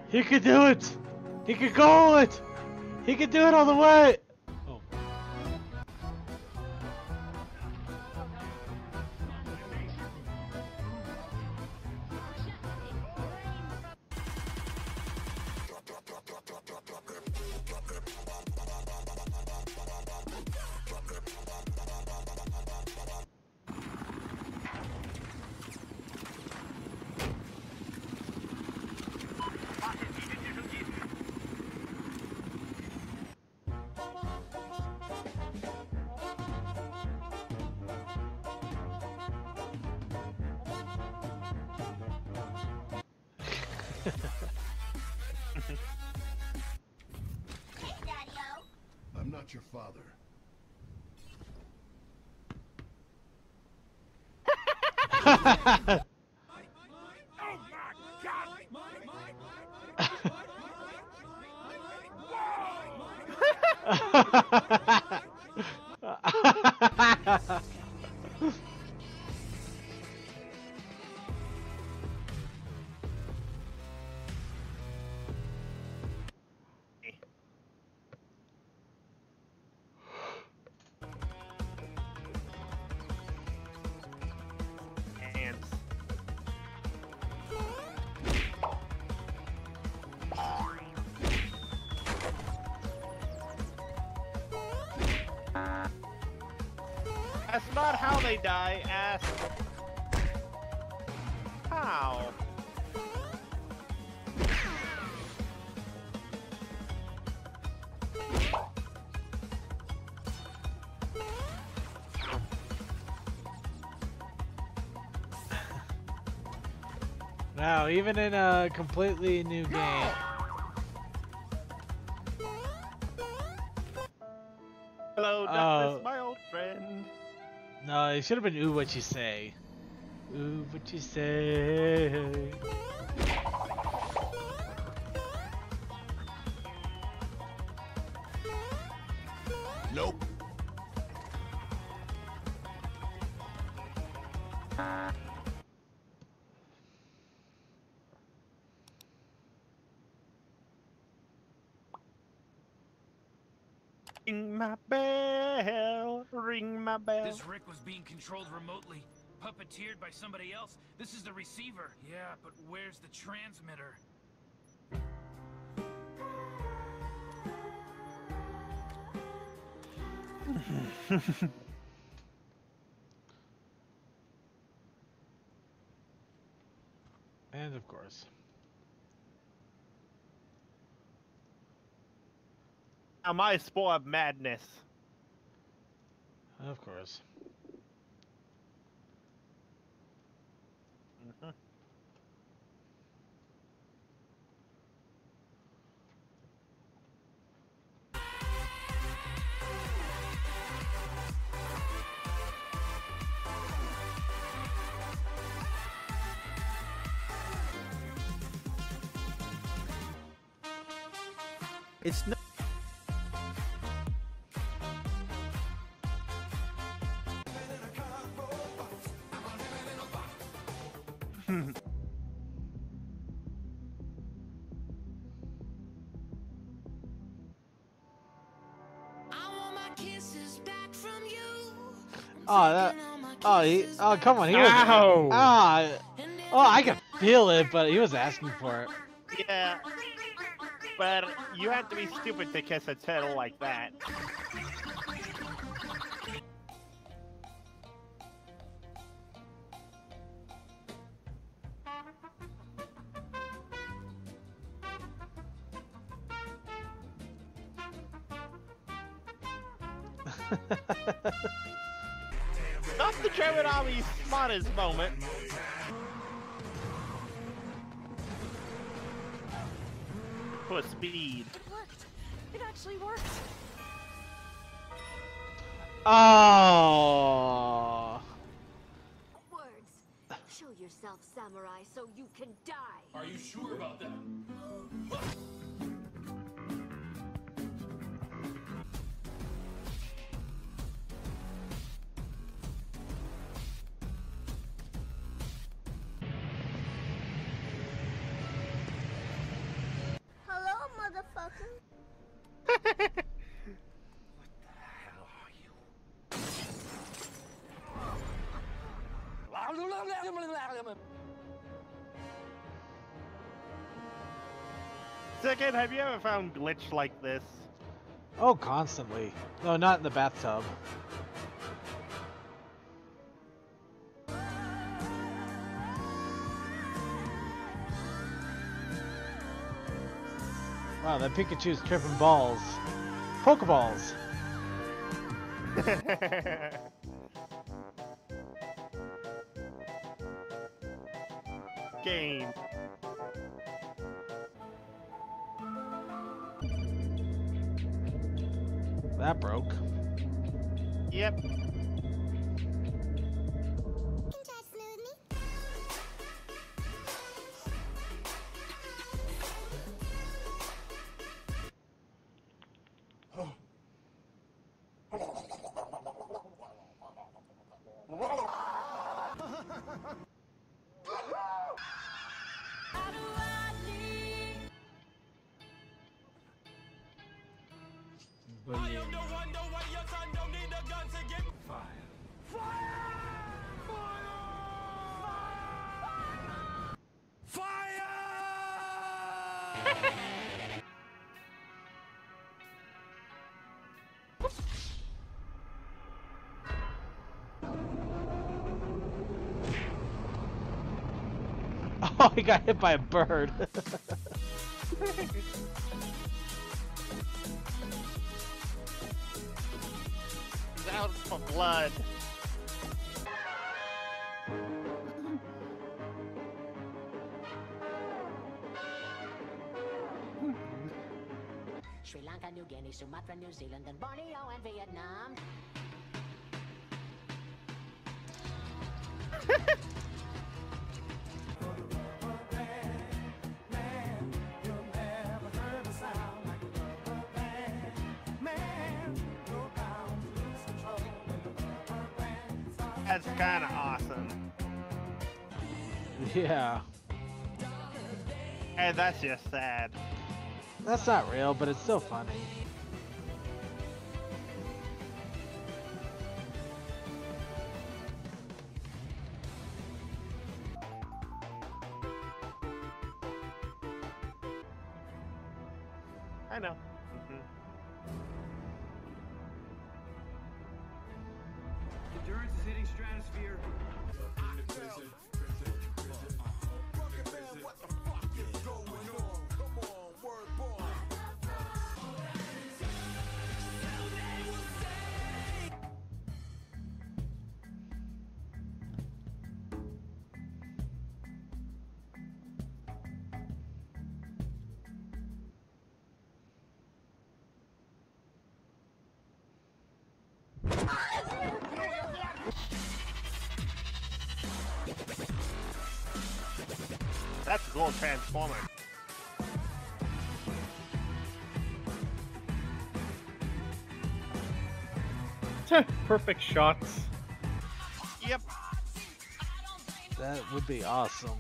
He could do it! He could go it! He could do it all the way! Oh. I'm not your father. That's not how they die, ask how. Wow, even in a completely new game. Hello, darkness, my old friend. No, it should have been ooh what you say. Ooh what you say. Nope. Ring my bell, ring my bell. This Rick was being controlled remotely, puppeteered by somebody else. This is the receiver. Yeah, but where's the transmitter? And of course. Now my spore of madness. Of course. It's not. Oh, that. Oh, oh, come on. He was. Ow! Oh, I can feel it, but he was asking for it. Yeah. But you have to be stupid to kiss a turtle like that. Not the German Army's smartest moment. For speed. It worked. It actually worked. Oh. Words. Show yourself, samurai, so you can die. Are you sure about that? Hello, motherfucker. Second, have you ever found glitch like this? Oh, constantly. No, not in the bathtub. Wow, that Pikachu's tripping balls. Pokeballs. Game. That broke. Yep. Oh, he got hit by a bird. Out for blood. Sri Lanka, New Guinea, Sumatra, New Zealand, and Borneo, and Vietnam. That's kind of awesome. Yeah. And that's just sad. That's not real, but it's still funny. I know. Endurance is hitting stratosphere. That's a cool transformer. Perfect shots. Yep. That would be awesome.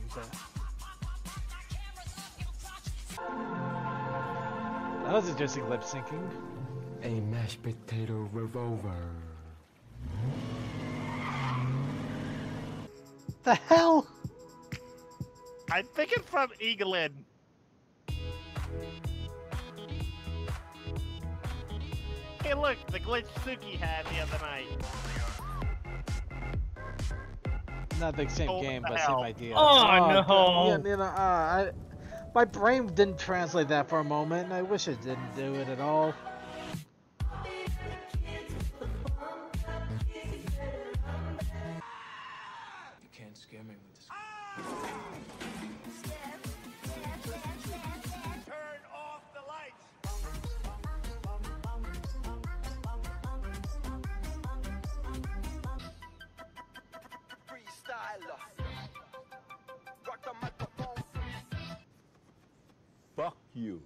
That was interesting lip syncing. A mashed potato revolver. The hell? I think it's from England. Hey, look, the glitch Suki had the other night. Not the same Oh, game, the but hell. same idea. Oh, no. Yeah, you know, my brain didn't translate that for a moment, and I wish it didn't do it at all. You can't scare me with this. Turn off the lights. Freestyler. Rock the microphone. Fuck you.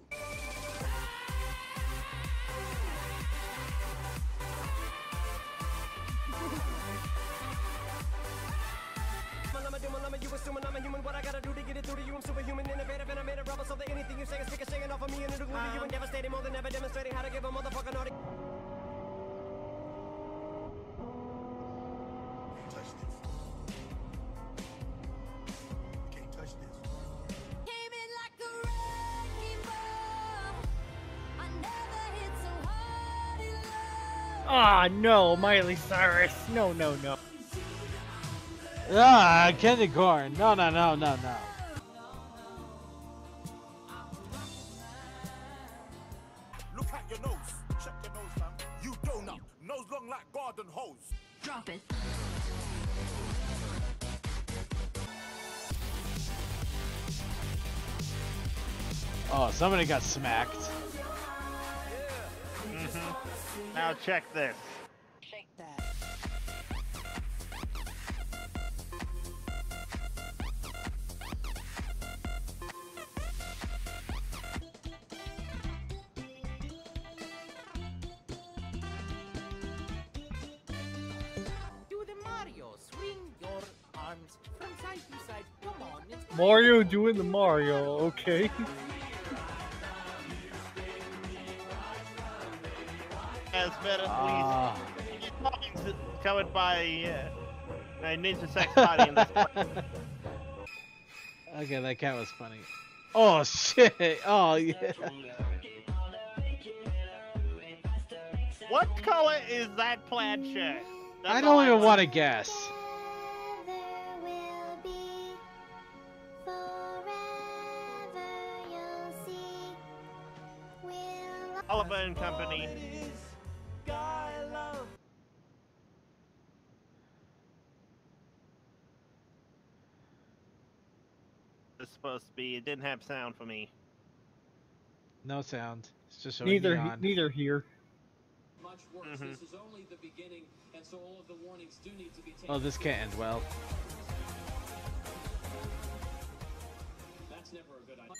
You assuming I'm a human, what I gotta do to get it through to you? I'm superhuman, innovative, and I made a rubber so that anything you say is singing off of me and it'll glue to you and devastating more than ever demonstrating how to give a motherfucker naughty. Can't touch this. Can't touch this. Came in like a wrecking ball. I never hit so hard in love. Ah, no, Miley Cyrus. No, no, no. Ah, candy corn. No, no, no, no, no. Look at your nose. Check your nose, fam. You donut. Nose long like garden hose. Drop it. Oh, somebody got smacked. Now check this. Shake that. Do the Mario. Swing your arms from side to side. Come on, it's Mario doing the Mario, okay. As better Ah. please. Covered by Ninja Sex Body in this one. Okay, that cat was funny. Oh shit! Oh yeah. What color is that plaid shirt? I don't even want to guess. Oliver and Company. It's supposed to be. It didn't have sound for me. No sound. It's just showing Neither, neon. neither here. Much worse. This is only the beginning, and so all of the warnings do need to be taken. Oh, this can't end well. That's never a good idea.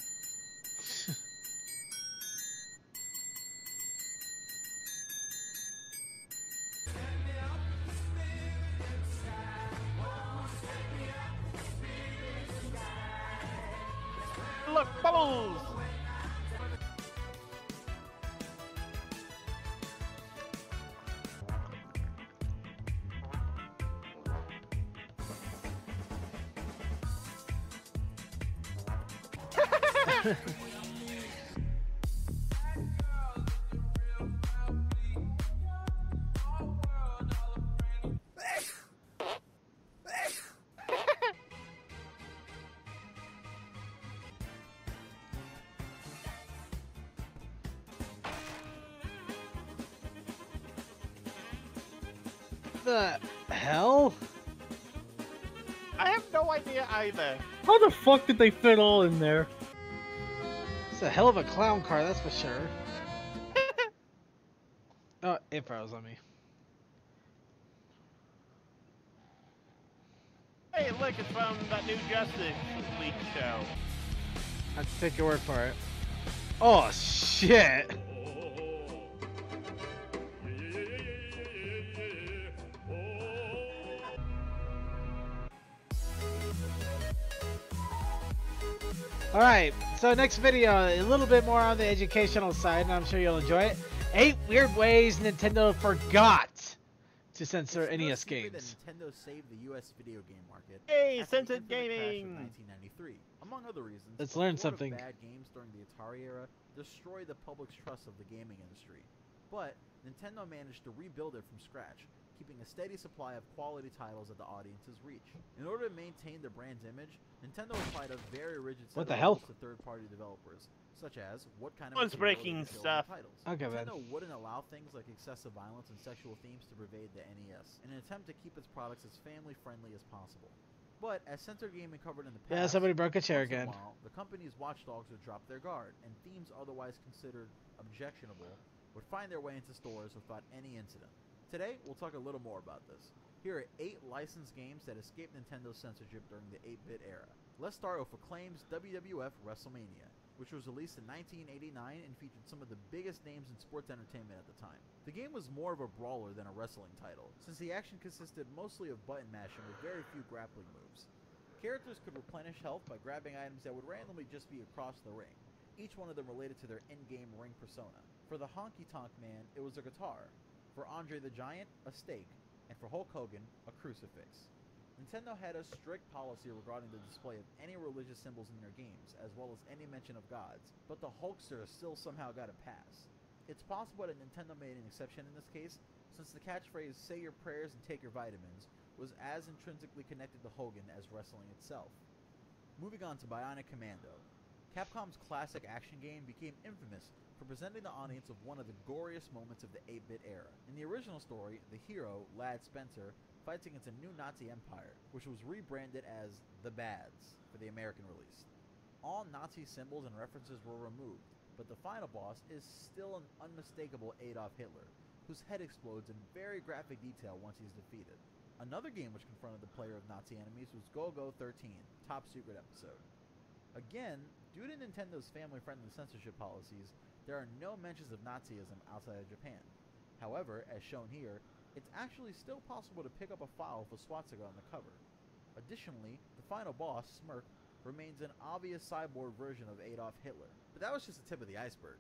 Look, bubbles! The hell? I have no idea either. How the fuck did they fit all in there? It's a hell of a clown car, that's for sure. Oh, it froze on me. Hey, look, it's from that new Justice League show. I have to take your word for it. Oh shit! Alright, so next video, a little bit more on the educational side, and I'm sure you'll enjoy it. 8 weird ways Nintendo forgot to censor It's no NES secret games. that Nintendo saved the U.S. video game market Hey, after the censored infamous crash of gaming! 1993. Among other reasons, Let's a learn flood of something. bad games during the Atari era destroyed the public's trust of the gaming industry. But Nintendo managed to rebuild it from scratch, keeping a steady supply of quality titles at the audience's reach. In order to maintain their brand's image, Nintendo applied a very rigid set What of the hell? rules to third-party developers, such as what kind of One's material they breaking could show in stuff. the titles. Okay, Nintendo man. wouldn't allow things like excessive violence and sexual themes to pervade the NES, in an attempt to keep its products as family-friendly as possible. But as censored gaming covered in the past, Yeah, somebody broke a chair once in again. while, the company's watchdogs would drop their guard, and themes otherwise considered objectionable would find their way into stores without any incident. Today, we'll talk a little more about this. Here are 8 licensed games that escaped Nintendo's censorship during the 8-bit era. Let's start with Acclaim's WWF WrestleMania, which was released in 1989 and featured some of the biggest names in sports entertainment at the time. The game was more of a brawler than a wrestling title, since the action consisted mostly of button mashing with very few grappling moves. Characters could replenish health by grabbing items that would randomly just be across the ring, each one of them related to their in-game ring persona. For the Honky Tonk Man, it was a guitar. For Andre the Giant, a stake. And for Hulk Hogan, a crucifix. Nintendo had a strict policy regarding the display of any religious symbols in their games, as well as any mention of gods, but the Hulkster still somehow got a pass. It's possible that Nintendo made an exception in this case, since the catchphrase, "say your prayers and take your vitamins," was as intrinsically connected to Hogan as wrestling itself. Moving on to Bionic Commando. Capcom's classic action game became infamous for presenting the audience with one of the goriest moments of the 8-bit era. In the original story, the hero, Lad Spencer, fights against a new Nazi empire, which was rebranded as the Bads for the American release. All Nazi symbols and references were removed, but the final boss is still an unmistakable Adolf Hitler, whose head explodes in very graphic detail once he's defeated. Another game which confronted the player of Nazi enemies was Go-Go 13, Top Secret Episode. Again, due to Nintendo's family-friendly censorship policies, there are no mentions of Nazism outside of Japan. However, as shown here, it's actually still possible to pick up a file with a swastika on the cover. Additionally, the final boss, Smirk, remains an obvious cyborg version of Adolf Hitler. But that was just the tip of the iceberg.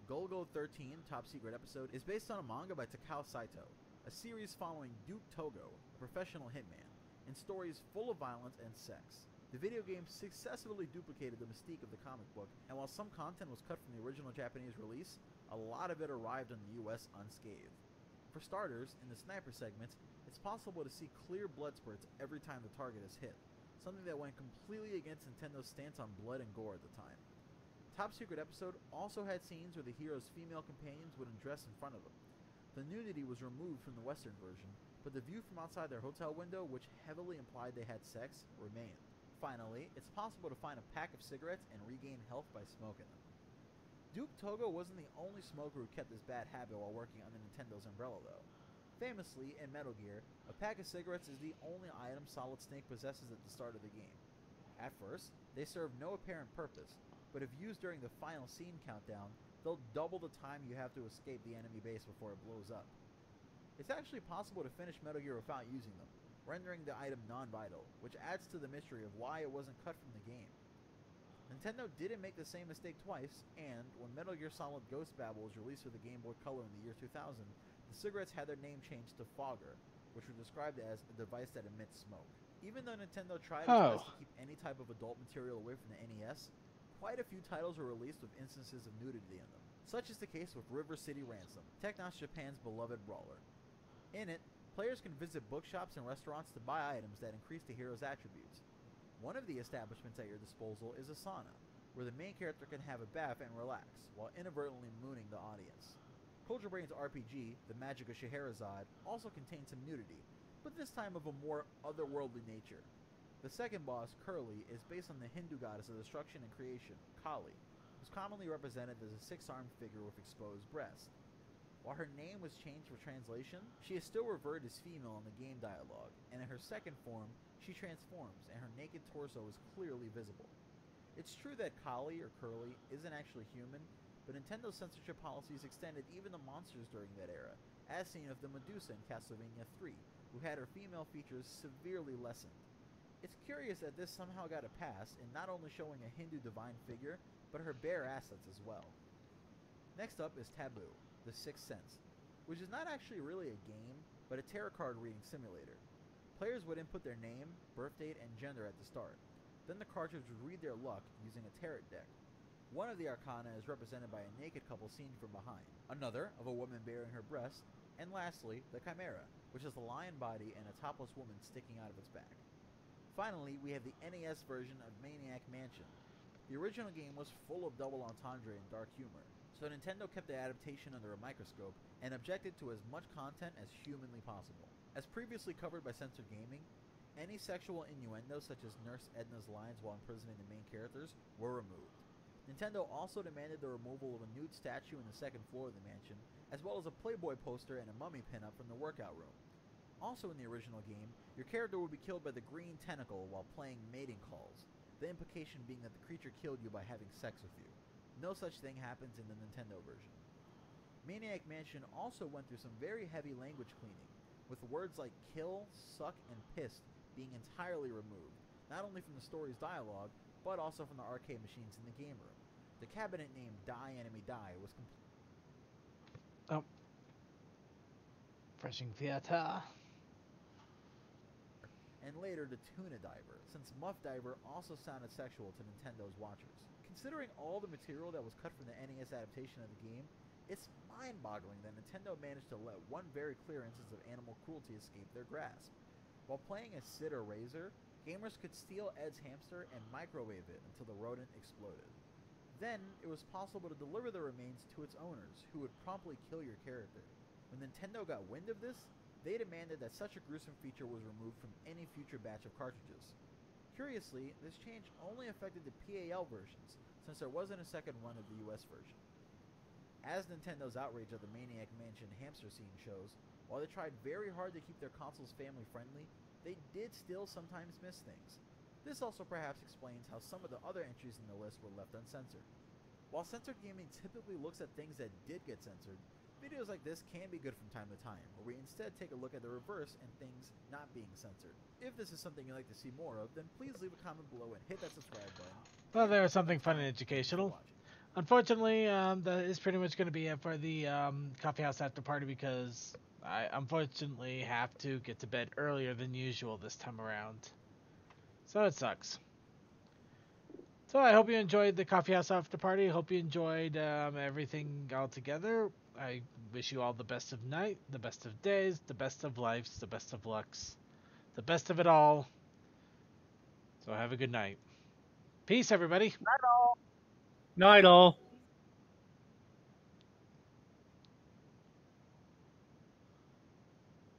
Go-Go 13, Top Secret Episode, is based on a manga by Takao Saito, a series following Duke Togo, a professional hitman, and stories full of violence and sex. The video game successfully duplicated the mystique of the comic book, and while some content was cut from the original Japanese release, a lot of it arrived in the US unscathed. For starters, in the sniper segments, it's possible to see clear blood spurts every time the target is hit, something that went completely against Nintendo's stance on blood and gore at the time. Top Secret Episode also had scenes where the hero's female companions would undress in front of them. The nudity was removed from the Western version, but the view from outside their hotel window, which heavily implied they had sex, remained. Finally, it's possible to find a pack of cigarettes and regain health by smoking them. Duke Togo wasn't the only smoker who kept this bad habit while working under Nintendo's umbrella, though. Famously, in Metal Gear, a pack of cigarettes is the only item Solid Snake possesses at the start of the game. At first, they serve no apparent purpose, but if used during the final scene countdown, they'll double the time you have to escape the enemy base before it blows up. It's actually possible to finish Metal Gear without using them, rendering the item non-vital, which adds to the mystery of why it wasn't cut from the game. Nintendo didn't make the same mistake twice, and when Metal Gear Solid Ghost Babel was released for the Game Boy Color in the year 2000, the cigarettes had their name changed to Fogger, which were described as a device that emits smoke. Even though Nintendo tried its best to keep any type of adult material away from the NES, quite a few titles were released with instances of nudity in them. Such is the case with River City Ransom, Technos Japan's beloved brawler. In it, players can visit bookshops and restaurants to buy items that increase the hero's attributes. One of the establishments at your disposal is a sauna, where the main character can have a bath and relax, while inadvertently mooning the audience. Culture Brain's RPG, The Magic of Scheherazade, also contains some nudity, but this time of a more otherworldly nature. The second boss, Curly, is based on the Hindu goddess of destruction and creation, Kali, who's commonly represented as a six-armed figure with exposed breasts. While her name was changed for translation, she is still revered as female in the game dialogue, and in her second form, she transforms and her naked torso is clearly visible. It's true that Kali, or Curly, isn't actually human, but Nintendo's censorship policies extended even to monsters during that era, as seen with the Medusa in Castlevania 3, who had her female features severely lessened. It's curious that this somehow got a pass in not only showing a Hindu divine figure, but her bare assets as well. Next up is Taboo, The Sixth Sense, which is not actually really a game, but a tarot card reading simulator. Players would input their name, birth date, and gender at the start. Then the cartridge would read their luck using a tarot deck. One of the arcana is represented by a naked couple seen from behind, another of a woman bearing her breast, and lastly, the Chimera, which is a lion body and a topless woman sticking out of its back. Finally, we have the NES version of Maniac Mansion. The original game was full of double entendre and dark humor, so Nintendo kept the adaptation under a microscope and objected to as much content as humanly possible. As previously covered by Censored Gaming, any sexual innuendos such as Nurse Edna's lines while imprisoning the main characters were removed. Nintendo also demanded the removal of a nude statue in the second floor of the mansion, as well as a Playboy poster and a mummy pinup from the workout room. Also in the original game, your character would be killed by the green tentacle while playing mating calls, the implication being that the creature killed you by having sex with you. No such thing happens in the Nintendo version. Maniac Mansion also went through some very heavy language cleaning, with words like kill, suck, and pissed being entirely removed, not only from the story's dialogue, but also from the arcade machines in the game room. The cabinet named Die Enemy Die was Freshing theater. And later to Tuna Diver, since Muff Diver also sounded sexual to Nintendo's watchers. Considering all the material that was cut from the NES adaptation of the game, it's mind-boggling that Nintendo managed to let one very clear instance of animal cruelty escape their grasp. While playing as Sid or Razor, gamers could steal Ed's hamster and microwave it until the rodent exploded. Then, it was possible to deliver the remains to its owners, who would promptly kill your character. When Nintendo got wind of this, they demanded that such a gruesome feature was removed from any future batch of cartridges. Curiously, this change only affected the PAL versions, since there wasn't a second run of the US version. As Nintendo's outrage of the Maniac Mansion hamster scene shows, while they tried very hard to keep their consoles family-friendly, they did still sometimes miss things. This also perhaps explains how some of the other entries in the list were left uncensored. While censored gaming typically looks at things that did get censored, videos like this can be good from time to time, where we instead take a look at the reverse and things not being censored. If this is something you'd like to see more of, then please leave a comment below and hit that subscribe button. Well, there was something fun and educational. Unfortunately, that is pretty much going to be it for the Coffee House After Party, because I unfortunately have to get to bed earlier than usual this time around. So it sucks. So I hope you enjoyed the Coffee House After Party. I hope you enjoyed everything all together. I wish you all the best of night, the best of days, the best of lives, the best of lucks, the best of it all. So have a good night. Peace, everybody. Night all. Night all.